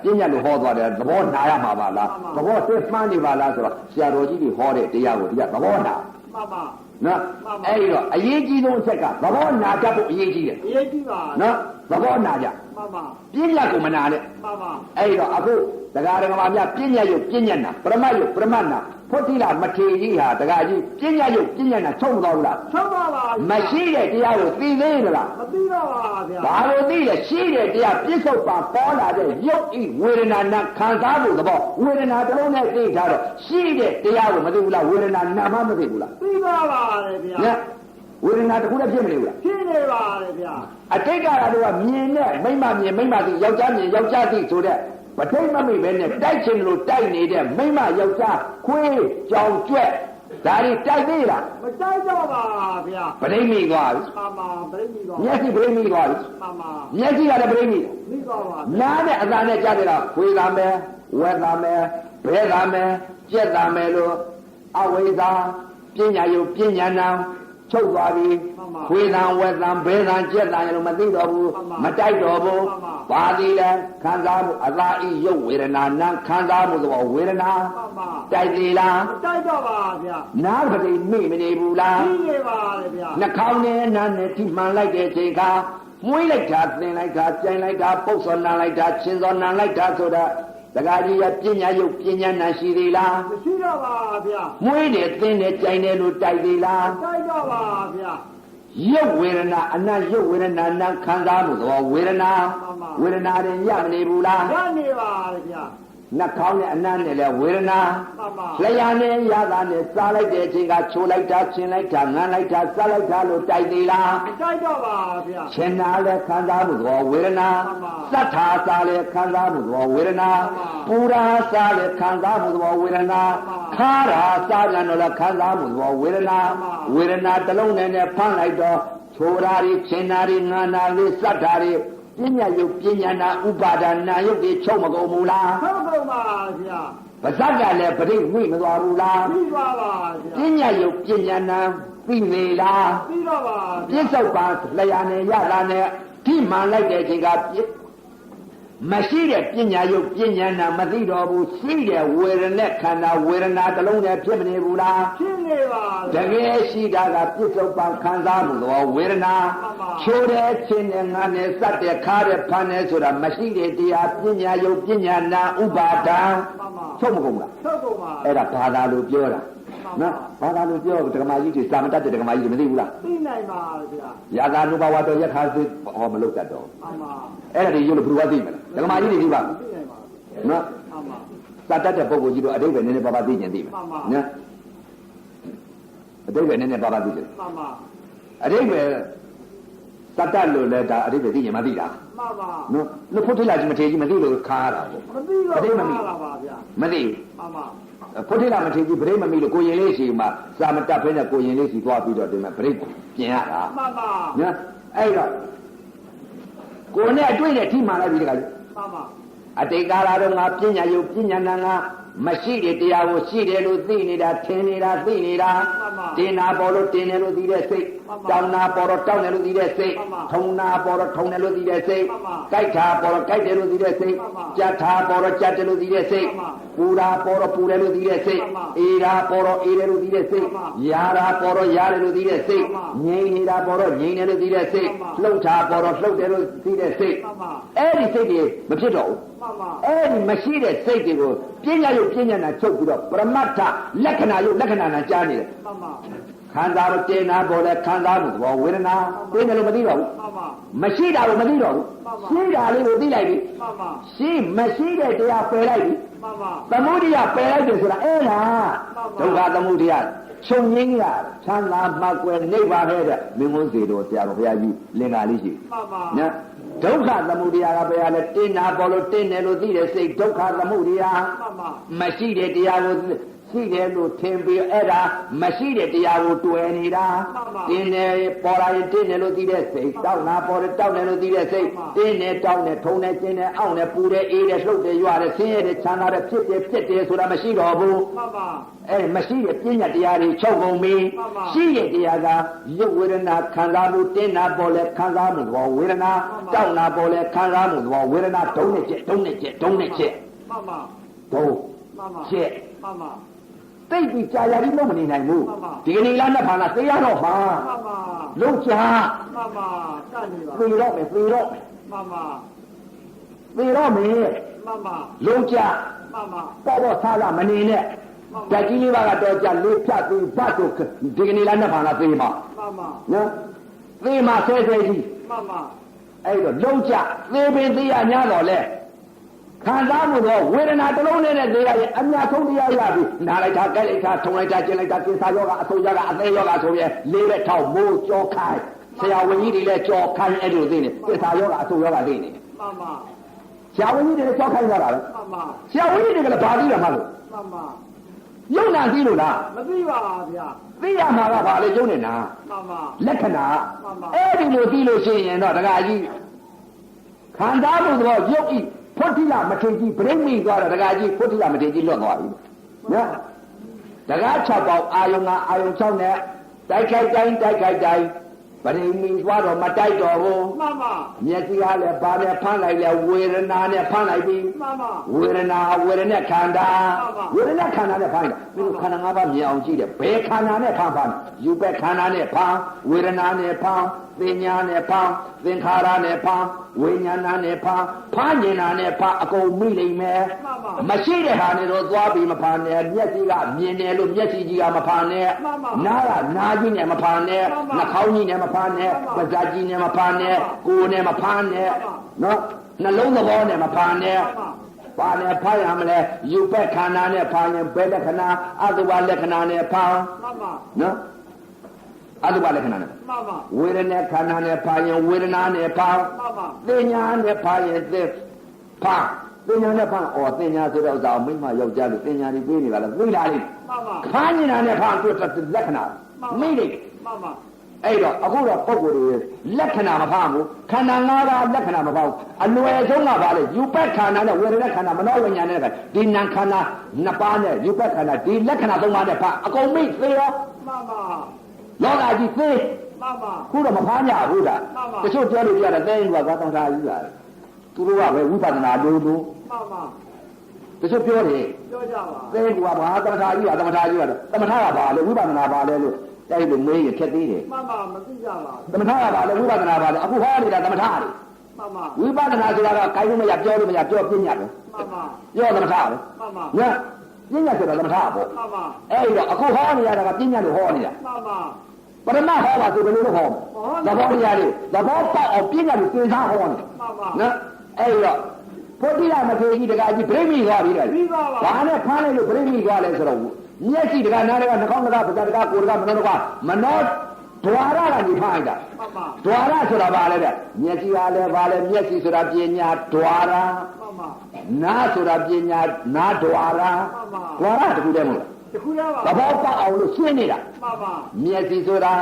ပြဉ္ညာလို့ဟောသွားတယ်သဘောနာရမှာပါလားသဘောတစ်မှတ်နေပါလားဆိုတော့ဆရာတော်ကြီးတွေဟောတဲ့တရားကိုဒီကသဘောနာ မှန်ပါ နော်အဲ့ဒီတော့အရေးကြီးဆုံးအချက်ကသဘောနာတတ်ဖို့အရေးကြီးတယ် အရေးကြီးပါ နော်သဘောနာကြ မှန်ပါ ပြဉ္ညာကိုမနာနဲ့ မှန်ပါ အဲ့ဒီတော့အခုတရားဓမ္မများပြဉ္ညာယုတ်ပြဉ္ညာနာပရမတ်ယုတ်ပရမတ်နာဖုတ်တိလာမထေကြီးဟာတရားကြီးပြဉ္ညာယုတ်ပြဉ္ညာနာချုပ်မတော်ဘူးလား ထုတ်ပါပါ မရှိတဲ့တရားကိုသိသေးသလား မသိတော့ပါဗျာ ဘာလို့သိလဲရှိတဲ့တရားပြစ္ဆုတ်ပါပေါ်လာတဲ့ယုတ်ဤဝေဒနာနာခံစားမှုသဘောဝေဒနာတစ်လုံးနဲ့သိထားတော့ရှိတဲ့တရားကိုမသိဘူးလားဝေဒနာနာမှမသိဘူးလား သိပါပါတယ်ဗျာ နော်ဝေဒနာတစ်ခုလည်းဖြစ်မနေဘူးလား ဖြစ်နေပါတယ်ဗျာ အတိတ်ကရာတို့ကမြင်နဲ့မိမမြင်မိမသိယောက်ျားမြင်ယောက်ျားသိဆိုတဲ့ပဋိမမိပဲနဲ့တိုက်ချင်လို့တိုက်နေတဲ့မိမယောက်ျားခွေးကြောင်ကျွဲ့ဒါတွေတိုက်သေးလား မတိုက်တော့ပါဗျာ ပဋိမိသွားပြီ မှန်ပါပြိမိတော့ မျက်စိပဋိမိသွားပြီ မှန်ပါ မျက်စိကလည်းပဋိမိ မိတော့ပါ နားနဲ့အသာနဲ့ကြားကြတာခွေးသာမယ်ဝက်သာမယ်ဘဲသာမယ်ကြက်သာမယ်လို့အဝိဇ္ဇာပညာယုတ်ပညာနာချုပ်သွားပြီခွေးသာဝက်သာဘဲသာကြက်သာလို့မသိတော့ဘူးမတိုက်တော့ဘူးဘာဒီလဲခံစားမှုအသာဤရုပ်ဝေဒနာနာခံစားမှုသဘောဝေဒနာ မှန်ပါ တိုက်သေးလား မတိုက်တော့ပါဗျာ နားပတိမိမနေဘူးလား သိနေပါတယ်ဗျာ နှာခေါင်းနဲ့နားနဲ့ထိမှန်လိုက်တဲ့ချိန်ခါမွေးလိုက်တာသင်လိုက်တာကြိုင်လိုက်တာပုတ်စော်နံလိုက်တာချင်းစော်နံလိုက်တာဆိုတာတခါကြီးရပညာယုတ်ပညာနာရှိသေးလား မရှိတော့ပါဗျာ မွေးတယ်သင်တယ်ကြိုင်တယ်လို့တိုက်သေးလား တိုက်တော့ပါဗျာ ရုပ်ဝေဒနာအနတ်ရုပ်ဝေဒနာနာခံစားမှုသဘောဝေဒနာဝေဒနာတွေရမနေဘူးလား ရနေပါတယ်ဗျာ နှာခေါင်းနဲ့အနတ်နဲ့လည်းဝေဒနာ မှန်ပါ လျှာနဲ့ရတာနဲ့စားလိုက်တဲ့အချိန်ကချိုလိုက်တာချင်းလိုက်တာငန်းလိုက်တာစားလိုက်တာလို့တိုက်သေးလား မတိုက်တော့ပါဗျာ ရှင်နာလည်းခံစားမှုသဘောဝေဒနာသတ္ထာစားလည်းခံစားမှုသဘောဝေဒနာပူရာစားလည်းခံစားမှုသဘောဝေဒနာခါရာစားပြန်တော့လည်းခံစားမှုသဘောဝေဒနာဝေဒနာတစ်လုံးနဲ့ဖမ်းလိုက်တော့ချိုရာတွေရှင်နာတွေငါနာတွေသတ္ထာတွေပညာယုတ်ပညာနာဥပါဒနာယုတ်တွေချုပ်မကုန်ဘူးလား ထုတ်တော့ပါဗျာ ပါဇက်ကလည်းပဋိဝိမသွားဘူးလား ပြီးသွားပါဗျာ ပညာယုတ်ပညာနာသိနေလား ပြီးတော့ပါ ပြစ္ဆုတ်ပါလျာနဲ့ရတာနဲ့ဒီမှန်လိုက်တဲ့အချိန်ကမရှိတဲ့ပညာယုတ်ပညာနာမသိတော့ဘူးရှိတဲ့ဝေဒနာခန္ဓာဝေဒနာတစ်လုံးနဲ့ဖြစ်မနေဘူးလား ဖြစ်နေပါ တကယ်ရှိတာကပြစ္ဆုတ်ပံခံစားမှုသောဝေဒနာချိုးတဲ့ချင်းနဲ့ငါနဲ့စက်တဲ့ခါတဲ့ဖန်တဲ့ဆိုတာမရှိတဲ့တရားပညာယုတ်ပညာနာဥပါဒံ မှန်ပါ ချုပ်မကုန်လား ထုတ်တော့ပါ အဲ့ဒါဘာသာလို့ပြောတာ နော်ဘာသာလို့ပြောဒကမာကြီးတွေစာမတတ်တဲ့ဒကမာကြီးတွေမသိဘူးလား သိနိုင်ပါဗျာ ရာဂနုဘဝတော်ယထာသိဟောမလုပ်တတ်တော့ မှန်ပါ အဲ့ဒါတွေရုပ်လို့ဘယ်လိုသိမလဲဒကမာကြီးတွေသိပါ သိနိုင်ပါ နော် မှန်ပါ စာတတ်တဲ့ပုဂ္ဂိုလ်ကြီးတို့အတိတ်ပဲနည်းနည်းပါးပါးသိကျင်သိမယ်နော်အတိတ်ပဲနည်းနည်းပါးပါးသိကျင် မှန်ပါ အတိတ်ပဲစာတတ်လို့လဲဒါအတိတ်ပဲသိကျင်မသိတာ မှန်ပါ နော်လို့ဖို့ထိလာကြီးမထေကြီးမသိလို့ခါရတာပေါ့ မသိတော့ပါပါဗျာ မသိ မှန်ပါ ဖို့ထိလာမထေကြီးဗရိတ်မမိလို့ကိုရင်လေးစီမှာစာမတတ်ဖဲနဲ့ကိုရင်လေးစီသွားပြီးတော့ဒီမှာဗရိတ်ပြင်ရတာ မှန်ပါ နော်အဲ့တော့ကိုယ်နဲ့တွေ့တဲ့ထိမှန်လိုက်ပြီတခါကြီး မှန်ပါ အတိတ်ကာလတော့ငါပညာယုတ်ပညာနာငါမရှိတဲ့တရားကိုရှိတယ်လို့သိနေတာထင်နေတာသိနေတာတင်နာပေါ်လို့တင်တယ်လို့သိတဲ့စိတ်တောင်းနာပေါ်တော့တောင်းတယ်လို့သိတဲ့စိတ်ထုံနာပေါ်တော့ထုံတယ်လို့သိတဲ့စိတ်ကြိုက်တာပေါ်တော့ကြိုက်တယ်လို့သိတဲ့စိတ်ကြက်တာပေါ်တော့ကြက်တယ်လို့သိတဲ့စိတ်ပူတာပေါ်တော့ပူတယ်လို့သိတဲ့စိတ်အေးတာပေါ်တော့အေးတယ်လို့သိတဲ့စိတ်ရာတာပေါ်တော့ရတယ်လို့သိတဲ့စိတ်ငြိမ်နေတာပေါ်တော့ငြိမ်တယ်လို့သိတဲ့စိတ်လှုပ်တာပေါ်တော့လှုပ်တယ်လို့သိတဲ့စိတ်အဲ့ဒီစိတ်တွေမဖြစ်တော့ဘူး မှန်ပါ အဲ့ဒီမရှိတဲ့စိတ်တွေကိုပညာယုတ်ပညာနာချုပ်ပြီးတော့ပရမတ္ထလက္ခဏာယုတ်လက္ခဏာနာကြားနေတယ် မှန်ပါ ခန္ဓာတော့တင်နာပေါ်လဲခန္ဓာမှုသဘောဝေဒနာသိတယ်လို့မသိတော့ဘူး မှန်ပါ မရှိတာကိုမသိတော့ဘူးရှိတာလေးကိုသိလိုက်ပြီ မှန်ပါ ရှိမရှိတဲ့တရားပယ်လိုက်ပြီ မှန်ပါ သမုဒိယပယ်လိုက်တယ်ဆိုတာအဲ့ဒါဒုက္ခသမုဒိယချုပ်ငင်းရချမ်းသာမှကွယ်နိဗ္ဗာန်ရဲ့မင်းမုန်းစေတော်ဆရာတော်ဘုရားကြီးလင်္ကာလေးရှိ မှန်ပါ နော်ဒုက္ခသမုဒယကဘယ်ဟာလဲတင်းနာပေါ်လို့တင်းတယ်လို့သိတဲ့စိတ်ဒုက္ခသမုဒယ မှန်ပါ မရှိတဲ့တရားကိုရှိတယ်လို့ထင်ပြီးအဲ့ဒါမရှိတဲ့တရားကိုတွေ့နေတာတင်းတယ်ပေါ်လာရင်တင်းတယ်လို့သိတဲ့စိတ်တောက်နာပေါ်တယ်တောက်တယ်လို့သိတဲ့စိတ်တင်းတယ်တောက်တယ်ထုံတယ်ကျင်းတယ်အောင့်တယ်ပူတယ်အေးတယ်လှုပ်တယ်ရွာတယ်ဆင်းရဲတယ်ချမ်းသာတယ်ဖြစ်တယ်ဆိုတာမရှိတော့ဘူး မှန်ပါ အဲ့မရှိတဲ့ပညာတရားတွေချုပ်ကုန်ပြီရှိတဲ့တရားကရုပ်ဝေဒနာခံစားမှုတင်းနာပေါ်လဲခံစားမှုသဘောဝေဒနာတောက်နာပေါ်လဲခံစားမှုသဘောဝေဒနာဒုံနဲ့ချက်ဒုံနဲ့ချက်ဒုံနဲ့ချက် မှန်ပါ ဒုံ မှန်ပါ ချက် မှန်ပါ သိပြီးကြာရပြီးလုံးမနေနိုင်ဘူးဒီကနေ့လားနှစ်ဖာလားသိရတော့မှာ မှန်ပါ လုံးချာ မှန်ပါတတ်နေပါ သေတော့မယ်သေတော့မယ် မှန်ပါ သေတော့မယ် မှန်ပါ လုံးချာ မှန်ပါ ပေါ့ပေါ့ဆားလာမနေနဲ့ဓာတ်ကြီးလေးပါကတော့ကြာလေးဖြတ်ပြီးဘတ်တို့ဒီကနေ့လားနှစ်ဖာလားသေမှာ မှန်ပါ နော်သေမှာဆဲဆဲကြီး မှန်ပါ အဲ့တော့လုံးချသေပင်သေရ냐တော့လဲခံစားမှုတော့ဝေဒနာတစ်လုံးနဲ့သေရရင်အများဆုံးတရားရပြီနားလိုက်တာကြက်လိုက်တာထုံလိုက်တာကျင်လိုက်တာကိစ္စယောဂအဆုံးယောဂအသေးယောဂဆိုရင်လေးပဲထောက်မိုးကြောခိုင်းဆရာဝန်ကြီးတွေလည်းကြောခိုင်းအဲ့လိုသိနေကိစ္စယောဂအဆုံးယောဂသိနေ မှန်ပါ ဆရာဝန်ကြီးတွေလည်းကြောခိုင်းကြတာပဲ မှန်ပါ ဆရာဝန်ကြီးတွေကလည်းဘာသိတယ်မှလို့ မှန်ပါ ယုံနာသိလို့လား မသိပါဗျာ သိရမှာကဘာလဲယုံနေတာ မှန်ပါ လက္ခဏာ မှန်ပါ အဲ့ဒီလိုသိလို့ရှိရင်တော့တခါကြီးခံစားမှုတော့ယုတ်ဤဖွတ်တိလမထေကြီးပြိမိသွားတော့တခါကြီးဖွတ်တိလမထေကြီးလွတ်သွားပြီနော်တခါ6ပေါက်အာယုံကအာယုံ6နဲ့တိုက်ခိုက်တိုင်းတိုက်ခိုက်တိုင်းပြိမိသွားတော့မတိုက်တော့ဘူး မှန်ပါ မျက်စိကလည်းဘာနဲ့ဖမ်းလိုက်လဲဝေဒနာနဲ့ဖမ်းလိုက်ပြီ မှန်ပါ ဝေဒနာခန္ဓာဝေဒနာခန္ဓာနဲ့ဖမ်းတယ်ပြီးတော့ခန္ဓာ၅ပါးမြင်အောင်ကြည့်တယ်ဘယ်ခန္ဓာနဲ့ဖမ်းယူပဲခန္ဓာနဲ့ဖမ်းဝေဒနာနဲ့ဖမ်းပညာနဲ့ဖမ်းသင်္ခါရနဲ့ဖမ်းဝိညာဏနဲ့ဖမ်းဉာဏ်နဲ့ဖမ်းအကုန်မိလိမ့်မယ်မရှိတဲ့ဟာနဲ့တော့သွားပြီးမဖမ်းနဲ့မျက်စိကမြင်တယ်လို့မျက်စိကြီးကမဖမ်းနဲ့နားကနားကြီးနဲ့မဖမ်းနဲ့နှာခေါင်းကြီးနဲ့မဖမ်းနဲ့ပါးစပ်ကြီးနဲ့မဖမ်းနဲ့ကိုယ်နဲ့မဖမ်းနဲ့နော်နှလုံးသဘောနဲ့မဖမ်းနဲ့ဘာနဲ့ဖမ်းရမလဲယူပက်ခန္ဓာနဲ့ဖမ်းရင်ဘယ်လက္ခဏာအတုပလက္ခဏာနဲ့ဖမ်း မှန်ပါ နော်အတုပလက္ခဏာနဲ့ မှန်ပါ ဝေဒနာခန္ဓာနဲ့ဖမ်းရင်ဝေဒနာနဲ့ဖမ်း မှန်ပါ သင်ညာနဲ့ဖမ်းရင်သင်ဖမ်းသင်ညာနဲ့ဖမ်းဩသင်ညာဆိုတော့ဥစ္စာမိမယောက်ျားလို့သင်ညာတွေပြေးနေတာလားသိလားလေ မှန်ပါ ဖမ်းနေတာနဲ့ဖမ်းတွေ့လက္ခဏာမိတယ် မှန်ပါ အဲ့တော့အခုတော့ပုံကိုယ်တွေလက္ခဏာမဖမ်းဘူးခန္ဓာ၅ပါးလက္ခဏာမဖမ်းဘူးအလွယ်ဆုံးကဘာလဲယူပက်ခန္ဓာနဲ့ဝေဒနာခန္ဓာမနောဝိညာဉ်နဲ့ဒီနာခန္ဓာနှစ်ပါးနဲ့ယူပက်ခန္ဓာဒီလက္ခဏာ၃ပါးနဲ့ဖမ်းအကုန်မိသေးရော မှန်ပါ လောကကြီးသေး မှန်ပါ ခုတော့မဖမ်းကြဘူးဒါတချို့ပြောလို့ပြရတယ်သဲရင်ကသွားတောင်းထားကြီးလာတယ်သူတို့ကပဲဝိပဿနာလို့လို့ မှန်ပါ တချို့ပြောတယ် ပြောကြပါ သဲရင်ကဘာသမထကြီးကသမထကြီးကတော့သမထကဘာလဲဝိပဿနာဘာလဲလို့အဲ့လိုမေးရခက်သေးတယ် မှန်ပါမသိကြပါ သမထကဘာလဲဝိပဿနာဘာလဲအခုဟောနေတာသမထတွေ မှန်ပါ ဝိပဿနာဆိုတာကကိုင်းလို့မရပြောလို့မရပြောပြညတ်ပဲ မှန်ပါ ပြောသမထပဲ မှန်ပါ ည ပညာဆိုတာသမထပေါ့ မှန်ပါ အဲ့တော့အခုဟောနေရတာကပညာလို့ဟောနေတာ မှန်ပါ ပရမဟောပါဆိုဘယ်လိုလုပ်ဟောသဘောတရားလေးသဘောပေါက်အောင်ပညာလို့သင်စားဟောနေ မှန်ပါ နော်အဲ့တော့ဘုဒ္ဓရမထေရကြီးတကကြီးပြိမိသွားပြီလေ ပြီးပါပါ ဘာနဲ့ဖမ်းလိုက်လို့ပြိမိသွားလဲဆိုတော့မျက်စိတကနားတကနှာခေါင်းတကပဇာတကကိုယ်တကမနောတကမနောဒွါရကနေဖမ်းလိုက်တာ မှန်ပါ ဒွါရဆိုတာဘာလဲတဲ့မျက်စိကလည်းဘာလဲမျက်စိဆိုတာပညာဒွါရ မှန်ပါ နားဆိုတာပညာနားဒွါရဒွါရတခုတည်းမဟုတ် တခုရပါ လားသဘောပေါက်အောင်လို့ရှင်းနေတာ မှန်ပါ မျက်စိဆိုတာ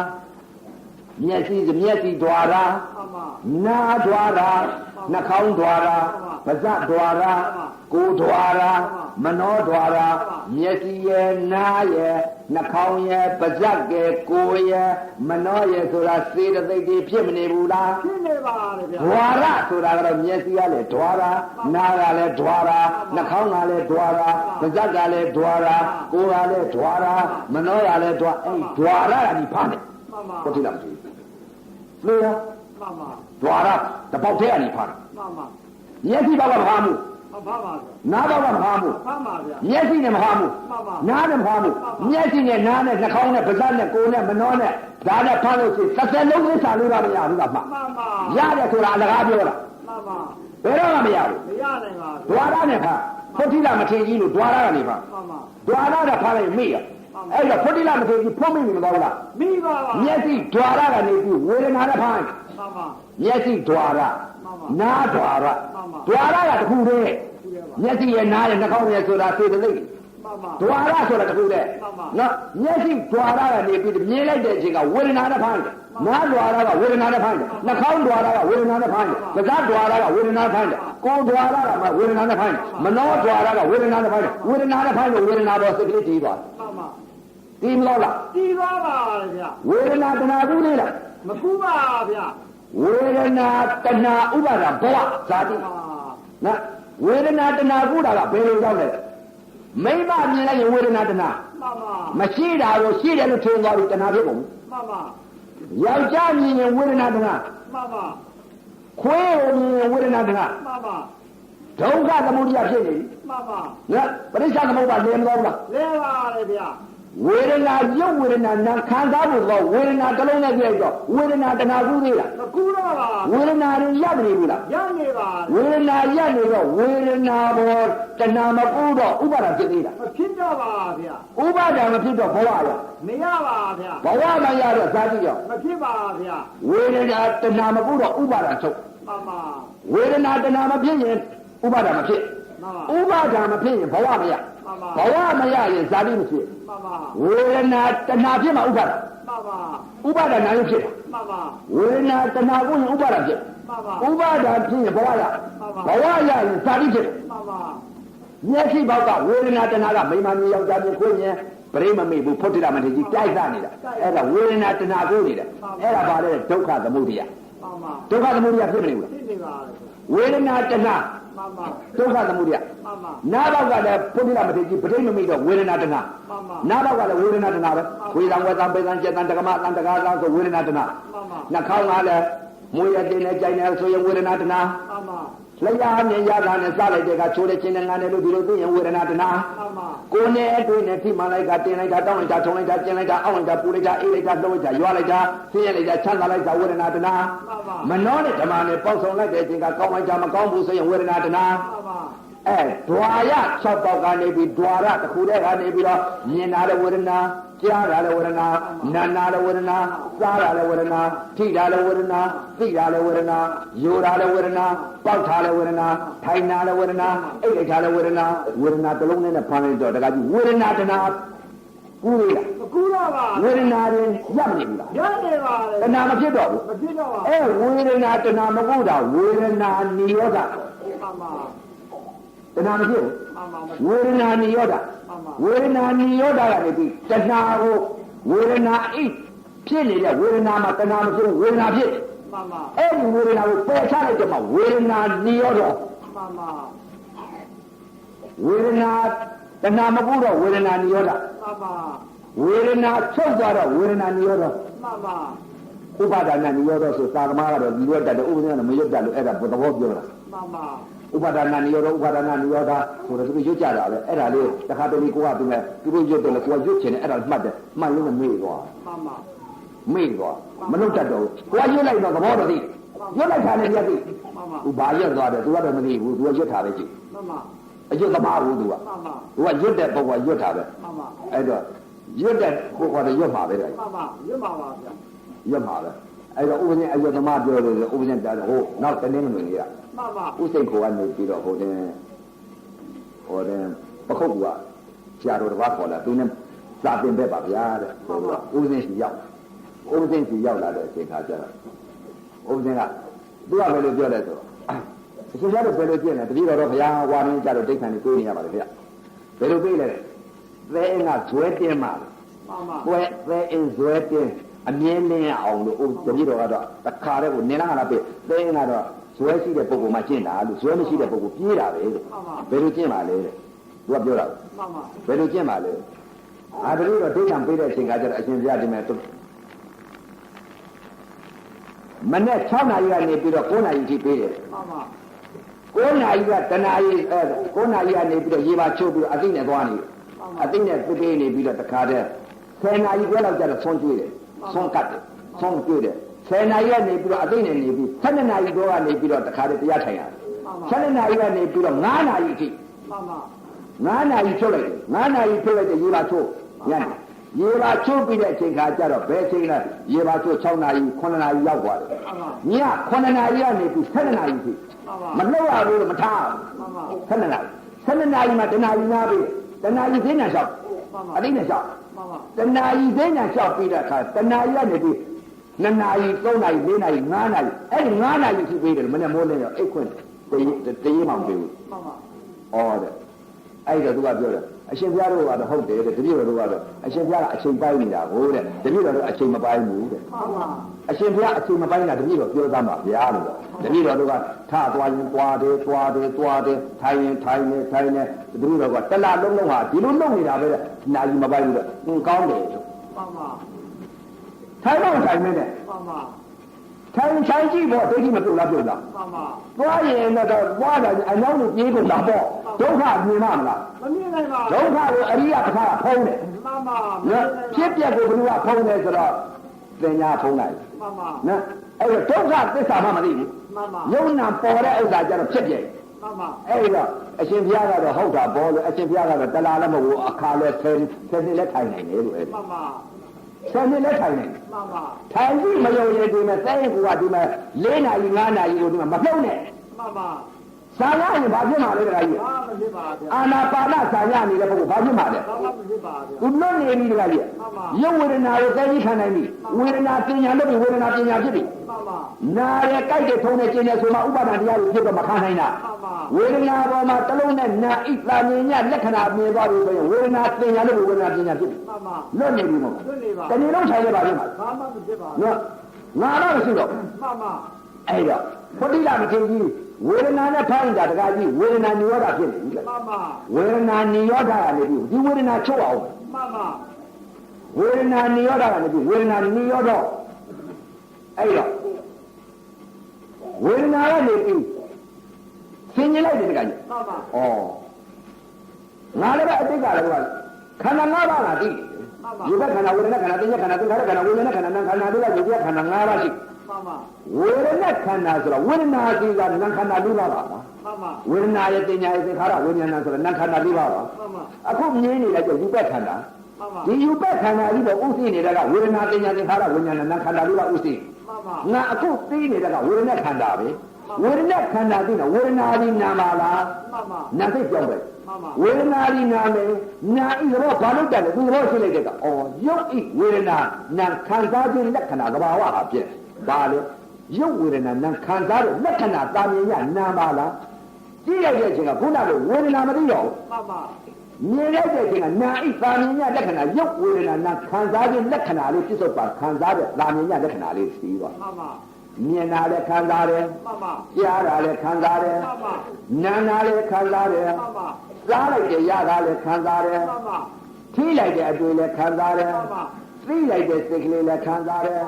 မျက်စိဒွါရ မှန်ပါ နားဒွါရနှာခေါင်းဒွါရပါးစပ်ဒွါရကိုယ်ဒွါရမနောဒွါရမျက်စိရဲ့နားရဲ့နှာခေါင်းရဲ့ပါးစပ်ရဲ့ကိုယ်ရဲ့မနောရဲ့ဆိုတာစေတသိက်တွေဖြစ်မနေဘူးလား ဖြစ်နေပါလေဗျာ ဒွါရဆိုတာကတော့မျက်စိကလည်းဒွါရနားကလည်းဒွါရနှာခေါင်းကလည်းဒွါရပါးစပ်ကလည်းဒွါရကိုယ်ကလည်းဒွါရမနောကလည်းဒွါအဲ့ဒွါရကဒီဖားတယ် မှန်ပါ ဟုတ်တယ်လားမရှိဘူးလို့ မှန်ပါ ဒွါရတပေါက်ထဲကနေဖားတယ် မှန်ပါ မျက်စိဘောက်ကမဖားဘူး မှန်ပါပါ နားဘောက်ကမဖားဘူး မှန်ပါဗျာ မျက်စိနဲ့မဖားဘူး မှန်ပါ နားနဲ့မဖားဘူးမျက်စိနဲ့နားနဲ့နှာခေါင်းနဲ့ပါးစပ်နဲ့ကိုယ်နဲ့မနှောနဲ့ဒါနဲ့ဖားလို့ရှိရင်တစ်သက်လုံးသစ္စာလို့ရမရဘူးလားမှ မှန်ပါ ရတယ်ဆိုတာအလကားပြောတာ မှန်ပါ ဘယ်တော့မှမရဘူး မရနိုင်ပါ ဒွါရနဲ့ဖားဖုတ်တိလမထေကြီးလို့ဒွါရကနေဖား မှန်ပါ ဒွါရနဲ့ဖားလိုက်မိရအဲ့တော့ဖုတ်တိလမထေကြီးဖုတ်မိနေမသွားဘူးလား မိပါပါ မျက်စိဒွါရကနေပြီးဝေဒနာနဲ့ဖား မှန်ပါ မျက်စိဒွါရနားဒွါရဒွါရကတခုတည်းမျက်စိရဲ့နားရဲ့နှာခေါင်းရဲ့ဆိုတာစေတသိက် မှန်ပါ ဒွါရဆိုတာတခုတည်းနော်မျက်စိဒွါရကနေပြီးမြင်လိုက်တဲ့အချိန်ကဝေဒနာနဲ့ဖမ်းတယ်နားဒွါရကဝေဒနာနဲ့ဖမ်းတယ်နှာခေါင်းဒွါရကဝေဒနာနဲ့ဖမ်းတယ်ပါးစပ်ဒွါရကဝေဒနာနဲ့ဖမ်းတယ်ကိုယ်ဒွါရကမှဝေဒနာနဲ့ဖမ်းတယ်မနောဒွါရကဝေဒနာနဲ့ဖမ်းတယ်ဝေဒနာနဲ့ဖမ်းလို့ဝေဒနာပေါ်စိတ်ကလေးတည်သွား မှန်ပါ တည်မလို့လား တီးပါပါလေဗျာ ဝေဒနာတဏှာကူးလေးလား မကူပါဗျာ ဝေဒနာတဏှာဥပါဒဘဝဇာတိ ဟာ နော်ဝေဒနာတဏှာကူးတာကဘယ်လိုရောက်လဲမိမမြင်လိုက်ရင်ဝေဒနာတဏှာ မှန်ပါ မရှိတာကိုရှိတယ်လို့ထင်သွားပြီးတဏှာဖြစ်ကုန် မှန်ပါ ယောက်ျားမြင်ရင်ဝေဒနာတဏှာ မှန်ပါ ခွေးကိုမြင်ရင်ဝေဒနာတဏှာ မှန်ပါ ဒုက္ခသမုဒယဖြစ်နေပြီ မှန်ပါ နော်ပရိစ္ဆေသမုပ္ပါလင်းမသွားဘူးလား လဲပါလေဗျာ ဝေဒနာရုပ်ဝေဒနာနာခံစားဖို့တော့ဝေဒနာတစ်လုံးနဲ့ပြည့်တော့ဝေဒနာတဏှာကူးသေးလား မကူတော့ပါ ဝေဒနာရင်ရပ်နေဘူးလား ရနေပါ ဝေဒနာရပ်နေတော့ဝေဒနာဘောတဏှာမကူးတော့ဥပါဒဖြစ်သေးလား မဖြစ်တော့ပါဗျာ ဥပါဒမဖြစ်တော့ဘဝရ မရပါဗျာ ဘဝမရတော့ဇာတိရော မဖြစ်ပါဗျာ ဝေဒနာတဏှာမကူးတော့ဥပါဒချုပ် မှန်ပါ ဝေဒနာတဏှာမဖြစ်ရင်ဥပါဒမဖြစ် မှန်ပါ ဥပါဒမဖြစ်ရင်ဘဝမရ မှန်ပါ ဘဝမရရင်ဇာတိမဖြစ် မှန်ပါ ဝေဒနာတဏှာဖြစ်မှာဥပါဒ မှန်ပါ ဥပါဒနာရုပ်ဖြစ် မှန်ပါ ဝေဒနာတဏှာကိုရင်ဥပါဒဖြစ် မှန်ပါ ဥပါဒဖြစ်ရင်ဘဝရဘဝရရင်ဇာတိဖြစ် မှန်ပါ မျက်စိဘောက်ကဝေဒနာတဏှာကမိမမြေယောက်ျားမြေခွေးမြင်ပရိမမေဘူးဖုတ်တိရမထေကြီးကြိုက်စားနေတာအဲ့ဒါဝေဒနာတဏှာကိုနေတယ်အဲ့ဒါဘာလဲဒုက္ခသမုဒယ မှန်ပါ ဒုက္ခသမုဒယဖြစ်မနေဘူးလား ဖြစ်နေပါလေ ဝေဒနာတဏှာ မှန်ပါ ဒုက္ခသမုဒယ မှန်ပါ နားဘောက်ကလည်းဖုတ်တိရမထေကြီးပရိမမေတော့ဝေဒနာတဏှာ မှန်ပါ နားဘောက်ကလည်းဝေဒနာတဏှာပဲဝေဒံဝေဒံပေဒံစေတံတက္ကမတံတက္ကာသံဆိုဝေဒနာတဏှာ မှန်ပါ နှာခေါင်းကလည်းမွေးရတဲ့နဲ့ကြိုင်နေဆိုရင်ဝေဒနာတဏှာ မှန်ပါ လျှာမြင်ရတာနဲ့စလိုက်တဲ့ကချိုးတဲ့ချင်းနဲ့ငါနဲ့လို့ဒီလိုသိရင်ဝေဒနာတဏှာ မှန်ပါ ကိုယ်နဲ့အတွင်းနဲ့ထိမှန်လိုက်ကတင်လိုက်တာတောင်းလိုက်တာထုံလိုက်တာကျင်လိုက်တာအောက်လိုက်တာပူလိုက်တာအေးလိုက်တာလှုပ်လိုက်တာရွာလိုက်တာဆင်းရဲလိုက်တာချမ်းသာလိုက်တာဝေဒနာတဏှာ မှန်ပါ မနှောနဲ့ဓမ္မနဲ့ပေါက်ဆောင်လိုက်တဲ့အချိန်ကကောင်းလိုက်တာမကောင်းဘူးဆိုရင်ဝေဒနာတဏှာ မှန်ပါ အဲဒွါရ6ပေါက်ကနေပြီးဒွါရတစ်ခုတည်းကနေပြီးတော့မြင်တာလည်းဝေဒနာကြားတာလည်းဝေဒနာနာတာလည်းဝေဒနာစားတာလည်းဝေဒနာထိတာလည်းဝေဒနာသိတာလည်းဝေဒနာယူတာလည်းဝေဒနာပေါက်တာလည်းဝေဒနာထိုင်တာလည်းဝေဒနာအိတ်လိုက်တာလည်းဝေဒနာဝေဒနာတစ်လုံးနဲ့ဖမ်းလိုက်တော့တခါကြီးဝေဒနာတဏှာကူးရလား မကူတော့ပါ ဝေဒနာရင်ရပ်မနေဘူးလား ရနေပါလေ တဏှာမဖြစ်တော့ဘူး မဖြစ်တော့ပါ အဲဝေဒနာတဏှာမကူတာဝေဒနာနိရောဓ မှန်ပါ တဏှာမဖြစ်ဘူး မှန်ပါ ဝေဒနာနိရောဓ မှန်ပါ ဝေဒနာနိရောဓကနေပြီးတဏှာကိုဝေဒနာအိတ်ဖြစ်နေတဲ့ဝေဒနာမှာတဏှာမဖြစ်ဝေဒနာဖြစ် မှန်ပါ အဲ့ဒီဝေဒနာကိုပယ်ချလိုက်တော့မှဝေဒနာနိရောဓ မှန်ပါ ဝေဒနာတဏှာမကူတော့ဝေဒနာနိရောဓ မှန်ပါ ဝေဒနာချုပ်သွားတော့ဝေဒနာနိရောဓ မှန်ပါ ဥပါဒနာနိရောဓဆိုသာသမားကတော့ဒီရွတ်တတ်တယ်ဥပဒေကမရွတ်တတ်လို့အဲ့ဒါသဘောပြောတာ မှန်ပါ ဥပါဒနာနိရောဓဥပါဒနာနိရောဓဆိုတော့သူရွတ်ကြတာပဲအဲ့ဒါလေးတခါတလေကိုကသူနဲ့သူတို့ရွတ်တယ်လေကိုကရွတ်ချင်တယ်အဲ့ဒါမှတ်တယ်မှတ်လို့မေ့သွားမေ့သွားမလုပ်တတ်တော့ကိုကရွတ်လိုက်တော့သဘောတော်သိရွတ်လိုက်တာလည်းပြသိသူဘာရွတ်သွားတယ်သူကတော့မသိဘူးသူကရွတ်တာပဲကြည့်အရွတ်သမားဘူးသူကရွတ်တဲ့ပုဂ္ဂိုလ်ကရွတ်တာပဲအဲ့တော့ရွတ်တဲ့ပုဂ္ဂိုလ်ကရွတ်မှာပဲတဲ့ရွတ်ပါပါဗျာရွတ်မှာပဲအဲ့တော့ဥပဇင်းအရွတ်သမားပြောလို့ဥပဇင်းတာဟိုနောက်တနေ့မင်းကြီးကဥစိတ်ကိုကနေပြီးတော့ဟိုတဲ့ပခုတ်ကဆရာတော်တစ်ပါးခေါ်လာသူနဲ့စာသင်ပဲပါဗျာတဲ့ဟိုကဥပဇင်းစီရောက်လာတဲ့အချိန်ခါကျတော့ဥပဇင်းကသူကဘယ်လိုပြောလဲဆိုတော့အရှင်ရတော့ဘယ်လိုပြည့်လဲတတိတော်တော့ဘုရားဝါရင်းကြတော့ဒိဋ္ဌံကိုကိုးနေရပါလေဗျဘယ်လိုပြေးလဲသဲအင်းကဇွဲတင်းပါဘွဲသဲအင်းဇွဲတင်းအမြင်လင်းအောင်လို့တတိတော်ကတော့တခါတည်းကိုနင်းလာတာပဲသဲအင်းကတော့ဇွဲရှိတဲ့ပုဂ္ဂိုလ်မှကျင့်တာလို့ဇွဲမရှိတဲ့ပုဂ္ဂိုလ်ပြေးတာပဲလို့ဘယ်လိုကျင့်ပါလဲတဲ့သူကပြောတာဘယ်လိုကျင့်ပါလဲအာတတိတော်ဒိဋ္ဌံပေးတဲ့အချိန်ကကျတော့အရှင်ဘုရားဒီမဲ့မနေ့6နာရီကနေပြီးတော့9နာရီထိပေးတယ်9နာရီကတနာရီ9နာရီကနေပြီးတော့ရေပါချုပ်ပြီးတော့အသိနဲ့သွားနေအသိနဲ့ပြေးနေပြီးတော့တခါတည်း10နာရီခွဲလောက်ကျတော့ဆုံးကျွေးတယ်ဆုံးကတ်တယ်ဆုံးကျွေးတယ်10နာရီကနေပြီးတော့အသိနဲ့နေပြီး12နာရီတော့ကနေပြီးတော့တခါတည်းတရားထိုင်ရတယ်12နာရီကနေပြီးတော့9နာရီထိ9နာရီချုပ်လိုက်တယ်9နာရီထုတ်လိုက်တဲ့ရေပါချုပ်ညနေရေပါချုပ်ပြီးတဲ့အချိန်ခါကျတော့ဘယ်အချိန်လဲရေပါချုပ်6နာရီ9နာရီရောက်သွားတယ်ည9နာရီကနေပြီး12နာရီထိမနှုတ်ရဘူးမထား12နာရီ12နာရီမှာတနာရီနားပြီးတနာရီသိညာလျှောက်အတိနဲ့လျှောက်တနာရီသိညာလျှောက်ပြီးတဲ့အခါတနာရီကနေပြီး2နာရီ3နာရီ4နာရီ5နာရီအဲ့ဒီ5နာရီထိပြီးတယ်မနေ့မိုးလင်းရောအိတ်ခွင့်တရေမှောင်ပြေဘူးဩတဲ့အဲ့ဒါသူကပြောတယ်အရှင်ဘုရားတို့ကတော့ဟုတ်တယ်တဲ့တပည့်တော်တို့ကတော့အရှင်ဘုရားကအချိန်ပိုင်းနေတာကိုတဲ့တပည့်တော်တို့အချိန်မပိုင်းဘူးတဲ့အရှင်ဘုရားအချိန်မပိုင်းတာတပည့်တော်ပြောသားမှာဘုရားလို့တပည့်တော်တို့ကထသွားရင်သွားတယ်ထိုင်ရင်ထိုင်နေတပည့်တော်ကတလလုံးလုံးဟာဒီလိုလုပ်နေတာပဲတဲ့နာကြီးမပိုင်းဘူးတဲ့ကောင်းတယ်ထိုင်တော့ထိုင်နေတယ်ထိုင်ကြည့်ပေါ့ဒိဋ္ဌိမပြုတ်လားပြုတ်လားသွားရင်တော့သွားတာအကြောင်းကိုပြေးကုန်တာပေါ့ဒုက္ခမြင်မှမလားမမြင်နိုင်ပါဘူးဒုက္ခကိုအရိယပဋ္ဌာဖုံးတယ်ဖြစ်ပြက်ကိုဘယ်လိုကဖုံးလဲဆိုတော့သင်ညာဖုံးလိုက်နော်အဲ့တော့ဒုက္ခသစ္စာမှမသိဘူးယုံနာပေါ်တဲ့ဥစ္စာကြတော့ဖြစ်ပြက်အဲ့တော့အရှင်ဘုရားကတော့ဟုတ်တာပေါ်လို့အရှင်ဘုရားကတော့တလားလည်းမဟုတ်ဘူးအခါလည်း10နှစ်လည်းထိုင်နိုင်တယ်လို့အဲ့ဆယ်နှစ်လည်းထိုင်နေထိုင်ပြီးမယုံရင်ဒီမဲ့တိုင်းကူကဒီမဲ့4နာရီ5နာရီကိုဒီမဲ့မပြုံးနဲ့ဆာရရင်ဘာဖြစ်မှာလဲတခါကြီးအာနာပါနဆာရနေတဲ့ပုဂ္ဂိုလ်ဘာဖြစ်မှာလဲသူလွတ်နေပြီတခါကြီးရုပ်ဝေဒနာကိုသိသိခံနိုင်ပြီဝေဒနာပညာလို့ဝေဒနာပညာဖြစ်ပြီနာရဲကြိုက်တဲ့ထုံးနဲ့ကျင်းနေဆိုမှဥပါဒဏ်တရားကိုဖြစ်တော့မခံနိုင်တာဝေဒနာပေါ်မှာတလုံးနဲ့နာဣတာမြင်ညလက္ခဏာမြင်သွားပြီဆိုရင်ဝေဒနာပညာလို့ဝေဒနာပညာဖြစ်ပြီလွတ်နေပြီမဟုတ်တဏှိလုံးဆိုင်ရပါလိမ့်မှာဘာမှမဖြစ်ပါဘူးနော်ငါတော့မရှိတော့အဲ့တော့ဖုတိလာမထင်ကြီးဝေဒနာနဲ့ထိုင်းတာတကားကြီးဝေဒနာနိရောဓဖြစ်နေပြီလေဝေဒနာနိရောဓကနေပြီဒီဝေဒနာချုပ်အောင်ဝေဒနာနိရောဓကနေပြီဝေဒနာနိရောဓအဲ့တော့ဝေဒနာကနေပြီဆင်ញလိုက်တယ်တကားကြီးဩငါလည်းပဲအတိတ်ကလည်းခန္ဓာ၅ပါးလားသိဒီဘက်ခန္ဓာဝေဒနာခန္ဓာသိဉ္ဇခန္ဓာသင်္ခါရခန္ဓာဝေဒနာခန္ဓာနာခန္ဓာတို့ကဒီခန္ဓာ၅ပါးရှိဝေဒနာခန္ဓာဆိုတော့ဝေဒနာကြီးကနာခန္ဓာ၄ပါးပါဝေဒနာရဲ့တင်ညာရဲ့သင်္ခါရဝိညာဏဆိုတော့နာခန္ဓာ၄ပါးပါအခုမြင်နေလိုက်တော့ယူပက်ခန္ဓာဒီယူပက်ခန္ဓာကြီးတော့ဥသိနေတဲ့ကဝေဒနာတင်ညာသင်္ခါရဝိညာဏနာခန္ဓာ၄ပါးဥသိငါအခုသိနေတဲ့ကဝေဒနာခန္ဓာပဲဝေဒနာခန္ဓာသိတော့ဝေဒနာကြီးနာပါလားနာသိကြောက်ပဲဝေဒနာကြီးနာမယ်နာဤတော့ဘာလို့တက်လဲသူတော့ရှိလိုက်တဲ့ကဩယုတ်ဤဝေဒနာနာခံစားခြင်းလက္ခဏာသဘာဝဟာဖြစ်ဘာလဲရုပ်ဝေဒနာနာခံစားတဲ့လက္ခဏာတာမြင်ရနာပါလားကြည့်လိုက်တဲ့အချိန်ကခုနကဝေဒနာမသိတော့မြင်လိုက်တဲ့အချိန်ကနာဤတာမြင်ရလက္ခဏာရုပ်ဝေဒနာနာခံစားခြင်းလက္ခဏာလေးပြစ္ဆုတ်ပါခံစားတဲ့တာမြင်ရလက္ခဏာလေးသိသွားမြင်တာလည်းခံစားတယ်ကြားတာလည်းခံစားတယ်နားတာလည်းခံစားတယ်စားလိုက်တဲ့ရတာလည်းခံစားတယ်ထိလိုက်တဲ့အတွေ့လည်းခံစားတယ်သိလိုက်တဲ့စိတ်ကလေးလည်းခံစားတယ်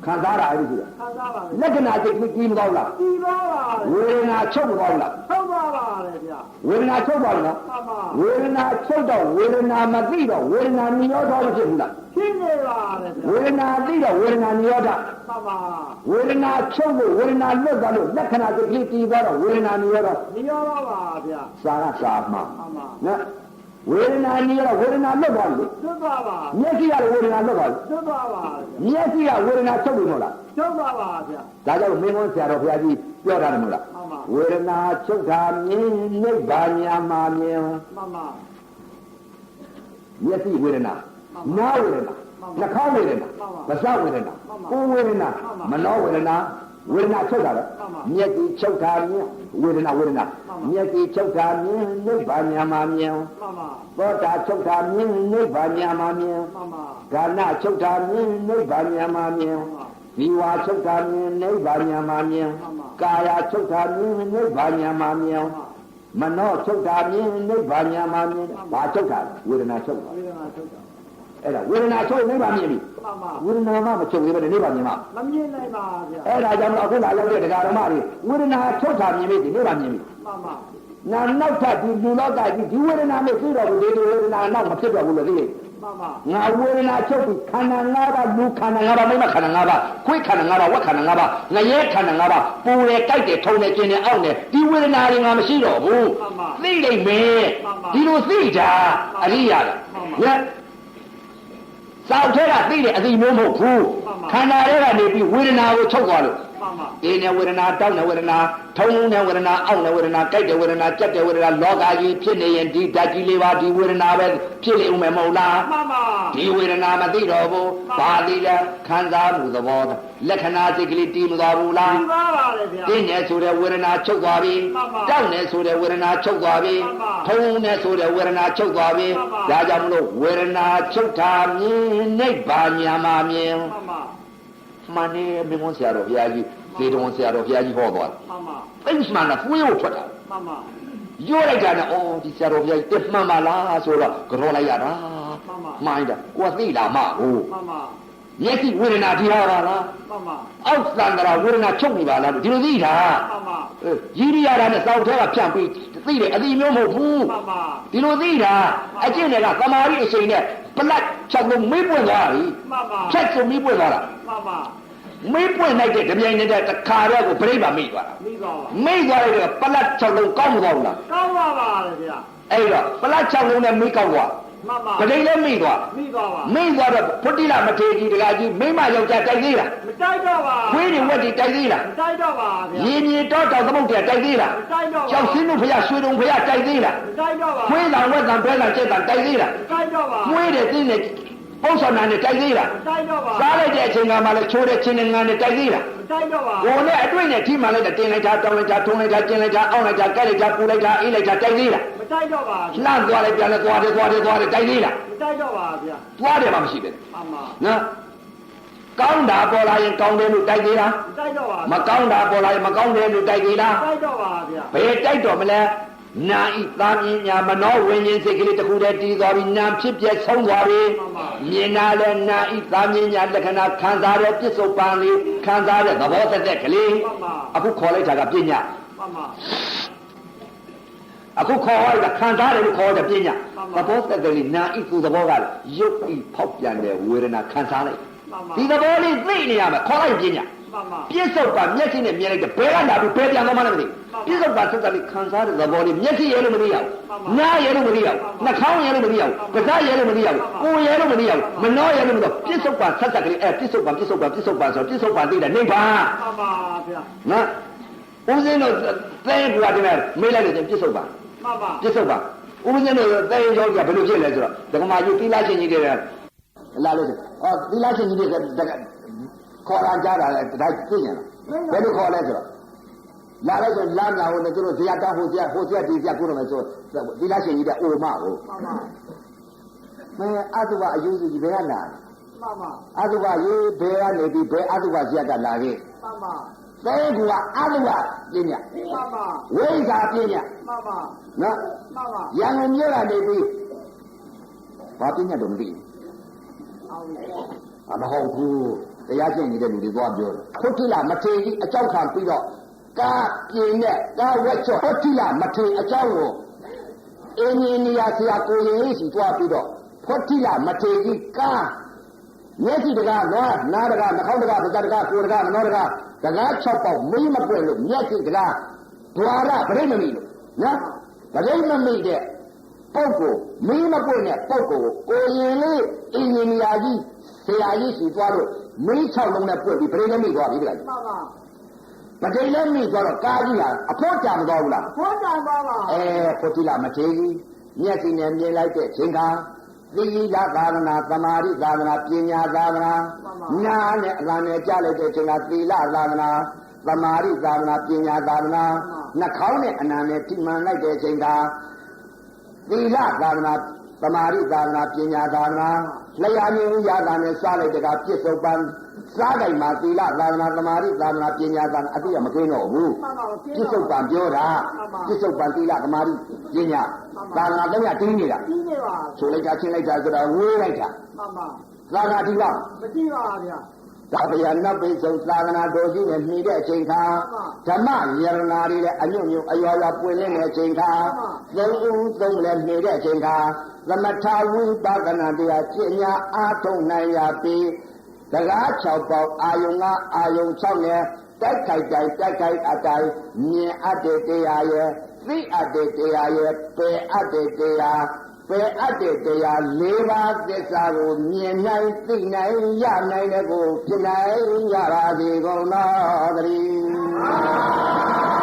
ခံစားတာအဲ့ဒီရှိတယ် ခံစားပါလေ လက္ခဏာစိတ်ကြီးမကောင်းလား ဒီတော့ပါ ဝေဒနာချုပ်မကောင်းလား ထုတ်ပါပါလေဗျာ ဝေဒနာချုပ်ပါလား မှန်ပါ ဝေဒနာချုပ်တော့ဝေဒနာမသိတော့ဝေဒနာနိရောဓမဖြစ်ဘူးလား ဖြစ်နေပါလေဗျာ ဝေဒနာသိတော့ဝေဒနာနိရောဓ မှန်ပါ ဝေဒနာချုပ်လို့ဝေဒနာလွတ်သွားလို့လက္ခဏာစိတ်ကြီးတည်သွားတော့ဝေဒနာနိရောဓ ဒီရောပါဗျာ စာကစာမှ မှန်ပါ နော်ဝေဒနာနိရောဓဝေဒနာလွတ်သွားလို့ သွတ်ပါပါ မျက်စိကဝေဒနာလွတ်သွားလို့ သွတ်ပါပါ မျက်စိကဝေဒနာချုပ်လို့မဟုတ်လား ထုတ်ပါပါဗျာ ဒါကြောင့်မင်းဝန်ဆရာတော်ဘုရားကြီးပြောတာမဟုတ်လား မှန်ပါ ဝေဒနာချုပ်တာမြင်နိဗ္ဗာန်ညာမှာမြင် မှန်ပါ မျက်စိဝေဒနာနားဝေဒနာနှာခေါင်းဝေဒနာပါးစပ်ဝေဒနာကိုယ်ဝေဒနာမနောဝေဒနာဝေဒနာချုပ်တာလေမျက်စိချုပ်တာမြင်ဝေဒနာမျက်စိချုပ်တာမြင်နိဗ္ဗာန်ညာမှာမြင် မှန်ပါ သောတာချုပ်တာမြင်နိဗ္ဗာန်ညာမှာမြင် မှန်ပါ ဂာနချုပ်တာမြင်နိဗ္ဗာန်ညာမှာမြင်ဇီဝချုပ်တာမြင်နိဗ္ဗာန်ညာမှာမြင်ကာယချုပ်တာမြင်နိဗ္ဗာန်ညာမှာမြင်မနောချုပ်တာမြင်နိဗ္ဗာန်ညာမှာမြင်ဘာချုပ်တာဝေဒနာချုပ်တာ ဝေဒနာထုတ်တာ အဲ့ဒါဝေဒနာချုပ်နိဗ္ဗာန်မြင်ပြီ မှန်ပါ ဝေဒနာမှမချုပ်သေးပဲနိဗ္ဗာန်မြင်မှာ မမြင်နိုင်ပါဗျာ အဲ့ဒါကြောင့်အခုလာရောက်တဲ့တရားဓမ္မတွေဝေဒနာချုပ်တာမြင်ပြီနိဗ္ဗာန်မြင်ပြီ မှန်ပါ နာနောက်ထပ်ဒီလူလောကကြီးဒီဝေဒနာနဲ့သိတော့ဘူးဒီဝေဒနာနောက်မဖြစ်တော့ဘူးလို့သိတယ် မှန်ပါ ငါဝေဒနာချုပ်ပြီးခန္ဓာ၅ပါးလူခန္ဓာ၅ပါးမိမခန္ဓာ၅ပါးခွေးခန္ဓာ၅ပါးဝက်ခန္ဓာ၅ပါးငရဲခန္ဓာ၅ပါးပူတယ်ကြိုက်တယ်ထုံတယ်ကျင်တယ်အောင့်တယ်ဒီဝေဒနာတွေငါမရှိတော့ဘူးသိလိမ့်မယ်ဒီလိုသိတာအရိယာကညစောက်ထဲကသိတယ်အသိမျိုးမဟုတ်ဘူးခန္ဓာထဲကနေပြီးဝေဒနာကိုချုပ်သွားလို့ မှန်ပါ အင်းနဲ့ဝေဒနာတောက်နဲ့ဝေဒနာထုံနဲ့ဝေဒနာအောင့်နဲ့ဝေဒနာကြိုက်တဲ့ဝေဒနာကြက်တဲ့ဝေဒနာလောကကြီးဖြစ်နေရင်ဒီဓာတ်ကြီးလေးပါဒီဝေဒနာပဲဖြစ်နေဦးမယ်မဟုတ်လား မှန်ပါ ဒီဝေဒနာမသိတော့ဘူးဘာသိလဲခံစားမှုသဘောလက္ခဏာစိတ်ကလေးတည်မသွားဘူးလား ဒီပါပါလေဗျာ တင်းနေဆိုတဲ့ဝေဒနာချုပ်သွားပြီတောက်နေဆိုတဲ့ဝေဒနာချုပ်သွားပြီထုံနေဆိုတဲ့ဝေဒနာချုပ်သွားပြီဒါကြောင့်မလို့ဝေဒနာချုပ်တာမြင်နိဗ္ဗာန်ညာမှာမြင် မှန်ပါ မှန်နေမြင်မဆရာတော်ဘုရားကြီးသေတော်ဆရာတော်ဘုရားကြီးဟောသွားတယ် မှန်ပါ သိမှန်တာဖွေးဖို့ထွက်တာ မှန်ပါ ရိုးလိုက်တာနဲ့အော်ဒီဆရာတော်ဘုရားကြီးတက်မှန်ပါလားဆိုတော့ကြောလိုက်ရတာမှန်တယ်ကိုယ်သိလားမဟုတ် မှန်ပါ မျက်စိဝေဒနာထီရပါလား မှန်ပါ အောက်သန္တရာဝေဒနာချုပ်နေပါလားဒီလိုသိတာ မှန်ပါ ရည်ရတာနဲ့စောက်ထဲကဖြန့်ပြီးသိတယ်အတိမျိုးမဟုတ်ဘူး မှန်ပါ ဒီလိုသိတာအကျင့်တွေကသမာဓိအချိန်နဲ့ပလတ်ချက်လို့မေးပွင့်သွားပြီ မှန်ပါ ဖြတ်ဆိုမေးပွင့်သွားတာ မှန်ပါ မေးပွင့်လိုက်တဲ့တပြိုင်တည်းတခါတော့ကိုပြိဋ္ဌာမေးသွားတာ မိပါပါ မေးသွားတဲ့ပလတ်ချက်လုံးကောင်းမကောင်းလား ကောင်းပါပါလေဗျာ အဲ့တော့ပလတ်ချက်လုံးနဲ့မေးကောင်းသွား မှန်ပါ ပြိဋ္ဌာလည်းမေးသွား မိပါပါ မေးသွားတော့ဖုတိလမထေကြီးတကကြီးမိမယောက်ျားတိုက်သေးလား မတိုက်တော့ပါ ခွေးတွေဝက်တွေတိုက်သေးလား မတိုက်တော့ပါဗျာ ရေမြေတော့တောင်သမုတ်တွေတိုက်သေးလား မတိုက်တော့ပါ ကျောက်စင်းတို့ဖရရွှေတုံဖရတိုက်သေးလား မတိုက်တော့ပါ ခွေးတံဝက်တံဘဲတံကျက်တံတိုက်သေးလား မတိုက်တော့ပါ ခွေးတွေသိနေပုံဆောင်နာနဲ့တိုက်သေးလား မတိုက်တော့ပါ စားလိုက်တဲ့အချိန်ကမှလည်းချိုးတဲ့ချင်းနဲ့ငါနဲ့တိုက်သေးလား မတိုက်တော့ပါ ကိုယ်နဲ့အတွေ့နဲ့ထိမှလိုက်တဲ့တင်လိုက်တာတောင်းလိုက်တာထုံးလိုက်တာကျင်းလိုက်တာအောင်းလိုက်တာကဲလိုက်တာပူလိုက်တာအေးလိုက်တာတိုက်သေးလား မတိုက်တော့ပါ လှမ်းသွားလိုက်ပြန်လဲသွားတယ်တိုက်သေးလား မတိုက်တော့ပါဗျာ သွားတယ်မှမရှိပဲ မှန်ပါ နော်ကောင်းတာပေါ်လာရင်ကောင်းတယ်လို့တိုက်သေးလား မတိုက်တော့ပါ မကောင်းတာပေါ်လာရင်မကောင်းတယ်လို့တိုက်သေးလား မတိုက်တော့ပါဗျာ ဘယ်တိုက်တော့မလဲနာဤသာမြင်ညာမနောဝိညာဉ်စိတ်ကလေးတစ်ခုတည်းတည်သွားပြီနာဖြစ်ပြဆုံးသွားပြီမြင်လာလဲနာဤသာမြင်ညာလက္ခဏာခံစားတဲ့ပြစ္ဆုတ်ပန်လေးခံစားတဲ့သဘောသက်ကလေးအခုခေါ်လိုက်တာကပညာ မှန်ပါ အခုခေါ်လိုက်တာခံစားတယ်လို့ခေါ်တဲ့ပညာသဘောသက်ကလေးနာဤသူသဘောကရုပ်ဤဖောက်ပြန်တဲ့ဝေဒနာခံစားလိုက်ဒီသဘောလေးသိနေရမယ်ခေါ်လိုက်ပညာ မှန်ပါ ပြစ္ဆုတ်ပန်မျက်စိနဲ့မြင်လိုက်တဲ့ဘယ်ကလာပြီးဘယ်ပြန်သွားမှလည်းမသိပြစ္ဆုတ်ပန်သက်ကလေးခံစားတဲ့သဘောလေးမျက်စိရဲလို့မသိရဘူးနားရဲလို့မသိရဘူးနှာခေါင်းရဲလို့မသိရဘူးပါးစပ်ရဲလို့မသိရဘူးကိုယ်ရဲလို့မသိရဘူးမနှောရဲလို့မသိဘူးပြစ္ဆုတ်ပန်သက်ကလေးပြစ္ဆုတ်ပန်ဆိုပြစ္ဆုတ်ပန်သိတယ်နိဗ္ဗာန် မှန်ပါဗျာ နော်ဦးဇင်းတို့သဲကွာတင်မယ်မေးလိုက်လို့ပြစ္ဆုတ်ပန် မှန်ပါ ပြစ္ဆုတ်ပန်ဦးဇင်းတို့သဲရောကြီးကဘယ်လိုဖြစ်လဲဆိုတော့ဒကမာယူသီလရှင်ကြီးတွေလာလို့သီလရှင်ကြီးတွေခေါ်လာကြတာလည်းဒါသိနေလားဘယ်လိုခေါ်လဲဆိုတော့လာလိုက်ဆိုလာမြောင်လို့သူတို့ဇေယတောင်းဟိုဇေယဒီဇေယကိုတော့မယ်ဆိုသီလရှင်ကြီးတဲ့အိုမကို မှန်ပါ မင်းအတုပအယူစုကြီးဘယ်ကလာ မှန်ပါ အတုပရေးဘယ်ကနေပြီးဘယ်အတုပဇေယကလာခဲ့ မှန်ပါ သဲကူကအတုပပညာ မှန်ပါ ဝိဇ္ဇာပညာ မှန်ပါ နော် မှန်ပါ ရန်ကုန်မြို့ကနေပြီးဘာပညာတော့မသိ အောင်ပြီ အမဟုတ်ဘူး တရားကျင့်နေတဲ့လူတွေသွားပြောတယ်ဖုတ်တိလမထေကြီးအကြောင်းခံပြီးတော့ကားပြင်းနဲ့ကားဝက်ချော့ဖုတ်တိလမထေအကြောင်းကိုအင်းကြီးနေရာဆရာကိုရင်လေးစီသွားပြီးတော့ဖုတ်တိလမထေကြီးကားမျက်စိတကားနားတကားနှာခေါင်းတကားပါးစပ်တကားကိုယ်တကားမနှောတကားတကား6ပေါက်မင်းမပွင့်လို့မျက်စိတကားဒွါရဗရိမမိလို့နော်ဗရိမမိတဲ့ပုဂ္ဂိုလ်မင်းမပွင့်တဲ့ပုဂ္ဂိုလ်ကိုရင်လေးအင်ဂျင်နီယာကြီးဆရာကြီးစီသွားလို့မင်း6လုံးနဲ့ပွင့်ပြီးဗရိလည်းမိသွားပြီတကယ်မှန်ပါမတိလည်းမိသွားတော့ကားကြီးကအဖို့ကြံသွားဘူးလားအဖို့ကြံသွားပါဖုတ်တိလမထေကြီးမျက်စိနဲ့မြင်လိုက်တဲ့ချိန်ခါသီလသာသနာသမာဓိသာသနာပညာသာသနာနာနဲ့အလံနဲ့ကြားလိုက်တဲ့ချိန်ကသီလသာသနာသမာဓိသာသနာပညာသာသနာနှာခေါင်းနဲ့အနာနဲ့ထိမှန်လိုက်တဲ့ချိန်ကသီလသာသနာသမာဓိသာသနာပညာသာသနာလျာမြင်ရတာနဲ့စားလိုက်တဲ့ကပြစ္ဆုတ်ပန်စားတိုင်းမှာသီလသာသနာသမာဓိသာသနာပညာသာသနာအတိအမကင်းတော့ဘူးပြစ္ဆုတ်ပန်ပြောတာပြစ္ဆုတ်ပန်သီလသမာဓိပညာသာသနာတော့တင်းနေတာဆိုလိုက်တာချင်းလိုက်တာဆိုတော့ဝေးလိုက်တာမှန်ပါသာသနာတိလားမကြည့်ပါဗျာဒါဗျာနတ်ပိစုံသာသနာတော်ကြီးနဲ့နှီးတဲ့အချိန်ခါဓမ္မယရနာတွေလည်းအညွန့်ညွန့်အရွာရွာပွင့်နေတဲ့အချိန်ခါသုံးဦးသုံးလည်းနှီးတဲ့အချိန်ခါသမထဝိပဿနာတရားကျင့်ညာအားထုတ်နိုင်ရပြီးတကား6ပေါက်အာယုံကအာယုံ6နဲ့တိုက်ခိုက်တိုင်းတိုက်ခိုက်အတိုင်းမြင်အပ်တဲ့တရားရဲ့သိအပ်တဲ့တရားရဲ့ပယ်အပ်တဲ့တရားပယ်အပ်တဲ့တရား၄ပါးသစ္စာကိုမြင်နိုင်သိနိုင်ရနိုင်တဲ့ကိုဖြစ်နိုင်ရပါစေကုန်သောသတည်း